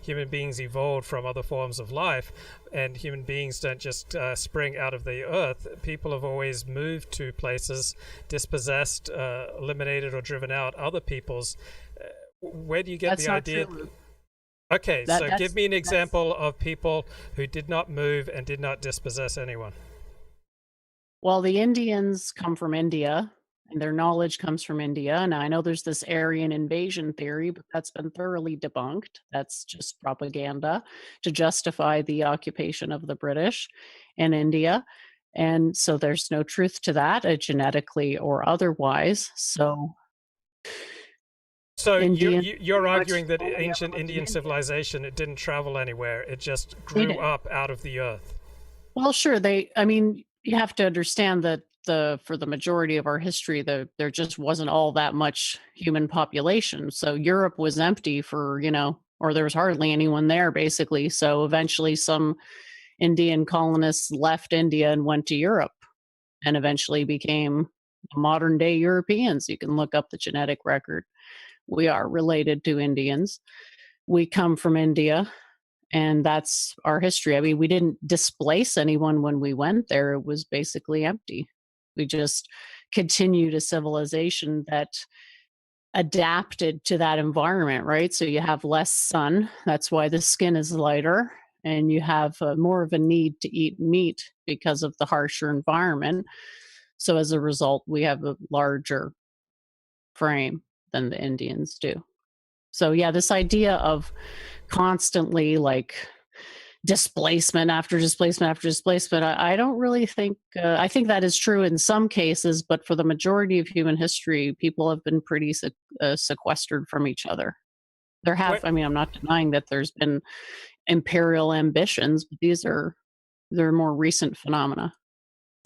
Human beings evolved from other forms of life, and human beings don't just spring out of the earth. People have always moved to places, dispossessed, eliminated, or driven out other peoples. Where do you get That's the not idea? true, Luke. Okay, so give me an example of people who did not move and did not dispossess anyone. Well, the Indians come from India, and their knowledge comes from India. And I know there's this Aryan invasion theory, but that's been thoroughly debunked. That's just propaganda to justify the occupation of the British in India. And so there's no truth to that, genetically or otherwise. So you're arguing that ancient Indian civilization, it didn't travel anywhere. It just grew up out of the earth. Well, sure. You have to understand that for the majority of our history, there just wasn't all that much human population. So Europe was empty for, or there was hardly anyone there, basically. So eventually some Indian colonists left India and went to Europe and eventually became modern day Europeans. You can look up the genetic record. We are related to Indians. We come from India. And that's our history. I mean, we didn't displace anyone when we went there. It was basically empty. We just continued a civilization that adapted to that environment, right? So you have less sun. That's why the skin is lighter. And you have more of a need to eat meat because of the harsher environment. So as a result, we have a larger frame than the Indians do. So yeah, this idea of constantly displacement after displacement after displacement, I don't really think, I think that is true in some cases, but for the majority of human history, people have been pretty sequestered from each other. I'm not denying that there's been imperial ambitions, but they're more recent phenomena.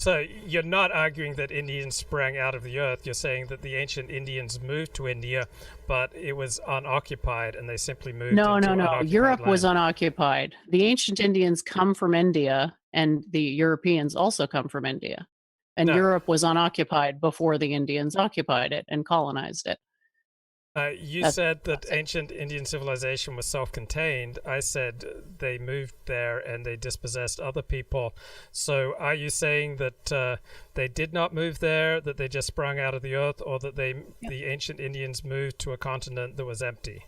So you're not arguing that Indians sprang out of the earth. You're saying that the ancient Indians moved to India, but it was unoccupied, and they simply moved. No. Europe land. Was unoccupied. The ancient Indians come from India, and the Europeans also come from India. And Europe was unoccupied before the Indians occupied it and colonized it. You said that ancient Indian civilization was self-contained. I said they moved there and they dispossessed other people. So are you saying that they did not move there, that they just sprung out of the earth, or that the ancient Indians moved to a continent that was empty?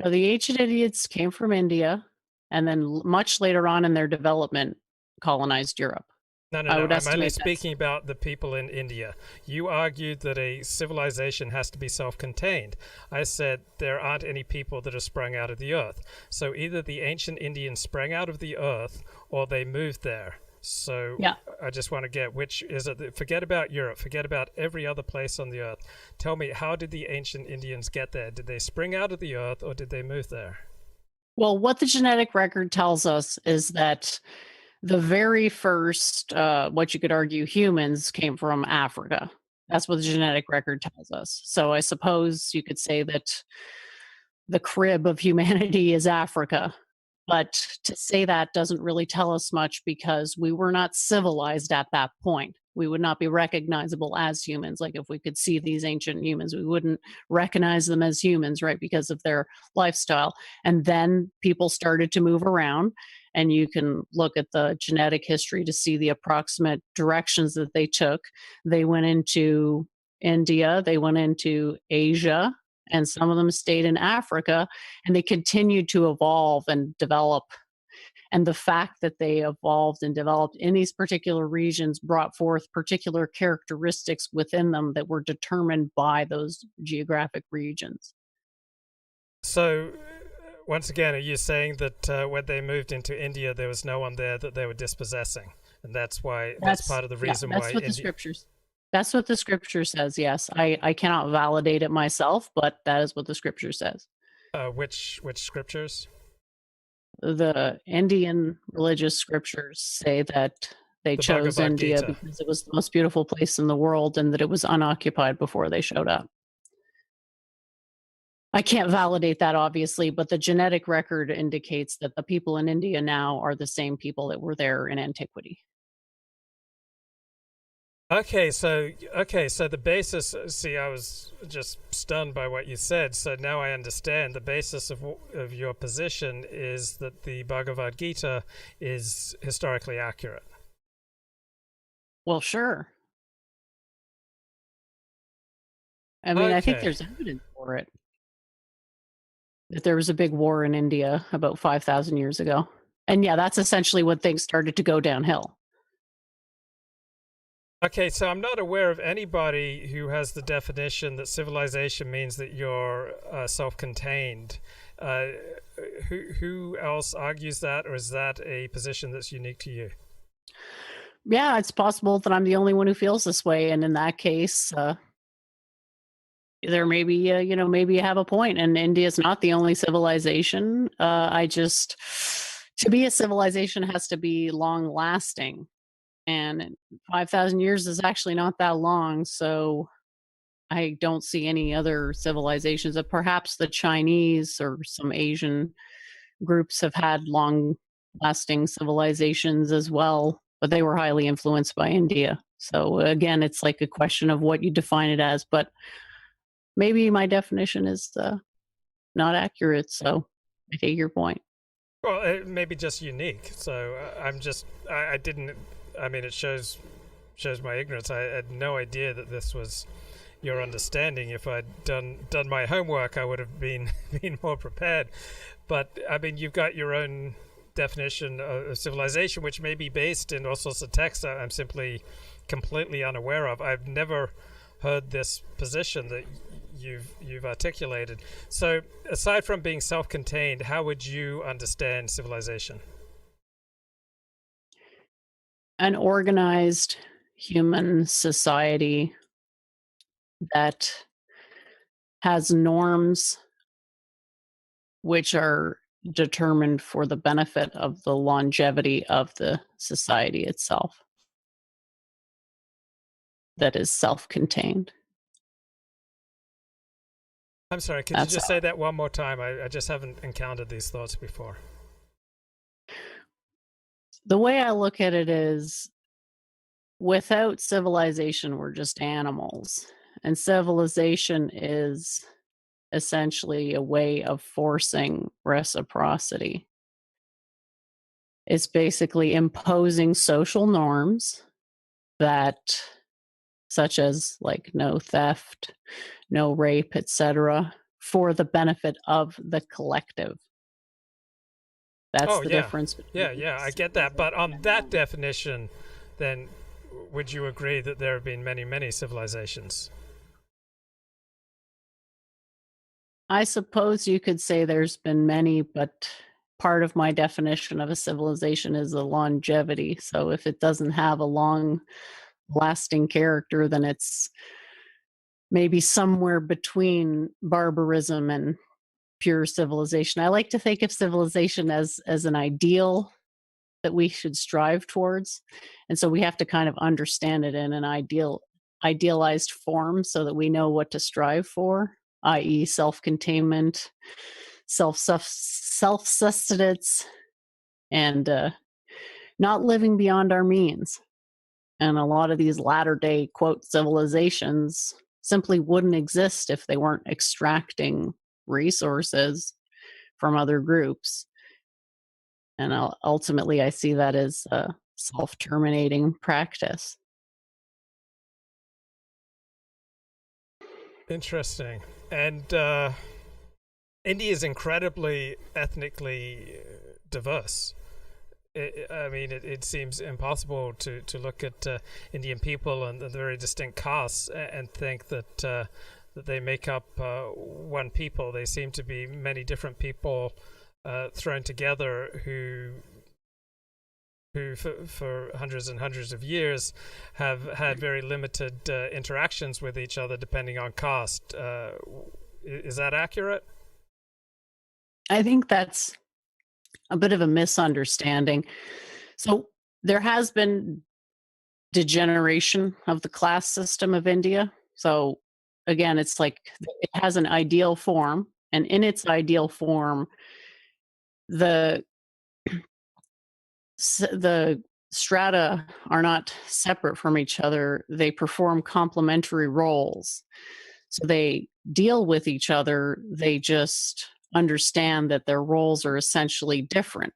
No, the ancient Indians came from India, and then much later on in their development, colonized Europe. No, I'm only speaking about the people in India. You argued that a civilization has to be self-contained. I said there aren't any people that have sprung out of the earth. So either the ancient Indians sprang out of the earth or they moved there. So yeah. I just want to get which is it. Forget about Europe. Forget about every other place on the earth. Tell me, how did the ancient Indians get there? Did they spring out of the earth or did they move there? Well, what the genetic record tells us is that the very first, what you could argue, humans came from Africa. That's what the genetic record tells us. So I suppose you could say that the crib of humanity is Africa. But to say that doesn't really tell us much because we were not civilized at that point. We would not be recognizable as humans. Like if we could see these ancient humans, we wouldn't recognize them as humans, right? Because of their lifestyle. And then people started to move around, and you can look at the genetic history to see the approximate directions that they took. They went into India, they went into Asia, and some of them stayed in Africa, and they continued to evolve and develop. And the fact that they evolved and developed in these particular regions brought forth particular characteristics within them that were determined by those geographic regions. So, once again, are you saying that when they moved into India, there was no one there that they were dispossessing, and that's part of the reason why? That's what the scriptures. That's what the scripture says. Yes, I cannot validate it myself, but that is what the scripture says. Which scriptures? The Indian religious scriptures say that they chose India because it was the most beautiful place in the world and that it was unoccupied before they showed up. I can't validate that, obviously, but the genetic record indicates that the people in India now are the same people that were there in antiquity. Okay, so the basis. See, I was just stunned by what you said. So now I understand the basis of your position is that the Bhagavad Gita is historically accurate. Well, sure. I mean, okay. I think there's evidence for it. That there was a big war in India about 5,000 years ago, and yeah, that's essentially when things started to go downhill. Okay, so I'm not aware of anybody who has the definition that civilization means that you're self-contained. Who else argues that, or is that a position that's unique to you? Yeah, it's possible that I'm the only one who feels this way, and in that case, there may be, maybe you have a point, and India is not the only civilization. To be a civilization has to be long-lasting. And 5,000 years is actually not that long, so I don't see any other civilizations. Perhaps the Chinese or some Asian groups have had long-lasting civilizations as well, but they were highly influenced by India. So again, it's like a question of what you define it as, but maybe my definition is not accurate, so I take your point. Well, it may be just unique, so I didn't... I mean, it shows my ignorance. I had no idea that this was your understanding. If I'd done my homework, I would have been more prepared. But I mean, you've got your own definition of civilization, which may be based in all sorts of texts I'm simply completely unaware of. I've never heard this position that you've articulated. So, aside from being self-contained, how would you understand civilization? An organized human society that has norms which are determined for the benefit of the longevity of the society itself, that is self-contained. I'm sorry, could you just say that one more time? I just haven't encountered these thoughts before. The way I look at it is, without civilization, we're just animals. And civilization is essentially a way of forcing reciprocity. It's basically imposing social norms that, such as like no theft, no rape, etc., for the benefit of the collective. That's the difference. Yeah, I get that. But on that definition, then would you agree that there have been many, many civilizations? I suppose you could say there's been many, but part of my definition of a civilization is the longevity. So if it doesn't have a long-lasting character, then it's maybe somewhere between barbarism and pure civilization. I like to think of civilization as an ideal that we should strive towards. And so we have to kind of understand it in an idealized form so that we know what to strive for, i.e. self-containment, self-sustenance, and not living beyond our means. And a lot of these latter-day, quote, civilizations simply wouldn't exist if they weren't extracting resources from other groups. And ultimately, I see that as a self-terminating practice. Interesting. And India is incredibly ethnically diverse. It seems impossible to look at Indian people and the very distinct castes and think that that they make up one people. They seem to be many different people thrown together who for hundreds and hundreds of years have had very limited interactions with each other depending on caste. Is that accurate? I think that's a bit of a misunderstanding. So there has been degeneration of the class system of India. So again, it's like it has an ideal form, and in its ideal form, the strata are not separate from each other. They perform complementary roles. So they deal with each other. They just understand that their roles are essentially different.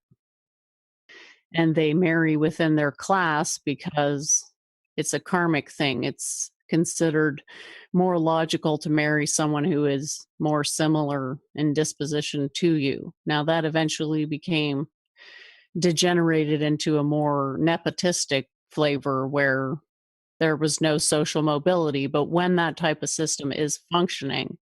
And they marry within their class because it's a karmic thing. It's considered more logical to marry someone who is more similar in disposition to you. Now, that eventually became degenerated into a more nepotistic flavor where there was no social mobility. But when that type of system is functioning,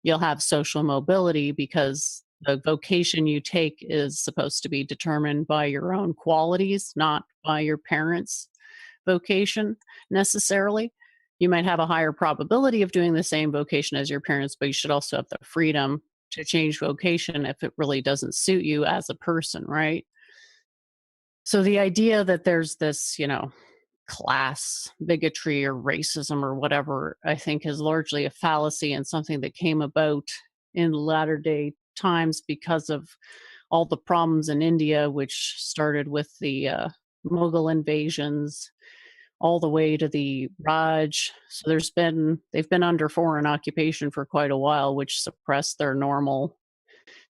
you'll have social mobility because the vocation you take is supposed to be determined by your own qualities, not by your parents' vocation necessarily. You might have a higher probability of doing the same vocation as your parents, but you should also have the freedom to change vocation if it really doesn't suit you as a person, right? So the idea that there's this, class bigotry or racism or whatever, I think is largely a fallacy and something that came about in latter day times because of all the problems in India, which started with the Mughal invasions all the way to the Raj. So they've been under foreign occupation for quite a while, which suppressed their normal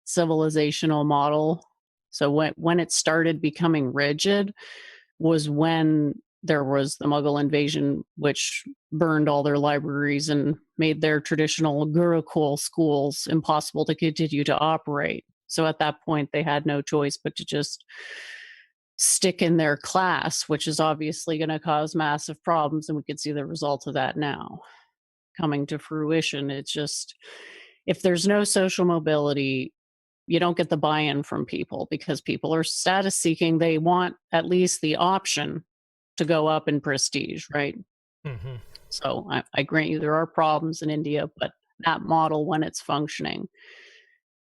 civilizational model. So when it started becoming rigid was when there was the Mughal invasion, which burned all their libraries and made their traditional Gurukul schools impossible to continue to operate. So at that point, they had no choice but to just stick in their class, which is obviously going to cause massive problems. And we can see the result of that now coming to fruition. It's just, if there's no social mobility, you don't get the buy-in from people because people are status seeking. They want at least the option to go up in prestige, right? Mm-hmm. So I grant you there are problems in India, but that model, when it's functioning,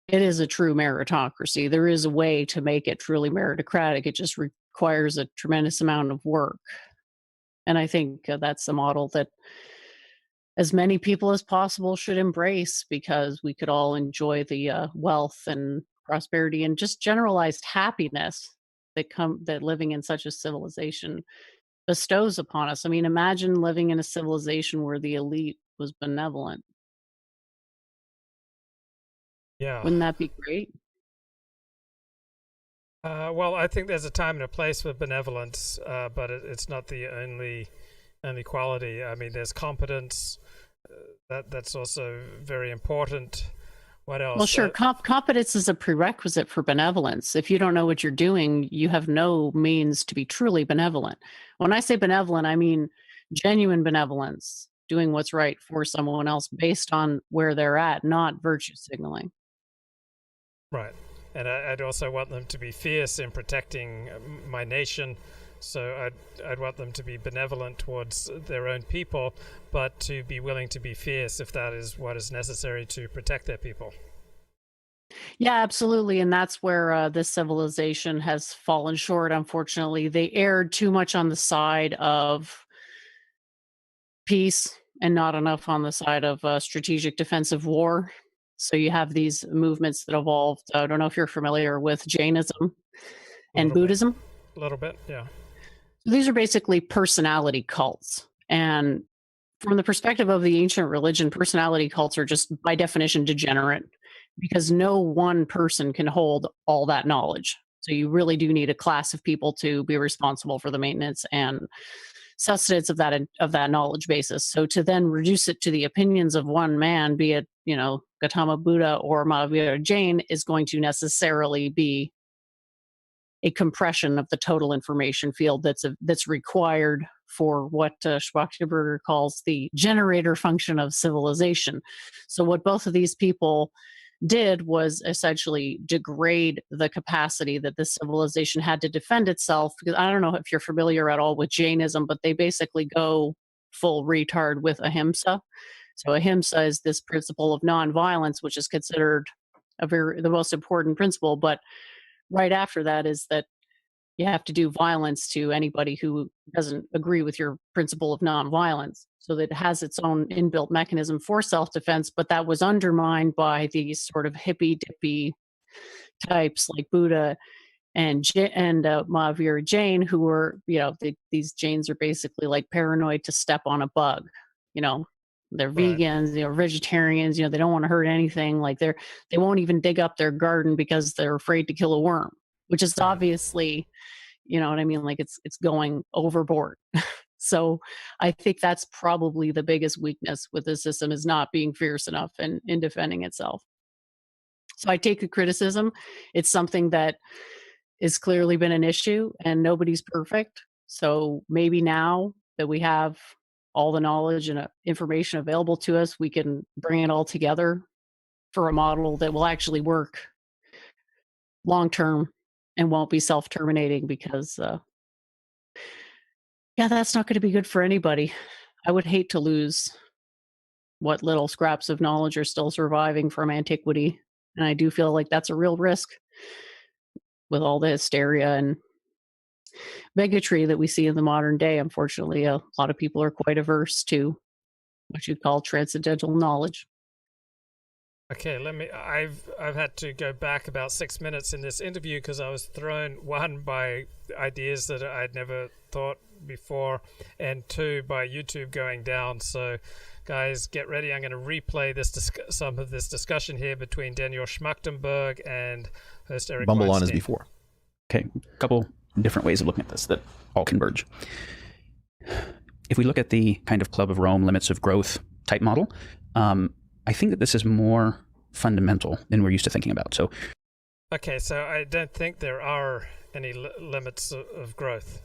it is a true meritocracy. There is a way to make it truly meritocratic. It just requires a tremendous amount of work. And I think that's a model that as many people as possible should embrace because we could all enjoy the wealth and prosperity and just generalized happiness that living in such a civilization bestows upon us. I mean, imagine living in a civilization where the elite was benevolent. Yeah. Wouldn't that be great? Well, I think there's a time and a place for benevolence, but it's not the only quality. I mean, there's competence. That's also very important. What else? Well, sure. Competence is a prerequisite for benevolence. If you don't know what you're doing, you have no means to be truly benevolent. When I say benevolent, I mean genuine benevolence, doing what's right for someone else based on where they're at, not virtue signaling. Right. And I'd also want them to be fierce in protecting my nation. So I'd want them to be benevolent towards their own people, but to be willing to be fierce if that is what is necessary to protect their people. Yeah, absolutely. And that's where this civilization has fallen short, unfortunately. They erred too much on the side of peace and not enough on the side of strategic defensive war. So you have these movements that evolved. I don't know if you're familiar with Jainism and Buddhism. A little bit, yeah. So these are basically personality cults. And from the perspective of the ancient religion, personality cults are just by definition degenerate because no one person can hold all that knowledge. So you really do need a class of people to be responsible for the maintenance and sustenance of that knowledge basis. So to then reduce it to the opinions of one man, be it, Gautama Buddha or Mahavira Jain, is going to necessarily be a compression of the total information field that's required for what Schwachtenberger calls the generator function of civilization. So what both of these people did was essentially degrade the capacity that this civilization had to defend itself. Because I don't know if you're familiar at all with Jainism, but they basically go full retard with ahimsa. So ahimsa is this principle of nonviolence, which is considered the most important principle. But right after that is that you have to do violence to anybody who doesn't agree with your principle of nonviolence. So that it has its own inbuilt mechanism for self-defense, but that was undermined by these sort of hippy-dippy types like Buddha and Mahavira Jain, who were, these Jains are basically like paranoid to step on a bug. They're vegans, vegetarians, they don't want to hurt anything. Like they won't even dig up their garden because they're afraid to kill a worm, which is obviously, you know what I mean? Like it's going overboard. So I think that's probably the biggest weakness with the system, is not being fierce enough in defending itself. So I take the criticism. It's something that has clearly been an issue and nobody's perfect. So maybe now that we have all the knowledge and information available to us, we can bring it all together for a model that will actually work long term and won't be self-terminating, because that's not going to be good for anybody. I would hate to lose what little scraps of knowledge are still surviving from antiquity. And I do feel like that's a real risk with all the hysteria and bigotry that we see in the modern day. Unfortunately, a lot of people are quite averse to what you'd call transcendental knowledge. Okay, I've had to go back about 6 minutes in this interview because I was thrown, one, by ideas that I'd never thought before, and two, by YouTube going down. So guys, get ready. I'm going to replay some of this discussion here between Daniel Schmachtenberg and host Eric Bumble Weinstein. on as before. Okay, a couple different ways of looking at this that all converge. If we look at the kind of Club of Rome limits of growth type model, I think that this is more fundamental than we're used to thinking about. So, okay, so I don't think there are any limits of growth.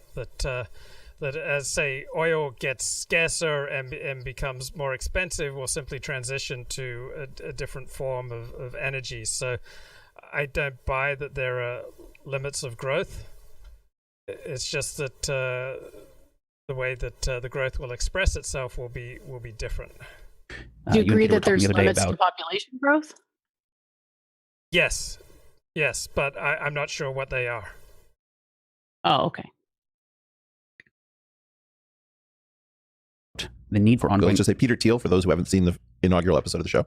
That as, say, oil gets scarcer and becomes more expensive, we'll simply transition to a different form of energy. So I don't buy that there are limits of growth. It's just that the way that the growth will express itself will be different. Do you agree that there's limits to population growth? Yes, but I'm not sure what they are. Oh, okay. The need for ongoing... Let's just say Peter Thiel, for those who haven't seen the inaugural episode of the show.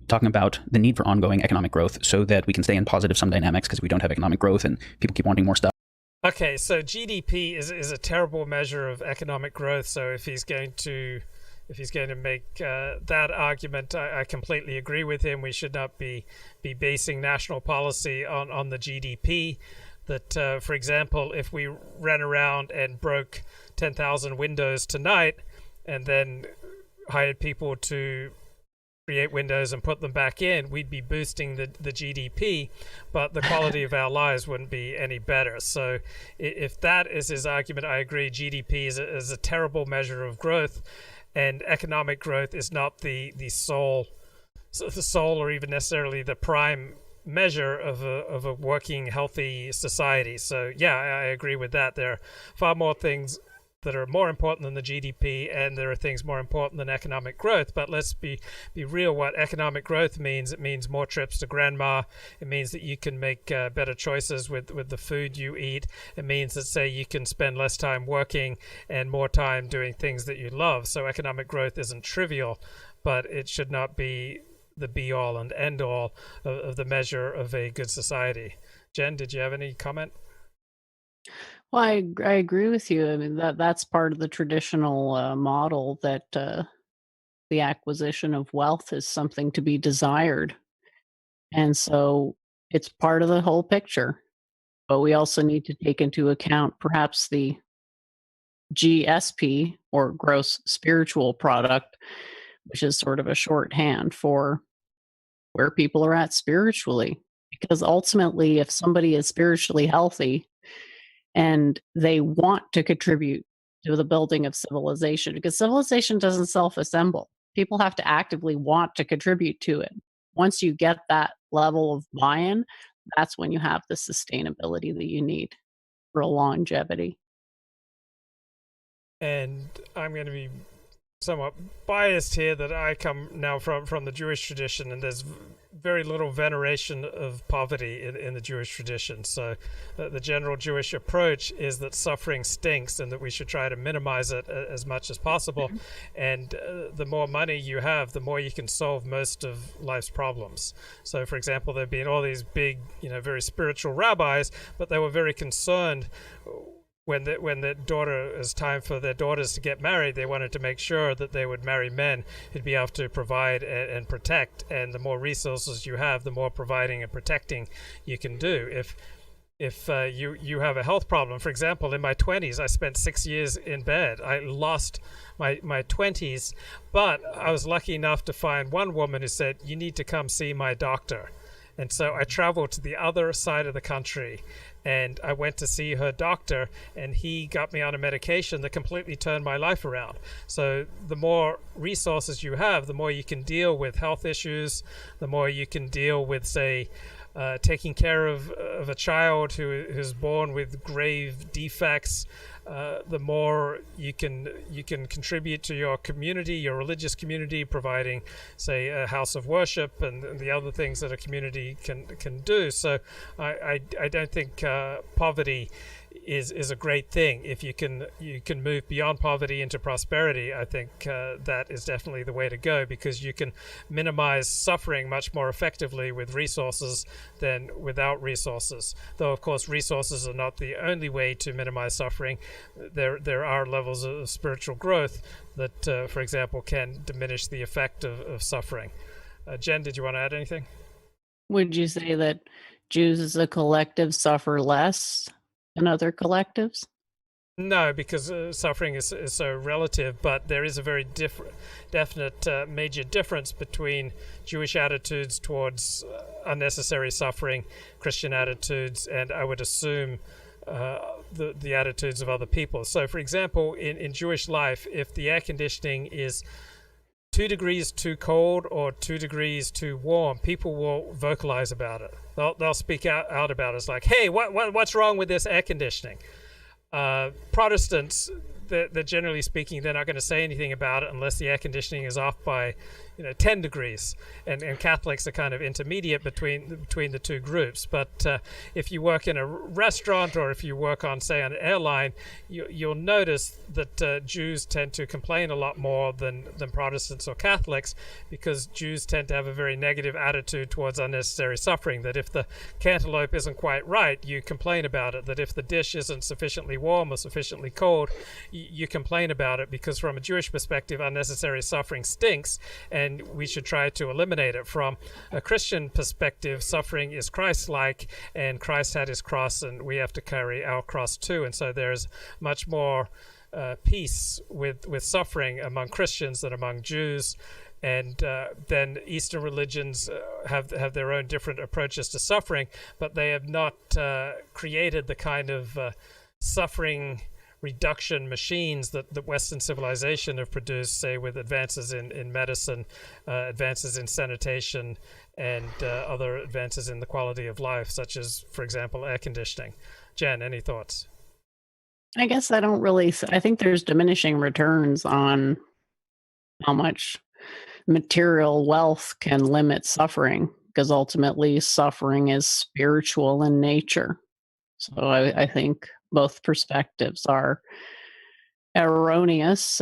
Talking about the need for ongoing economic growth so that we can stay in positive sum dynamics, because we don't have economic growth and people keep wanting more stuff. Okay, so GDP is a terrible measure of economic growth. So if he's going to make that argument, I completely agree with him. We should not be basing national policy on the GDP. That, for example, if we ran around and broke 10,000 windows tonight and then hired people to create windows and put them back in, we'd be boosting the GDP, but the quality of our lives wouldn't be any better. So if that is his argument, I agree. GDP is a terrible measure of growth, and economic growth is not the sole or even necessarily the prime measure of a working, healthy society. So yeah, I agree with that. There are far more things that are more important than the GDP, and there are things more important than economic growth. But let's be real. What economic growth means, it means more trips to grandma. It means that you can make better choices with the food you eat. It means that, say, you can spend less time working and more time doing things that you love. So economic growth isn't trivial, but it should not be the be-all and end-all of the measure of a good society. Jenn, did you have any comment? Well, I agree with you. I mean, that's part of the traditional model that the acquisition of wealth is something to be desired. And so it's part of the whole picture. But we also need to take into account perhaps the GSP, or gross spiritual product, which is sort of a shorthand for where people are at spiritually. Because ultimately, if somebody is spiritually healthy and they want to contribute to the building of civilization, because civilization doesn't self-assemble. People have to actively want to contribute to it. Once you get that level of buy-in, that's when you have the sustainability that you need for a longevity. And I'm going to be somewhat biased here, that I come now from the Jewish tradition, and there's very little veneration of poverty in the Jewish tradition. So the general Jewish approach is that suffering stinks and that we should try to minimize it as much as possible. And the more money you have, the more you can solve most of life's problems. So, for example, there have been all these big, very spiritual rabbis, but they were very concerned when their daughter, it was time for their daughters to get married, they wanted to make sure that they would marry men who'd be able to provide and protect. And the more resources you have, the more providing and protecting you can do. If you have a health problem, for example, in my 20s, I spent 6 years in bed. I lost my 20s, but I was lucky enough to find one woman who said, "You need to come see my doctor." And so I traveled to the other side of the country, and I went to see her doctor, and he got me on a medication that completely turned my life around. So the more resources you have, the more you can deal with health issues, the more you can deal with, say, taking care of a child who's born with grave defects. The more you can contribute to your community, your religious community, providing, say, a house of worship and the other things that a community can do. So I don't think poverty is a great thing. If you can move beyond poverty into prosperity, I think that is definitely the way to go, because you can minimize suffering much more effectively with resources than without resources. Though, of course, resources are not the only way to minimize suffering. There are levels of spiritual growth that, for example, can diminish the effect of suffering. Jenn, did you want to add anything? Would you say that Jews as a collective suffer less than other collectives? No, because suffering is so relative, but there is a very definite major difference between Jewish attitudes towards unnecessary suffering, Christian attitudes, and I would assume the attitudes of other people. So, for example, in Jewish life, if the air conditioning is 2 degrees too cold or 2 degrees too warm, people will vocalize about it. They'll speak out about it. It's like, hey, what's wrong with this air conditioning? Protestants, they're generally speaking, they're not going to say anything about it unless the air conditioning is off by 10 degrees, and Catholics are kind of intermediate between the two groups. But if you work in a restaurant, or if you work on, say, an airline, you'll notice that Jews tend to complain a lot more than Protestants or Catholics, because Jews tend to have a very negative attitude towards unnecessary suffering. That if the cantaloupe isn't quite right, you complain about it. That if the dish isn't sufficiently warm or sufficiently cold, you complain about it, because from a Jewish perspective, unnecessary suffering stinks, and we should try to eliminate it. From a Christian perspective, suffering is Christ-like, and Christ had his cross, and we have to carry our cross too. And so there's much more peace with suffering among Christians than among Jews. And then Eastern religions have their own different approaches to suffering, but they have not created the kind of suffering reduction machines that Western civilization have produced, say, with advances in medicine, advances in sanitation, and other advances in the quality of life, such as, for example, air conditioning. Jenn, any thoughts? I guess I don't really. I think there's diminishing returns on how much material wealth can limit suffering, because ultimately suffering is spiritual in nature. So I think both perspectives are erroneous.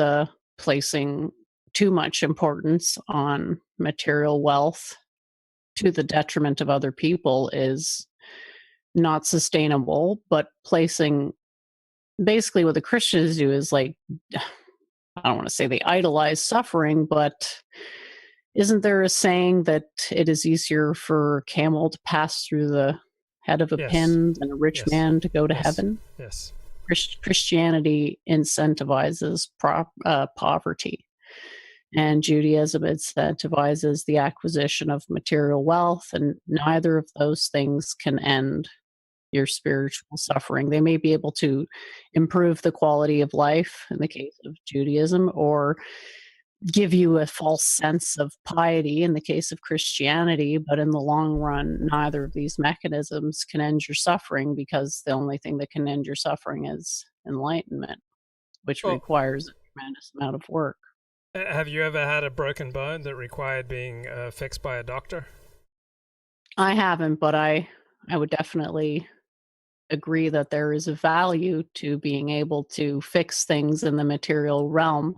Placing too much importance on material wealth to the detriment of other people is not sustainable, but placing basically what the Christians do is like, I don't want to say they idolize suffering, but isn't there a saying that it is easier for a camel to pass through the head of a pin than a rich man to go to heaven? Yes. Christianity incentivizes poverty, and Judaism incentivizes the acquisition of material wealth, and neither of those things can end your spiritual suffering. They may be able to improve the quality of life in the case of Judaism, or give you a false sense of piety in the case of Christianity, but in the long run, neither of these mechanisms can end your suffering, because the only thing that can end your suffering is enlightenment, which requires a tremendous amount of work. Have you ever had a broken bone that required being fixed by a doctor? I haven't, but I would definitely agree that there is a value to being able to fix things in the material realm.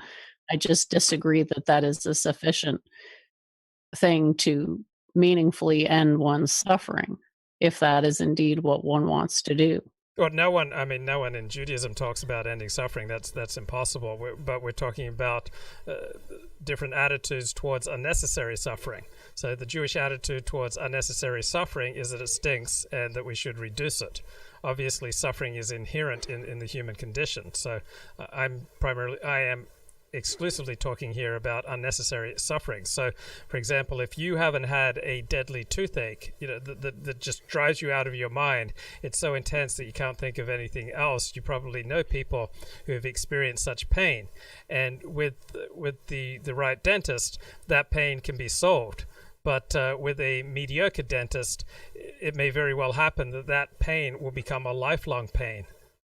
I just disagree that that is a sufficient thing to meaningfully end one's suffering, if that is indeed what one wants to do. Well, no one in Judaism talks about ending suffering. That's impossible. But we're talking about different attitudes towards unnecessary suffering. So the Jewish attitude towards unnecessary suffering is that it stinks and that we should reduce it. Obviously, suffering is inherent in the human condition. So I am exclusively talking here about unnecessary suffering. So, for example, if you haven't had a deadly toothache, that just drives you out of your mind, it's so intense that you can't think of anything else. You probably know people who have experienced such pain, and with the right dentist, that pain can be solved. But with a mediocre dentist, it may very well happen that pain will become a lifelong pain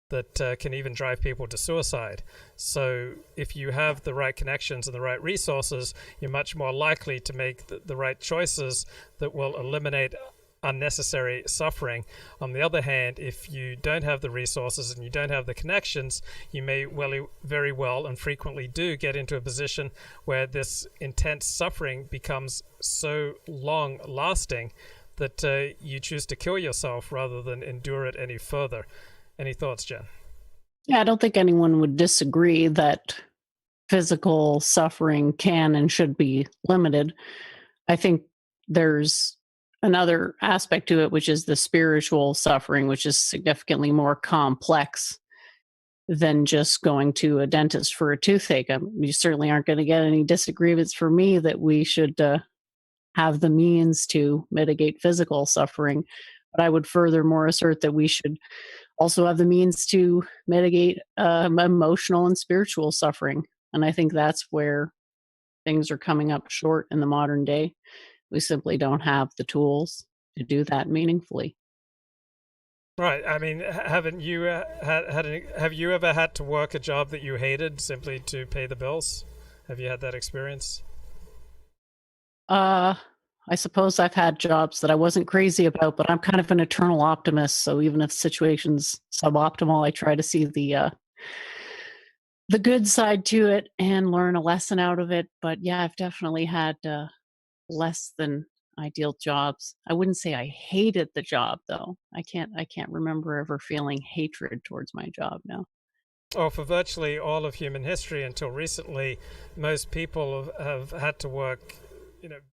that can even drive people to suicide. So if you have the right connections and the right resources, you're much more likely to make the right choices that will eliminate unnecessary suffering. On the other hand, if you don't have the resources and you don't have the connections, you may very well and frequently do get into a position where this intense suffering becomes so long lasting that you choose to kill yourself rather than endure it any further. Any thoughts, Jen? Yeah, I don't think anyone would disagree that physical suffering can and should be limited. I think there's another aspect to it, which is the spiritual suffering, which is significantly more complex than just going to a dentist for a toothache. You certainly aren't going to get any disagreements from me that we should have the means to mitigate physical suffering. But I would furthermore assert that we should also have the means to mitigate emotional and spiritual suffering. And I think that's where things are coming up short in the modern day. We simply don't have the tools to do that meaningfully. Right. I mean, haven't you have you ever had to work a job that you hated simply to pay the bills? Have you had that experience? I suppose I've had jobs that I wasn't crazy about, but I'm kind of an eternal optimist. So even if the situation's suboptimal, I try to see the good side to it and learn a lesson out of it. But yeah, I've definitely had less than ideal jobs. I wouldn't say I hated the job, though. I can't remember ever feeling hatred towards my job now. Oh, for virtually all of human history until recently, most people have had to work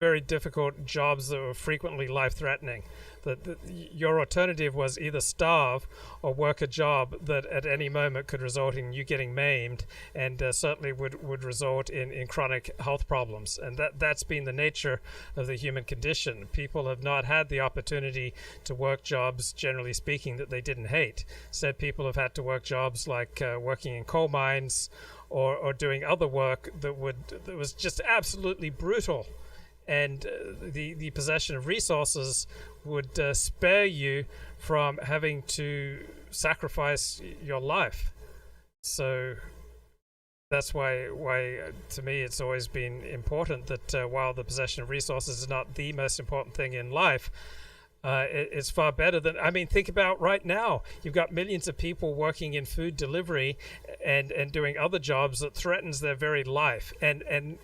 very difficult jobs that were frequently life-threatening. That your alternative was either starve or work a job that at any moment could result in you getting maimed, and certainly would result in chronic health problems. And that's been the nature of the human condition. People have not had the opportunity to work jobs, generally speaking, that they didn't hate. Instead, people have had to work jobs like working in coal mines or doing other work that was just absolutely brutal. And the possession of resources would spare you from having to sacrifice your life. So that's why to me it's always been important that while the possession of resources is not the most important thing in life, it's far better than, I mean, think about right now, you've got millions of people working in food delivery and doing other jobs that threatens their very life, and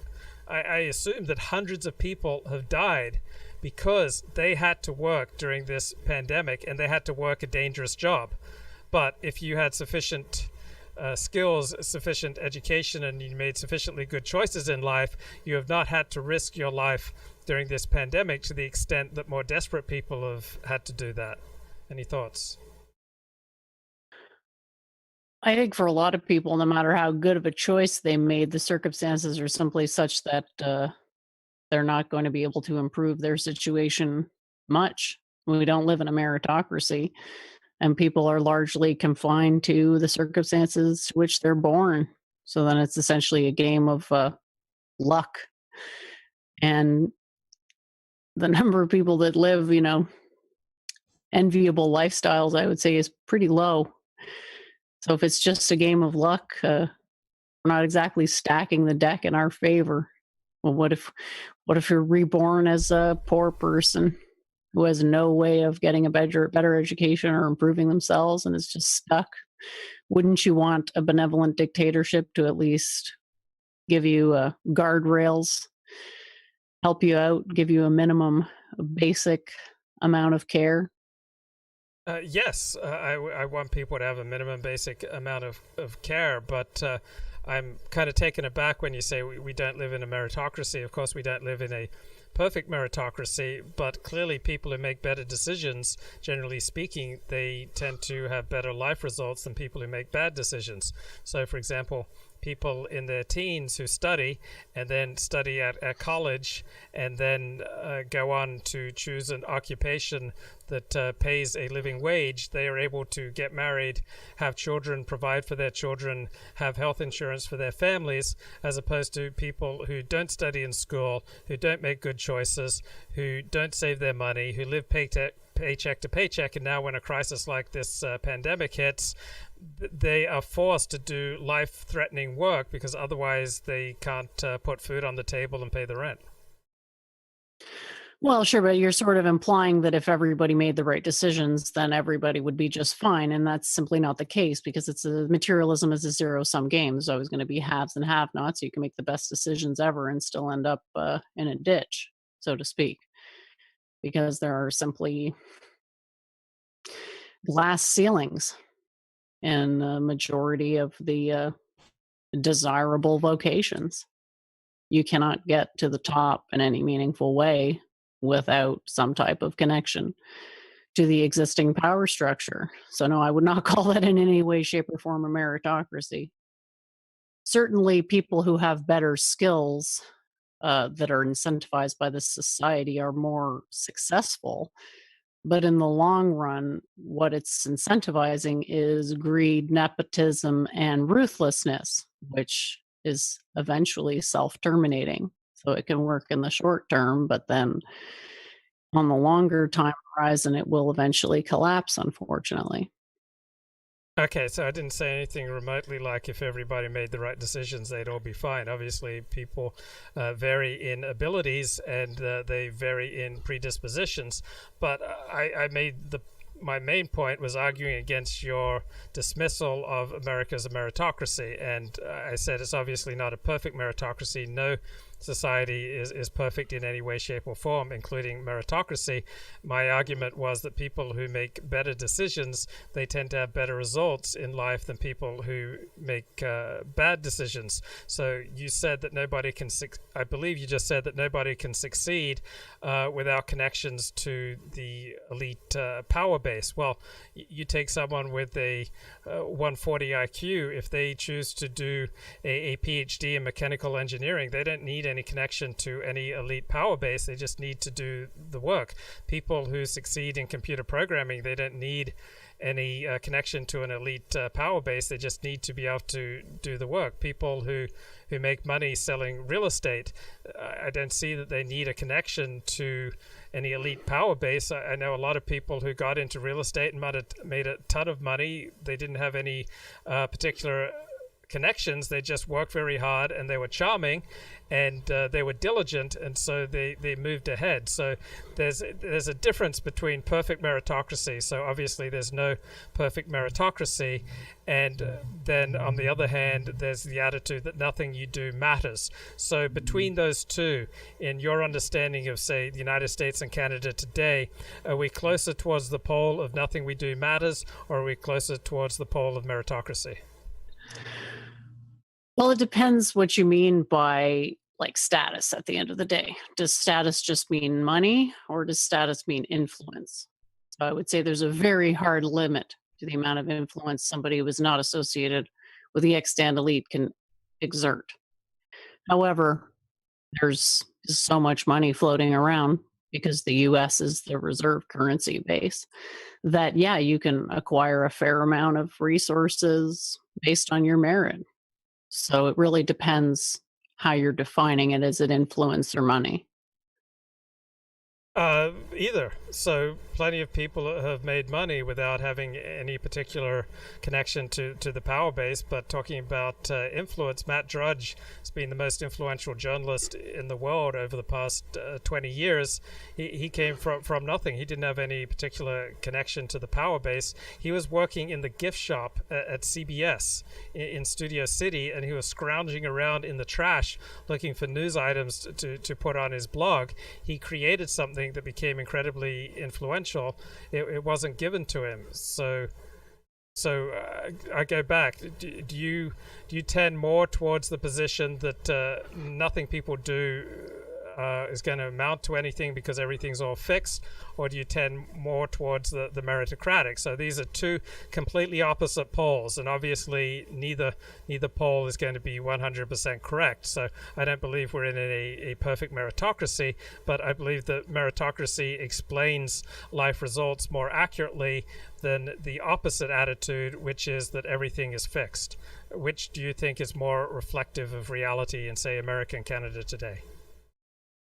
I assume that hundreds of people have died because they had to work during this pandemic and they had to work a dangerous job. But if you had sufficient skills, sufficient education, and you made sufficiently good choices in life, you have not had to risk your life during this pandemic to the extent that more desperate people have had to do that. Any thoughts? I think for a lot of people, no matter how good of a choice they made, the circumstances are simply such that they're not going to be able to improve their situation much. We don't live in a meritocracy, and people are largely confined to the circumstances to which they're born. So then it's essentially a game of luck. And the number of people that live, enviable lifestyles, I would say, is pretty low. So if it's just a game of luck, we're not exactly stacking the deck in our favor. Well, what if you're reborn as a poor person who has no way of getting a better education or improving themselves and is just stuck? Wouldn't you want a benevolent dictatorship to at least give you guardrails, help you out, give you a minimum, a basic amount of care? Yes, I want people to have a minimum basic amount of care, but I'm kind of taken aback when you say we don't live in a meritocracy. Of course, we don't live in a perfect meritocracy, but clearly people who make better decisions, generally speaking, they tend to have better life results than people who make bad decisions. So, for example, people in their teens who study and then study at college and then go on to choose an occupation that pays a living wage, they are able to get married, have children, provide for their children, have health insurance for their families, as opposed to people who don't study in school, who don't make good choices, who don't save their money, who live paycheck to paycheck, and now when a crisis like this pandemic hits, they are forced to do life-threatening work because otherwise they can't put food on the table and pay the rent. Well, sure, but you're sort of implying that if everybody made the right decisions, then everybody would be just fine, and that's simply not the case because materialism is a zero-sum game. There's always going to be haves and have-nots. You can make the best decisions ever and still end up in a ditch, so to speak, because there are simply glass ceilings in the majority of the desirable vocations. You cannot get to the top in any meaningful way without some type of connection to the existing power structure. So no, I would not call that in any way, shape, or form a meritocracy. Certainly people who have better skills that are incentivized by this society are more successful. But in the long run, what it's incentivizing is greed, nepotism, and ruthlessness, which is eventually self-terminating. So it can work in the short term, but then on the longer time horizon, it will eventually collapse, unfortunately. Okay, so I didn't say anything remotely like if everybody made the right decisions, they'd all be fine. Obviously, people vary in abilities and they vary in predispositions. But I made my main point was arguing against your dismissal of America as a meritocracy. And I said it's obviously not a perfect meritocracy. No society is perfect in any way, shape, or form, including meritocracy. My argument was that people who make better decisions, they tend to have better results in life than people who make bad decisions. So you said that nobody can, I believe you just said that nobody can succeed without connections to the elite power base. Well, you take someone with a 140 IQ, if they choose to do a PhD in mechanical engineering, they don't need any connection to any elite power base. They just need to do the work. People who succeed in computer programming, they don't need any connection to an elite power base. They just need to be able to do the work. People who make money selling real estate, I don't see that they need a connection to any elite power base. I know a lot of people who got into real estate and made a ton of money. They didn't have any particular connections. They just worked very hard, and they were charming, and they were diligent, and so they moved ahead. So there's a difference between perfect meritocracy. So obviously there's no perfect meritocracy, and then on the other hand, there's the attitude that nothing you do matters. So between those two, in your understanding of, say, the United States and Canada today, are we closer towards the pole of nothing we do matters, or are we closer towards the pole of meritocracy? Well, it depends what you mean by like status at the end of the day. Does status just mean money, or does status mean influence? So I would say there's a very hard limit to the amount of influence somebody who is not associated with the extant elite can exert. However, there's so much money floating around because the US is the reserve currency base that, yeah, you can acquire a fair amount of resources based on your merit. So it really depends how you're defining it. Is it influence or money? Either. So plenty of people have made money without having any particular connection to the power base. But talking about influence, Matt Drudge has been the most influential journalist in the world over the past 20 years. He came from nothing. He didn't have any particular connection to the power base. He was working in the gift shop at CBS in Studio City, and he was scrounging around in the trash looking for news items to put on his blog. He created something that became incredibly influential. It wasn't given to him. So I go back. Do you tend more towards the position that nothing people do is going to amount to anything because everything's all fixed, or do you tend more towards the meritocratic? So these are two completely opposite poles, and obviously neither pole is going to be 100% correct. So I don't believe we're in a perfect meritocracy, but I believe that meritocracy explains life results more accurately than the opposite attitude, which is that everything is fixed. Which do you think is more reflective of reality in, say, America and Canada today?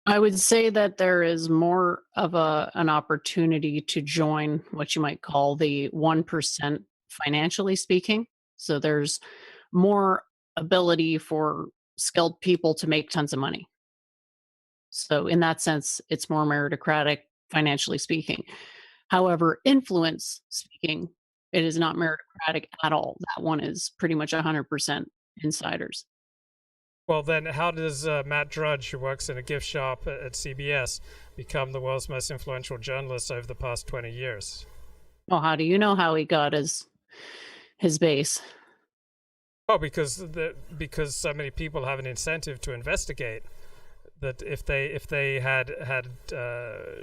I would say that there is more of an opportunity to join what you might call the 1% financially speaking. So there's more ability for skilled people to make tons of money. So in that sense, it's more meritocratic financially speaking. However, influence speaking, it is not meritocratic at all. That one is pretty much 100% insiders. Well, then how does Matt Drudge, who works in a gift shop at CBS, become the world's most influential journalist over the past 20 years? Well, how do you know how he got his base? Oh, because so many people have an incentive to investigate. That if they had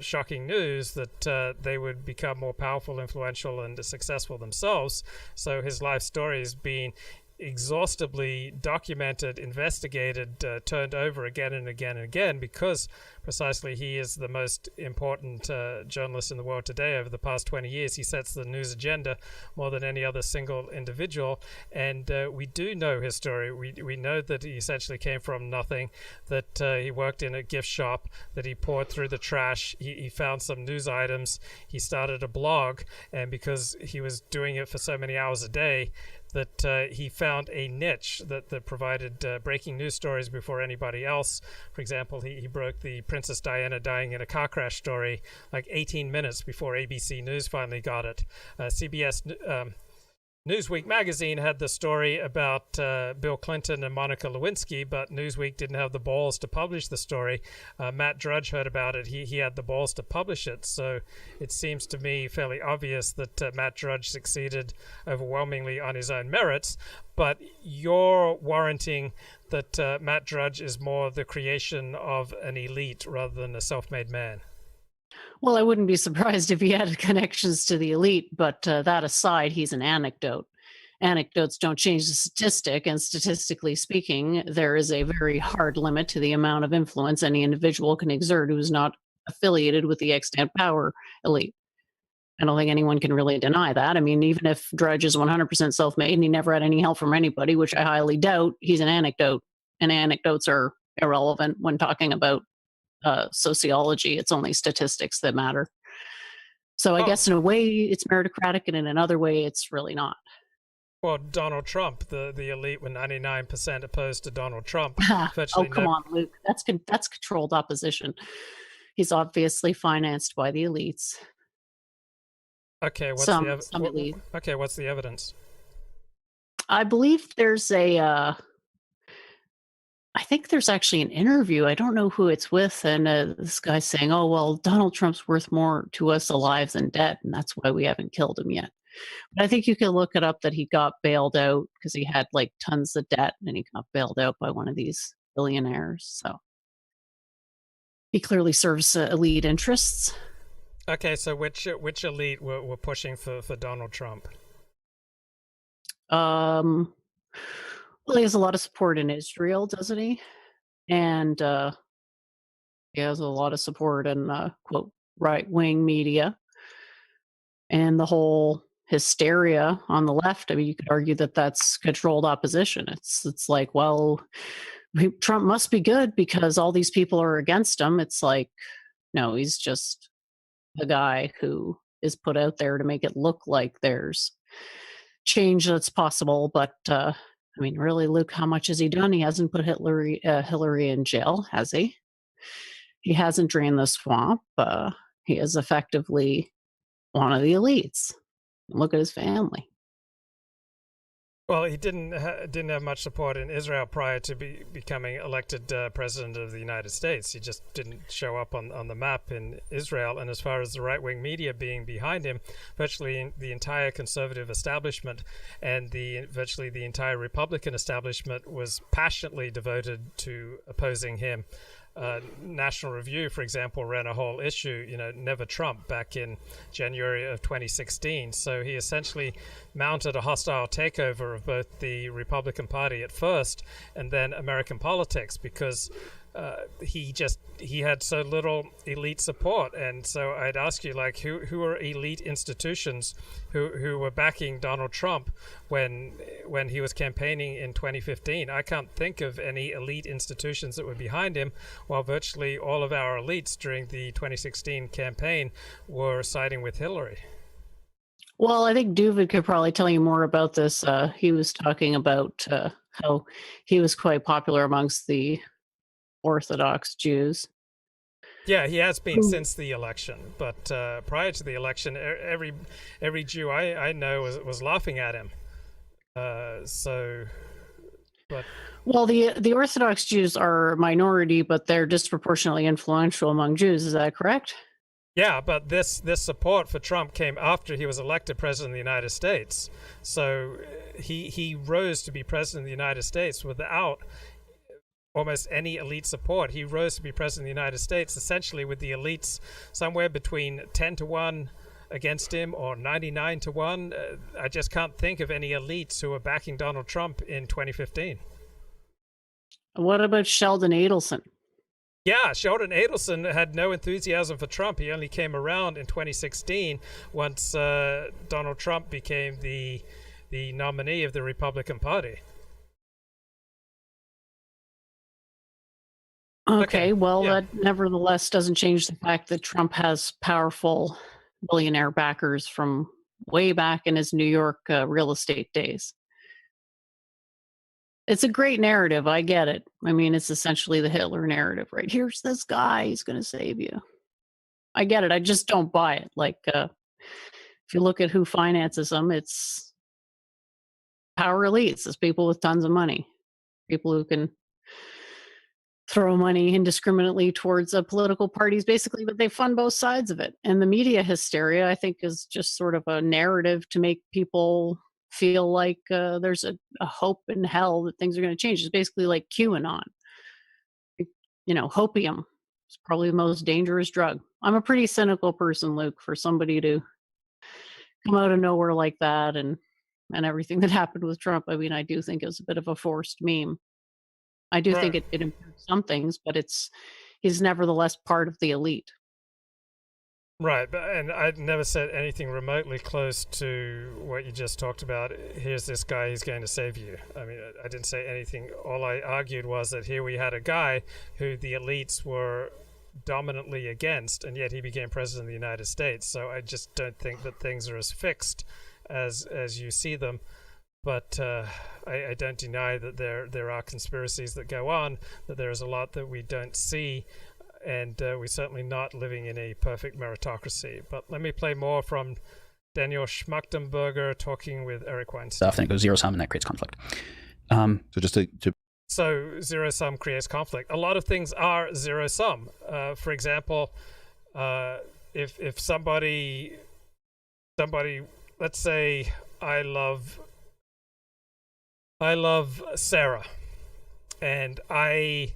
shocking news, that they would become more powerful, influential, and successful themselves. So his life story is being exhaustively documented, investigated, turned over again and again and again, because precisely he is the most important journalist in the world today. Over the past 20 years, he sets the news agenda more than any other single individual. And we do know his story. We know that he essentially came from nothing, that he worked in a gift shop, that he poured through the trash, he found some news items, he started a blog, and because he was doing it for so many hours a day, that he found a niche that provided breaking news stories before anybody else. For example, he broke the Princess Diana dying in a car crash story like 18 minutes before ABC News finally got it. CBS Newsweek magazine had the story about Bill Clinton and Monica Lewinsky, but Newsweek didn't have the balls to publish the story. Matt Drudge heard about it. He had the balls to publish it. So it seems to me fairly obvious that Matt Drudge succeeded overwhelmingly on his own merits. But you're warranting that Matt Drudge is more the creation of an elite rather than a self-made man. Well, I wouldn't be surprised if he had connections to the elite, but that aside, he's an anecdote. Anecdotes don't change the statistic, and statistically speaking, there is a very hard limit to the amount of influence any individual can exert who is not affiliated with the extant power elite. I don't think anyone can really deny that. I mean, even if Drudge is 100% self-made and he never had any help from anybody, which I highly doubt, he's an anecdote, and anecdotes are irrelevant when talking about sociology. It's only statistics that matter. So I guess in a way it's meritocratic, and in another way it's really not. Well, Donald Trump, the elite were 99% opposed to Donald Trump. Oh, come on, Luke. That's controlled opposition. He's obviously financed by the elites. Okay, what's Some the elite. Okay, what's the evidence? I believe there's I think there's actually an interview. I don't know who it's with, and this guy's saying, "Oh, well, Donald Trump's worth more to us alive than dead, and that's why we haven't killed him yet." But I think you can look it up that he got bailed out because he had like tons of debt, and he got bailed out by one of these billionaires. So he clearly serves elite interests. Okay, so which elite were pushing for Donald Trump? Well, he has a lot of support in Israel, doesn't he? And he has a lot of support in quote right-wing media, and the whole hysteria on the left. I mean, you could argue that that's controlled opposition. It's like, well, Trump must be good because all these people are against him. It's like, no, he's just a guy who is put out there to make it look like there's change that's possible. But I mean, really, Luke, how much has he done? He hasn't put Hillary in jail, has he? He hasn't drained the swamp. He is effectively one of the elites. Look at his family. Well, he didn't have much support in Israel prior to becoming elected president of the United States. He just didn't show up on the map in Israel. And as far as the right-wing media being behind him, virtually the entire conservative establishment and virtually the entire Republican establishment was passionately devoted to opposing him. National Review, for example, ran a whole issue, Never Trump, back in January of 2016. So he essentially mounted a hostile takeover of both the Republican Party at first and then American politics because he had so little elite support. And so I'd ask you, like, who are elite institutions who were backing Donald Trump when he was campaigning in 2015? I can't think of any elite institutions that were behind him, while virtually all of our elites during the 2016 campaign were siding with Hillary. Well, I think David could probably tell you more about this. He was talking about how he was quite popular amongst the Orthodox Jews. Yeah, he has been since the election, but prior to the election, every Jew I know was laughing at him. Well, the Orthodox Jews are a minority, but they're disproportionately influential among Jews. Is that correct? Yeah, but this support for Trump came after he was elected president of the United States. So he rose to be president of the United States without almost any elite support. He rose to be president of the United States essentially with the elites somewhere between 10-1 against him or 99-1. I just can't think of any elites who were backing Donald Trump in 2015. What about Sheldon Adelson? Yeah, Sheldon Adelson had no enthusiasm for Trump. He only came around in 2016 once Donald Trump became the nominee of the Republican Party. Okay, well, that nevertheless doesn't change the fact that Trump has powerful billionaire backers from way back in his New York real estate days. It's a great narrative. I get it. I mean, it's essentially the Hitler narrative, right? Here's this guy. He's going to save you. I get it. I just don't buy it. Like, if you look at who finances them, it's power elites. It's people with tons of money. People who can throw money indiscriminately towards political parties, basically, but they fund both sides of it. And the media hysteria, I think, is just sort of a narrative to make people feel like there's a hope in hell that things are going to change. It's basically like QAnon. Hopium is probably the most dangerous drug. I'm a pretty cynical person, Luke, for somebody to come out of nowhere like that and everything that happened with Trump. I mean, I do think it was a bit of a forced meme. I do think it improves some things, but he's nevertheless part of the elite. Right, and I'd never said anything remotely close to what you just talked about. Here's this guy, he's going to save you. I mean, I didn't say anything. All I argued was that here we had a guy who the elites were dominantly against, and yet he became president of the United States. So I just don't think that things are as fixed as you see them. But I don't deny that there are conspiracies that go on, that there is a lot that we don't see, and we're certainly not living in a perfect meritocracy. But let me play more from Daniel Schmachtenberger talking with Eric Weinstein. Stuff, then it goes zero sum, and that creates conflict. So just to So zero sum creates conflict. A lot of things are zero sum. For example, if somebody, let's say I love Sarah, and I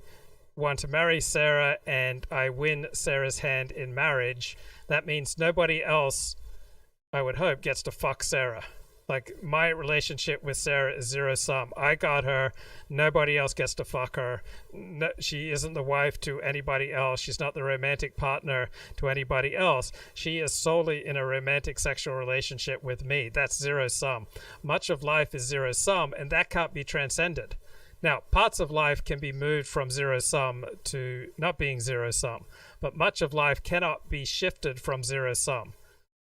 want to marry Sarah, and I win Sarah's hand in marriage. That means nobody else, I would hope, gets to fuck Sarah. Like, my relationship with Sarah is zero sum. I got her. Nobody else gets to fuck her. No, she isn't the wife to anybody else. She's not the romantic partner to anybody else. She is solely in a romantic sexual relationship with me. That's zero sum. Much of life is zero sum, and that can't be transcended. Now, parts of life can be moved from zero sum to not being zero sum, but much of life cannot be shifted from zero sum.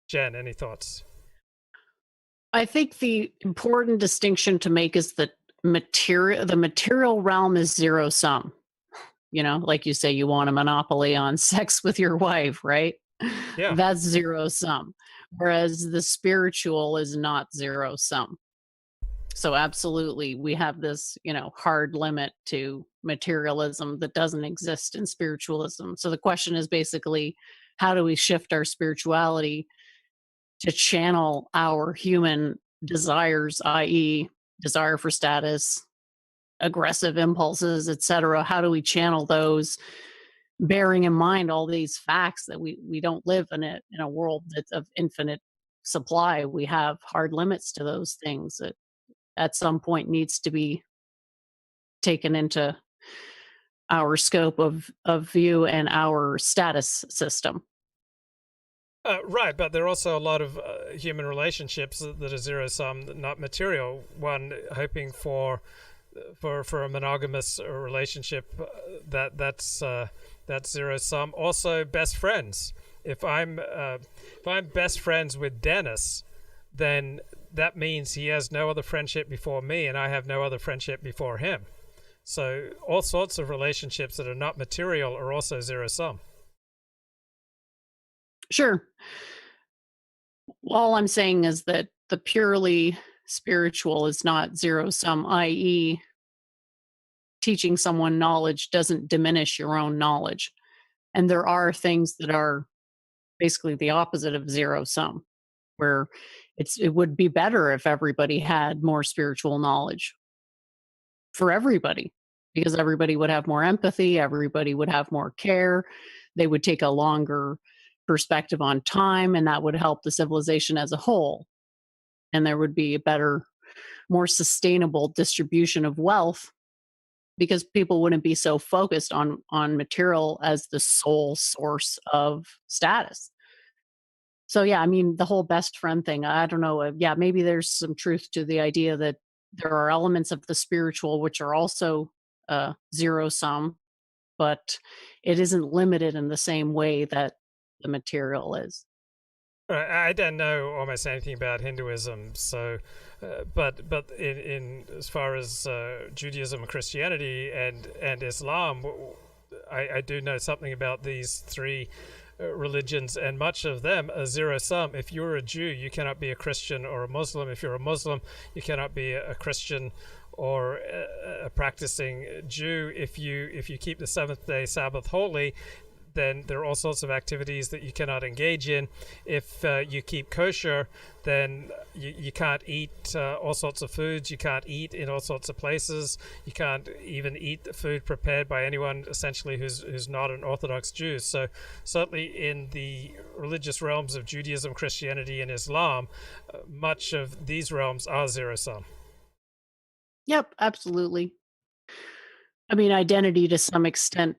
Jen, any thoughts? I think the important distinction to make is that the material realm is zero sum. You know, like you say, you want a monopoly on sex with your wife, right? Yeah. That's zero sum. Whereas the spiritual is not zero sum. So absolutely, we have this, hard limit to materialism that doesn't exist in spiritualism. So the question is basically, how do we shift our spirituality to channel our human desires, i.e., desire for status, aggressive impulses, etc.? How do we channel those, bearing in mind all these facts that we don't live in a world that's of infinite supply? We have hard limits to those things that at some point needs to be taken into our scope of view and our status system. Right, but there are also a lot of human relationships that are zero sum, not material. One hoping for a monogamous relationship, that's zero sum. Also, best friends. If I'm best friends with Dennis, then that means he has no other friendship before me, and I have no other friendship before him. So all sorts of relationships that are not material are also zero sum. Sure. All I'm saying is that the purely spiritual is not zero sum, i.e., teaching someone knowledge doesn't diminish your own knowledge. And there are things that are basically the opposite of zero sum, where it would be better if everybody had more spiritual knowledge for everybody, because everybody would have more empathy, everybody would have more care, they would take a longer perspective on time, and that would help the civilization as a whole. And there would be a better, more sustainable distribution of wealth, because people wouldn't be so focused on material as the sole source of status. So yeah, I mean, the whole best friend thing, I don't know. Yeah, maybe there's some truth to the idea that there are elements of the spiritual which are also zero sum, but it isn't limited in the same way that the material is. I don't know almost anything about Hinduism, so but in as far as Judaism and Christianity and Islam, I do know something about these three religions, and much of them are zero sum. If you're a Jew, you cannot be a Christian or a Muslim. If you're a Muslim, you cannot be a Christian or a practicing Jew. If you keep the seventh-day Sabbath holy, then there are all sorts of activities that you cannot engage in. If you keep kosher, then you can't eat all sorts of foods. You can't eat in all sorts of places. You can't even eat the food prepared by anyone essentially who's not an Orthodox Jew. So certainly in the religious realms of Judaism, Christianity, and Islam, much of these realms are zero sum. Yep, absolutely. I mean, identity to some extent,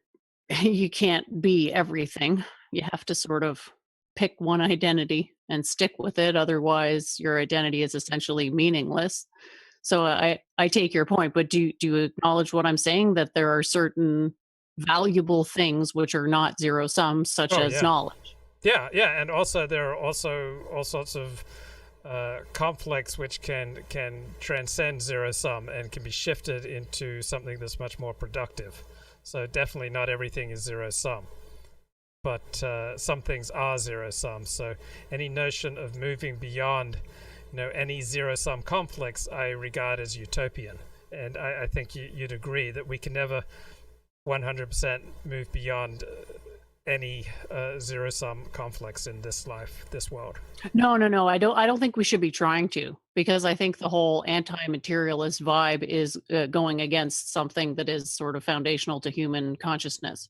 you can't be everything. You have to sort of pick one identity and stick with it. Otherwise, your identity is essentially meaningless. So I take your point, but do you acknowledge what I'm saying, that there are certain valuable things which are not zero sum, such as knowledge? Yeah, and also there are also all sorts of conflicts which can transcend zero sum and can be shifted into something that's much more productive. So definitely not everything is zero sum, but some things are zero sum. So any notion of moving beyond, any zero sum conflicts, I regard as utopian. And I think you'd agree that we can never 100% move beyond any zero-sum conflicts in this life, this world. No. I don't think we should be trying to, because I think the whole anti-materialist vibe is going against something that is sort of foundational to human consciousness.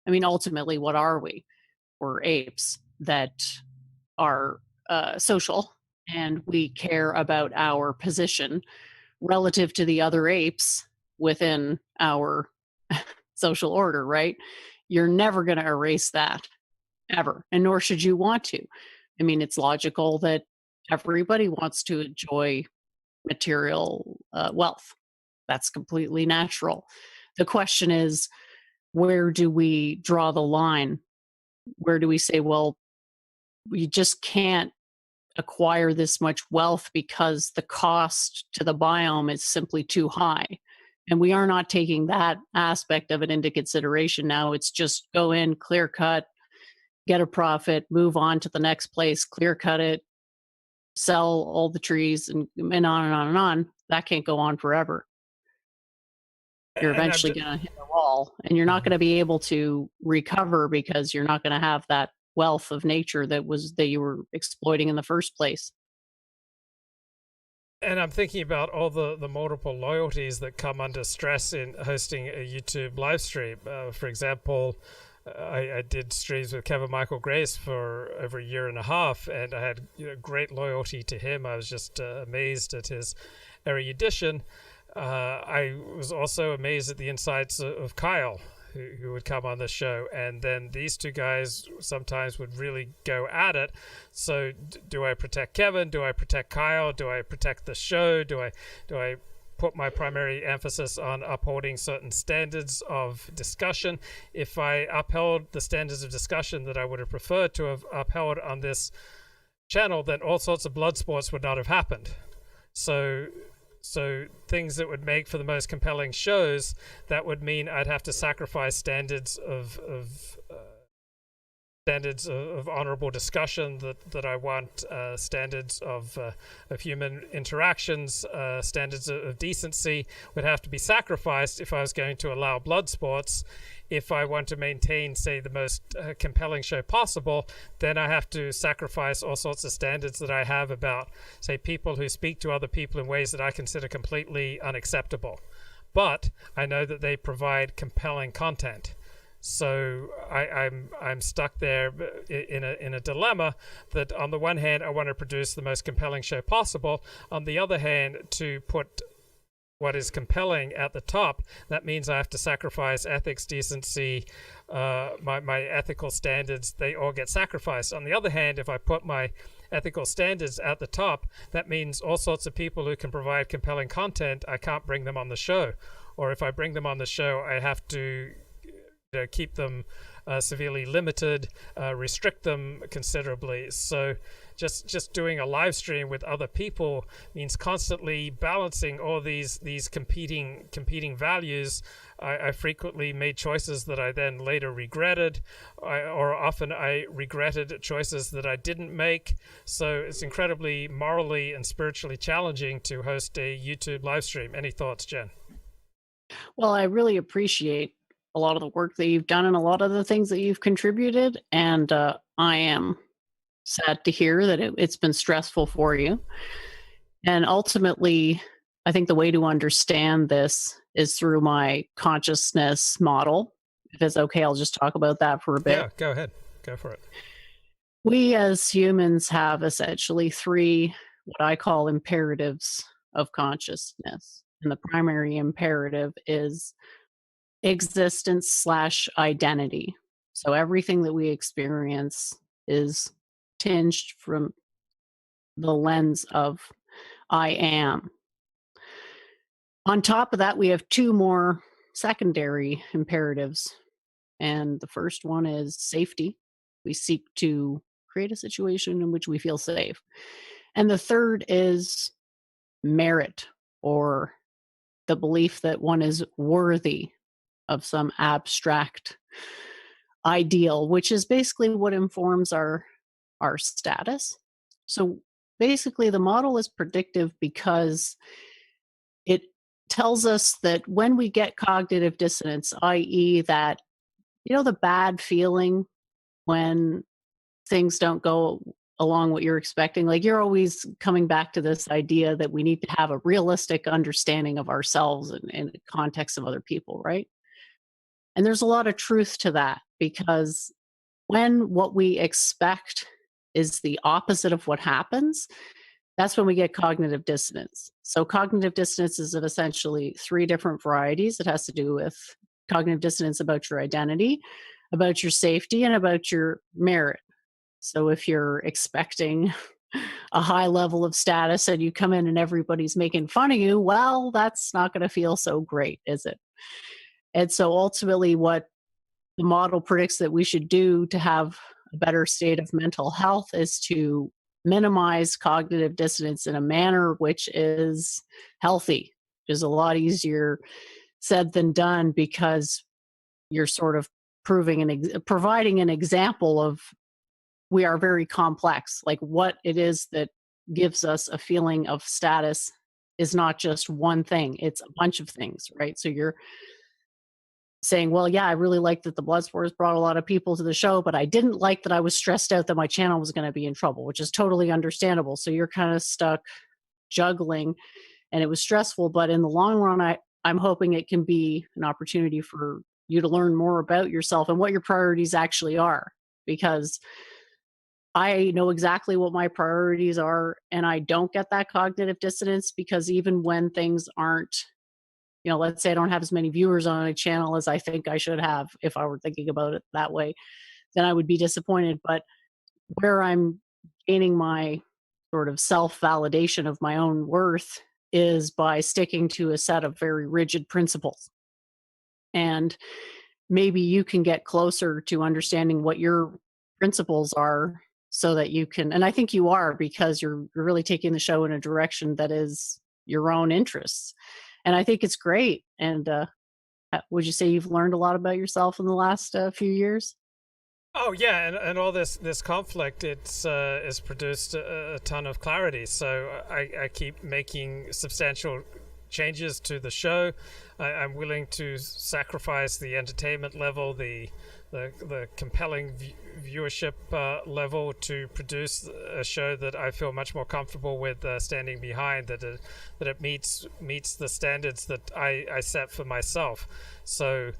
I mean, ultimately, what are we? We're apes that are social, and we care about our position relative to the other apes within our social order, right? You're never going to erase that, ever, and nor should you want to. I mean, it's logical that everybody wants to enjoy material wealth. That's completely natural. The question is, where do we draw the line? Where do we say, well, we just can't acquire this much wealth because the cost to the biome is simply too high? And we are not taking that aspect of it into consideration now. It's just go in, clear cut, get a profit, move on to the next place, clear cut it, sell all the trees, and on and on and on. That can't go on forever. You're eventually going to hit a wall, and you're not going to be able to recover because you're not going to have that wealth of nature that you were exploiting in the first place. And I'm thinking about all the multiple loyalties that come under stress in hosting a YouTube live stream. For example, I did streams with Kevin Michael Grace for over a year and a half, and I had great loyalty to him. I was just amazed at his erudition. I was also amazed at the insights of Kyle, who would come on the show, and then these two guys sometimes would really go at it. So do I protect Kevin? Do I protect Kyle? Do I protect the show? Do I put my primary emphasis on upholding certain standards of discussion? If I upheld the standards of discussion that I would have preferred to have upheld on this channel, then all sorts of blood sports would not have happened. So things that would make for the most compelling shows, that would mean I'd have to sacrifice standards of honorable discussion that I want, standards of human interactions, standards of decency would have to be sacrificed if I was going to allow blood sports. If I want to maintain, say, the most compelling show possible, then I have to sacrifice all sorts of standards that I have about, say, people who speak to other people in ways that I consider completely unacceptable. But I know that they provide compelling content. So I'm stuck there in a dilemma that on the one hand I want to produce the most compelling show possible. On the other hand, to put what is compelling at the top, that means I have to sacrifice ethics, decency, my ethical standards. They all get sacrificed. On the other hand, if I put my ethical standards at the top, that means all sorts of people who can provide compelling content, I can't bring them on the show. Or if I bring them on the show, I have to keep them severely limited, restrict them considerably. So just doing a live stream with other people means constantly balancing all these competing values. I frequently made choices that I then later regretted, or often I regretted choices that I didn't make. So it's incredibly morally and spiritually challenging to host a YouTube live stream. Any thoughts, Jen? Well, I really appreciate a lot of the work that you've done and a lot of the things that you've contributed. And I am sad to hear that it's been stressful for you. And ultimately, I think the way to understand this is through my consciousness model. If it's okay, I'll just talk about that for a bit. Yeah, go ahead. Go for it. We as humans have essentially three, what I call imperatives of consciousness. And the primary imperative is existence/identity. So everything that we experience is tinged from the lens of I am. On top of that, we have two more secondary imperatives. And the first one is safety. We seek to create a situation in which we feel safe. And the third is merit, or the belief that one is worthy of some abstract ideal, which is basically what informs our status. So basically, the model is predictive because it tells us that when we get cognitive dissonance, i.e., that, the bad feeling when things don't go along what you're expecting, like you're always coming back to this idea that we need to have a realistic understanding of ourselves and in the context of other people, right? And there's a lot of truth to that, because when what we expect is the opposite of what happens, that's when we get cognitive dissonance. So cognitive dissonance is of essentially three different varieties. It has to do with cognitive dissonance about your identity, about your safety, and about your merit. So if you're expecting a high level of status and you come in and everybody's making fun of you, well, that's not going to feel so great, is it? And so ultimately what the model predicts that we should do to have a better state of mental health is to minimize cognitive dissonance in a manner which is healthy, which is a lot easier said than done, because you're sort of providing an example of we are very complex. Like what it is that gives us a feeling of status is not just one thing, it's a bunch of things, right? So you're saying, well, yeah, I really liked that the Bloodsport brought a lot of people to the show, but I didn't like that I was stressed out that my channel was going to be in trouble, which is totally understandable. So you're kind of stuck juggling, and it was stressful. But in the long run, I'm hoping it can be an opportunity for you to learn more about yourself and what your priorities actually are, because I know exactly what my priorities are, and I don't get that cognitive dissonance, because even when things aren't, let's say I don't have as many viewers on a channel as I think I should have, if I were thinking about it that way, then I would be disappointed. But where I'm gaining my sort of self-validation of my own worth is by sticking to a set of very rigid principles. And maybe you can get closer to understanding what your principles are, so that you can, and I think you are, because you're really taking the show in a direction that is your own interests. And I think it's great. And would you say you've learned a lot about yourself in the last few years? Oh yeah, and all this conflict, it's produced a ton of clarity. So I keep making substantial changes to the show. I'm willing to sacrifice the entertainment level, the compelling viewership level, to produce a show that I feel much more comfortable with standing behind, that it meets the standards that I set for myself. So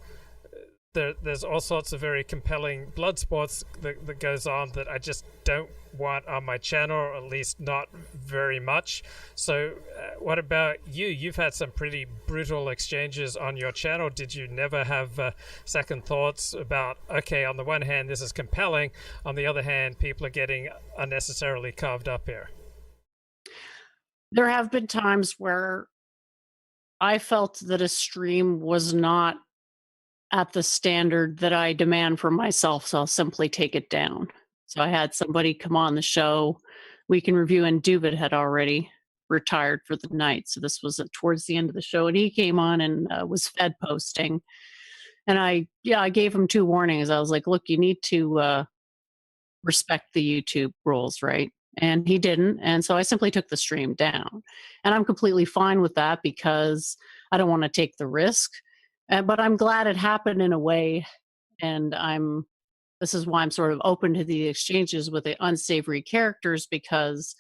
there's all sorts of very compelling blood sports that goes on that I just don't want on my channel, or at least not very much. So what about you? You've had some pretty brutal exchanges on your channel. Did you never have second thoughts about, okay, on the one hand this is compelling, on the other hand people are getting unnecessarily carved up here? There have been times where I felt that a stream was not at the standard that I demand for myself, so I'll simply take it down. So I had somebody come on the show, Week in Review, and Dubit had already retired for the night. So this was towards the end of the show, and he came on and was fed posting. And I gave him 2 warnings. I was like, look, you need to respect the YouTube rules, right? And he didn't. And so I simply took the stream down. And I'm completely fine with that, because I don't want to take the risk. But I'm glad it happened in a way, and this is why I'm sort of open to the exchanges with the unsavory characters, because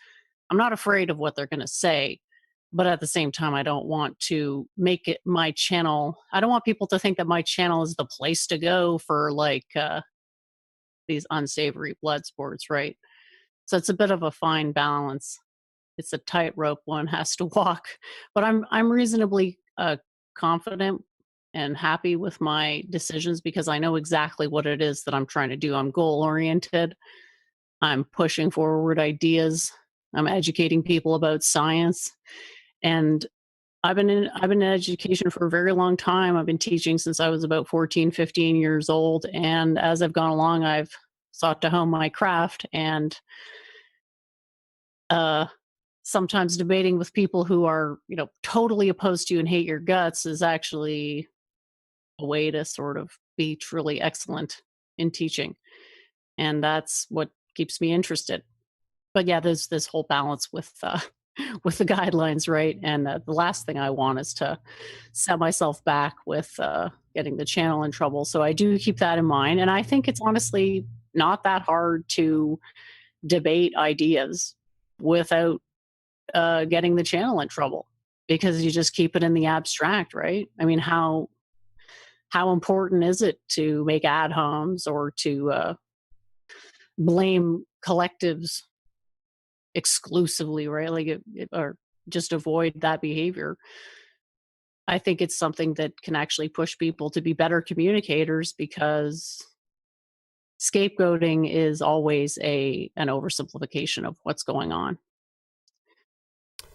I'm not afraid of what they're going to say. But at the same time, I don't want to make it my channel. I don't want people to think that my channel is the place to go for these unsavory blood sports, right? So it's a bit of a fine balance. It's a tightrope one has to walk. But I'm reasonably confident and happy with my decisions, because I know exactly what it is that I'm trying to do. I'm goal oriented. I'm pushing forward ideas. I'm educating people about science. And I've been in education for a very long time. I've been teaching since I was about 14, 15 years old. And as I've gone along, I've sought to hone my craft. And sometimes debating with people who are, totally opposed to you and hate your guts is actually a way to sort of be truly excellent in teaching. And that's what keeps me interested. But yeah, there's this whole balance with with the guidelines, right? And the last thing I want is to set myself back with getting the channel in trouble. So I do keep that in mind. And I think it's honestly not that hard to debate ideas without getting the channel in trouble, because you just keep it in the abstract, right? I mean, how important is it to make ad homs or to blame collectives exclusively, right? Like, or just avoid that behavior. I think it's something that can actually push people to be better communicators, because scapegoating is always an oversimplification of what's going on.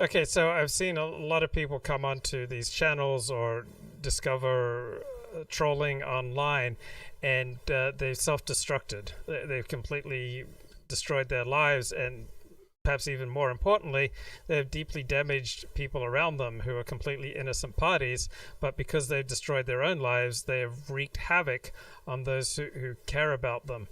Okay, so I've seen a lot of people come onto these channels or discover trolling online, and they've self-destructed. They've completely destroyed their lives, and perhaps even more importantly, they've deeply damaged people around them who are completely innocent parties, but because they've destroyed their own lives, they have wreaked havoc on those who care about them.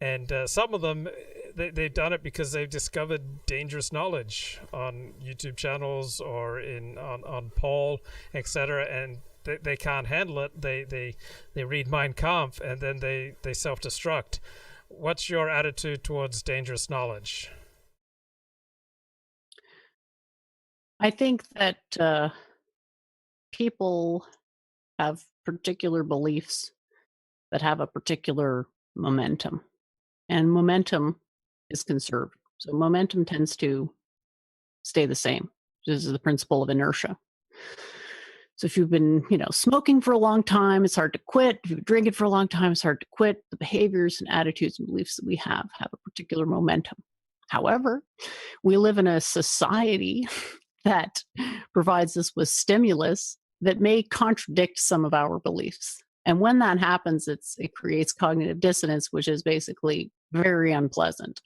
And some of them, they've done it because they've discovered dangerous knowledge on YouTube channels or on Paul, etc., and they can't handle it. They read Mein Kampf, and then they self-destruct. What's your attitude towards dangerous knowledge? I think that people have particular beliefs that have a particular momentum, and momentum is conserved. So momentum tends to stay the same. This is the principle of inertia. So if you've been, smoking for a long time, it's hard to quit. If you've been drinking for a long time, it's hard to quit. The behaviors and attitudes and beliefs that we have a particular momentum. However, we live in a society that provides us with stimulus that may contradict some of our beliefs. And when that happens, it creates cognitive dissonance, which is basically very unpleasant.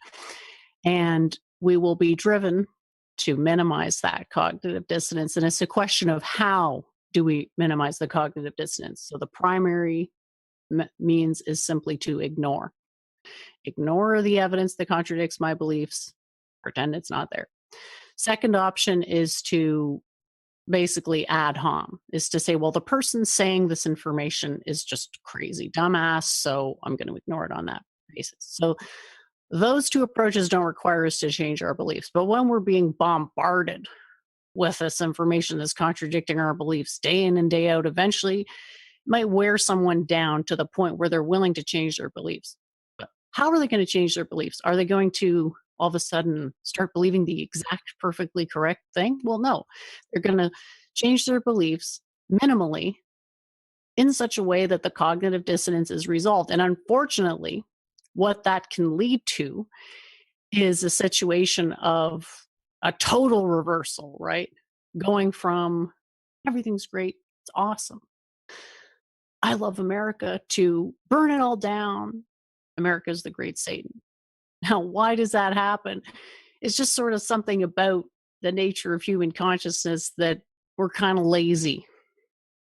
And we will be driven to minimize that cognitive dissonance. And it's a question of how do we minimize the cognitive dissonance? So the primary means is simply to ignore. Ignore the evidence that contradicts my beliefs, pretend it's not there. Second option is to basically ad hom, is to say, well, the person saying this information is just crazy dumbass, so I'm going to ignore it on that basis. So those two approaches don't require us to change our beliefs. But when we're being bombarded with this information that's contradicting our beliefs day in and day out, eventually it might wear someone down to the point where they're willing to change their beliefs. But how are they going to change their beliefs? Are they going to all of a sudden start believing the exact perfectly correct thing? Well, no. They're going to change their beliefs minimally in such a way that the cognitive dissonance is resolved. And unfortunately, what that can lead to is a situation of a total reversal, right? Going from everything's great, it's awesome, I love America, to burn it all down, America's the great Satan. Now, why does that happen? It's just sort of something about the nature of human consciousness that we're kind of lazy,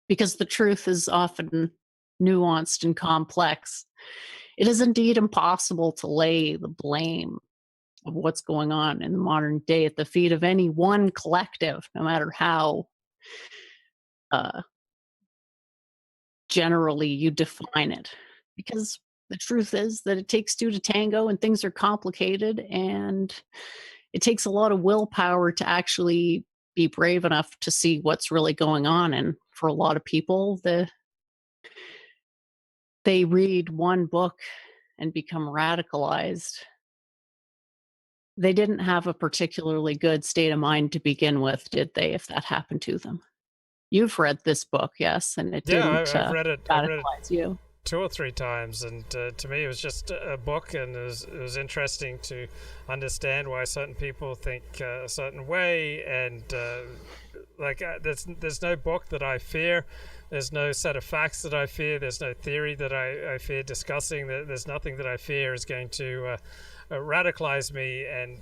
because the truth is often nuanced and complex. It is indeed impossible to lay the blame of what's going on in the modern day at the feet of any one collective, no matter how generally you define it. Because the truth is that it takes two to tango, and things are complicated, and it takes a lot of willpower to actually be brave enough to see what's really going on. And for a lot of people, they read one book and become radicalized. They didn't have a particularly good state of mind to begin with, did they, if that happened to them? You've read this book, yes, and it didn't I've read it. radicalize you. 2 or 3 times, and to me it was just a book, and it was interesting to understand why certain people think a certain way, and there's no book that I fear, there's no set of facts that I fear, there's no theory that I fear discussing, there's nothing that I fear is going to radicalize me and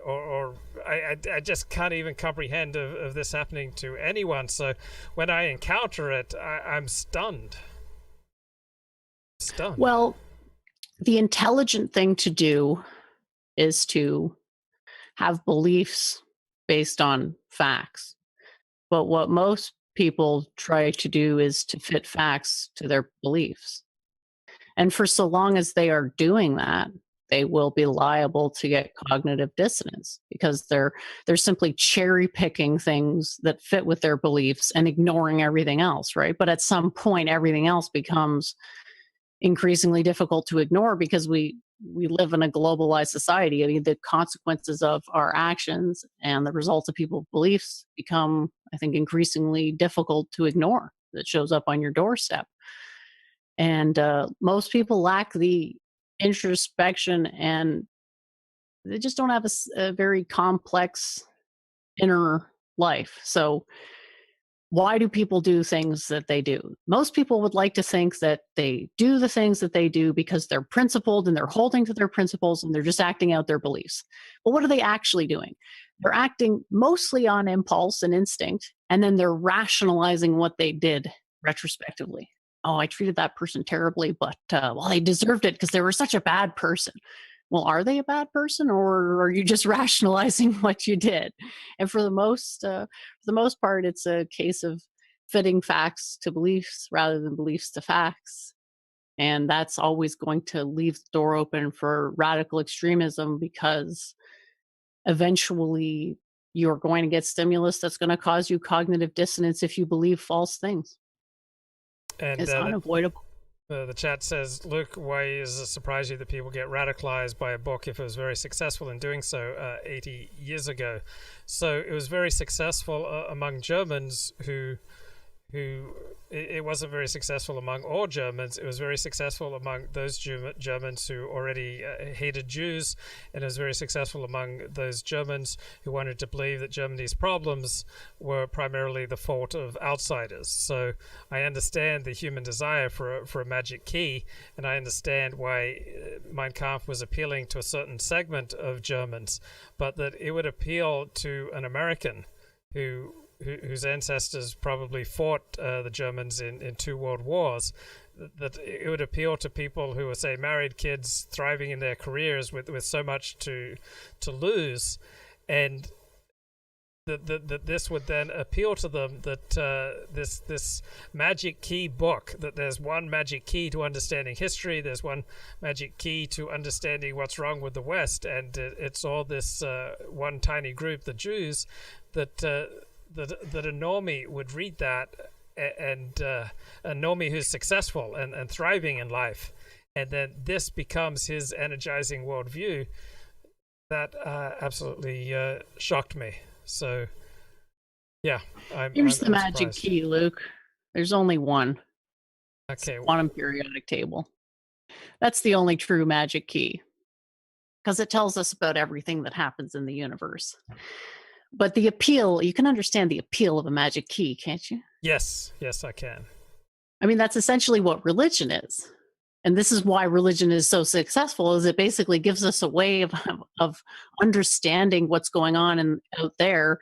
or I just can't even comprehend of this happening to anyone. So when I encounter it, I'm stunned. Well, the intelligent thing to do is to have beliefs based on facts. But what most people try to do is to fit facts to their beliefs. And for so long as they are doing that, they will be liable to get cognitive dissonance because they're simply cherry picking things that fit with their beliefs and ignoring everything else, right? But at some point, everything else becomes increasingly difficult to ignore because we live in a globalized society. I mean, the consequences of our actions and the results of people's beliefs become, I think, increasingly difficult to ignore. That shows up on your doorstep. And most people lack the introspection, and they just don't have a very complex inner life. So why do people do things that they do? Most people would like to think that they do the things that they do because they're principled and they're holding to their principles and they're just acting out their beliefs. But what are they actually doing? They're acting mostly on impulse and instinct, and then they're rationalizing what they did retrospectively. Oh, I treated that person terribly, but well, they deserved it because they were such a bad person. Well, are they a bad person, or are you just rationalizing what you did? And for the most part, it's a case of fitting facts to beliefs rather than beliefs to facts. And that's always going to leave the door open for radical extremism, because eventually you're going to get stimulus that's going to cause you cognitive dissonance if you believe false things. And it's unavoidable. The chat says, Luke, why is it surprise you that people get radicalized by a book if it was very successful in doing so 80 years ago? So it was very successful among Germans who it wasn't very successful among all Germans. It was very successful among those Germans who already hated Jews, and it was very successful among those Germans who wanted to believe that Germany's problems were primarily the fault of outsiders. So I understand the human desire for a magic key, and I understand why Mein Kampf was appealing to a certain segment of Germans, but that it would appeal to an American whose ancestors probably fought the Germans in 2 world wars, that it would appeal to people who were, say, married, kids, thriving in their careers with so much to lose, and that this would then appeal to them, that this magic key book, that there's one magic key to understanding history, there's one magic key to understanding what's wrong with the West, and it's all this one tiny group, the Jews, that a normie would read that, and a normie who's successful and thriving in life, and then this becomes his energizing worldview. That absolutely shocked me. So, yeah. Here's the magic key, Luke. There's only one. Okay. Quantum periodic table. That's the only true magic key, because it tells us about everything that happens in the universe. But the appeal, you can understand the appeal of a magic key, can't you? Yes, I can. I mean, that's essentially what religion is. And this is why religion is so successful, is it basically gives us a way of understanding what's going on out there,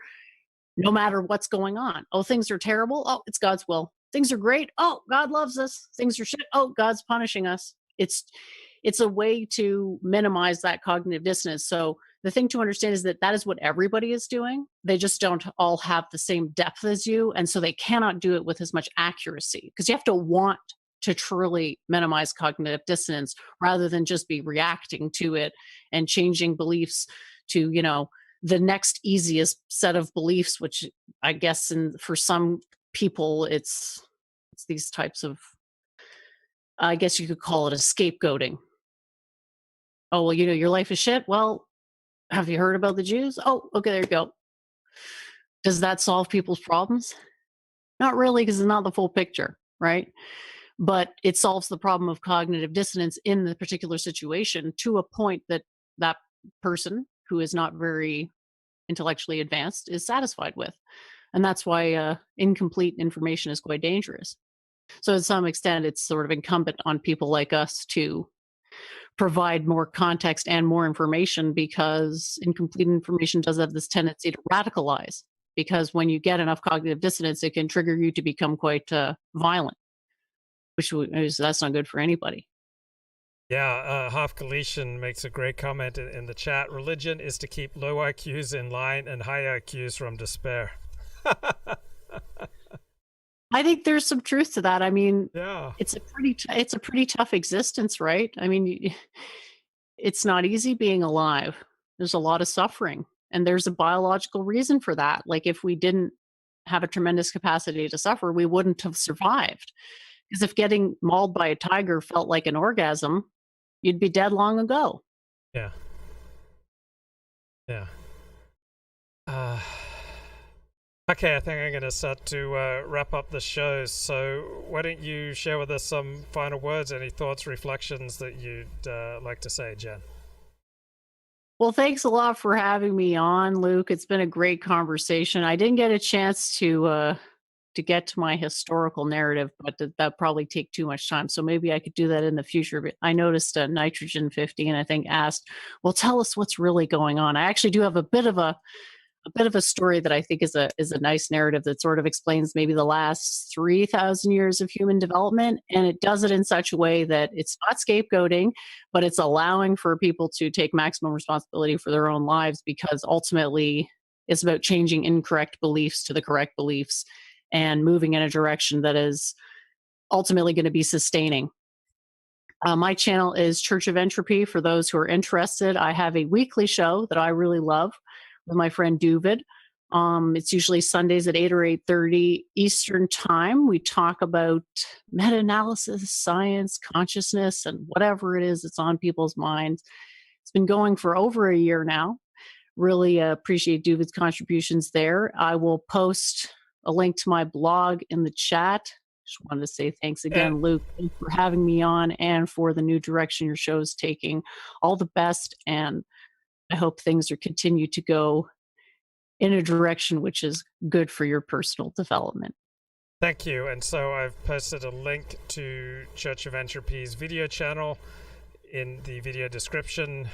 no matter what's going on. Oh, things are terrible. Oh, it's God's will. Things are great. Oh, God loves us. Things are shit. Oh, God's punishing us. It's a way to minimize that cognitive dissonance. So the thing to understand is that is what everybody is doing. They just don't all have the same depth as you. And so they cannot do it with as much accuracy, because you have to want to truly minimize cognitive dissonance rather than just be reacting to it and changing beliefs to, the next easiest set of beliefs, which I guess for some people, it's these types of, I guess you could call it a scapegoating. Oh, well, your life is shit. Well, have you heard about the Jews? Oh, okay, there you go. Does that solve people's problems? Not really, because it's not the full picture, right? But it solves the problem of cognitive dissonance in the particular situation to a point that that person who is not very intellectually advanced is satisfied with. And that's why incomplete information is quite dangerous. So to some extent, it's sort of incumbent on people like us to provide more context and more information, because incomplete information does have this tendency to radicalize, because when you get enough cognitive dissonance, it can trigger you to become quite violent, that's not good for anybody. Yeah, Half Galician makes a great comment in the chat. Religion is to keep low IQs in line and high IQs from despair. I think there's some truth to that. I mean, Yeah, it's a pretty tough existence, right? I mean, it's not easy being alive. There's a lot of suffering, and there's a biological reason for that. Like, if we didn't have a tremendous capacity to suffer, we wouldn't have survived. Because if getting mauled by a tiger felt like an orgasm, you'd be dead long ago. yeah, yeah. Okay, I think I'm going to start to wrap up the show. So why don't you share with us some final words, any thoughts, reflections that you'd like to say, Jenn? Well, thanks a lot for having me on, Luke. It's been a great conversation. I didn't get a chance to get to my historical narrative, but that probably take too much time. So maybe I could do that in the future. But I noticed Nitrogen 50, and I think asked, well, tell us what's really going on. I actually do have a bit of a story that I think is a nice narrative that sort of explains maybe the last 3,000 years of human development. And it does it in such a way that it's not scapegoating, but it's allowing for people to take maximum responsibility for their own lives, because ultimately it's about changing incorrect beliefs to the correct beliefs and moving in a direction that is ultimately going to be sustaining. My channel is Church of Entropy. For those who are interested, I have a weekly show that I really love with my friend Duvid. It's usually Sundays at 8 or 8:30 Eastern time. We talk about meta-analysis, science, consciousness, and whatever it is that's on people's minds. It's been going for over a year now. Really appreciate Duvid's contributions there. I will post a link to my blog in the chat. Just wanted to say thanks again, Luke, for having me on and for the new direction your show is taking. All the best, and I hope things are continue to go in a direction which is good for your personal development. Thank you. And so I've posted a link to Church of Entropy's video channel in the video description,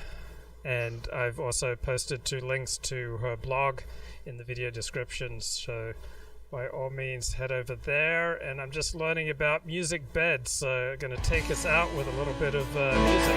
and I've also posted 2 links to her blog in the video description. So by all means, head over there. And I'm just learning about music beds, so I'm going to take us out with a little bit of music.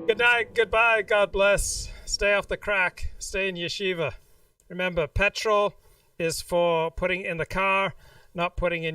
Good night, goodbye, God bless. Stay off the crack, stay in yeshiva. Remember, petrol is for putting in the car, not putting in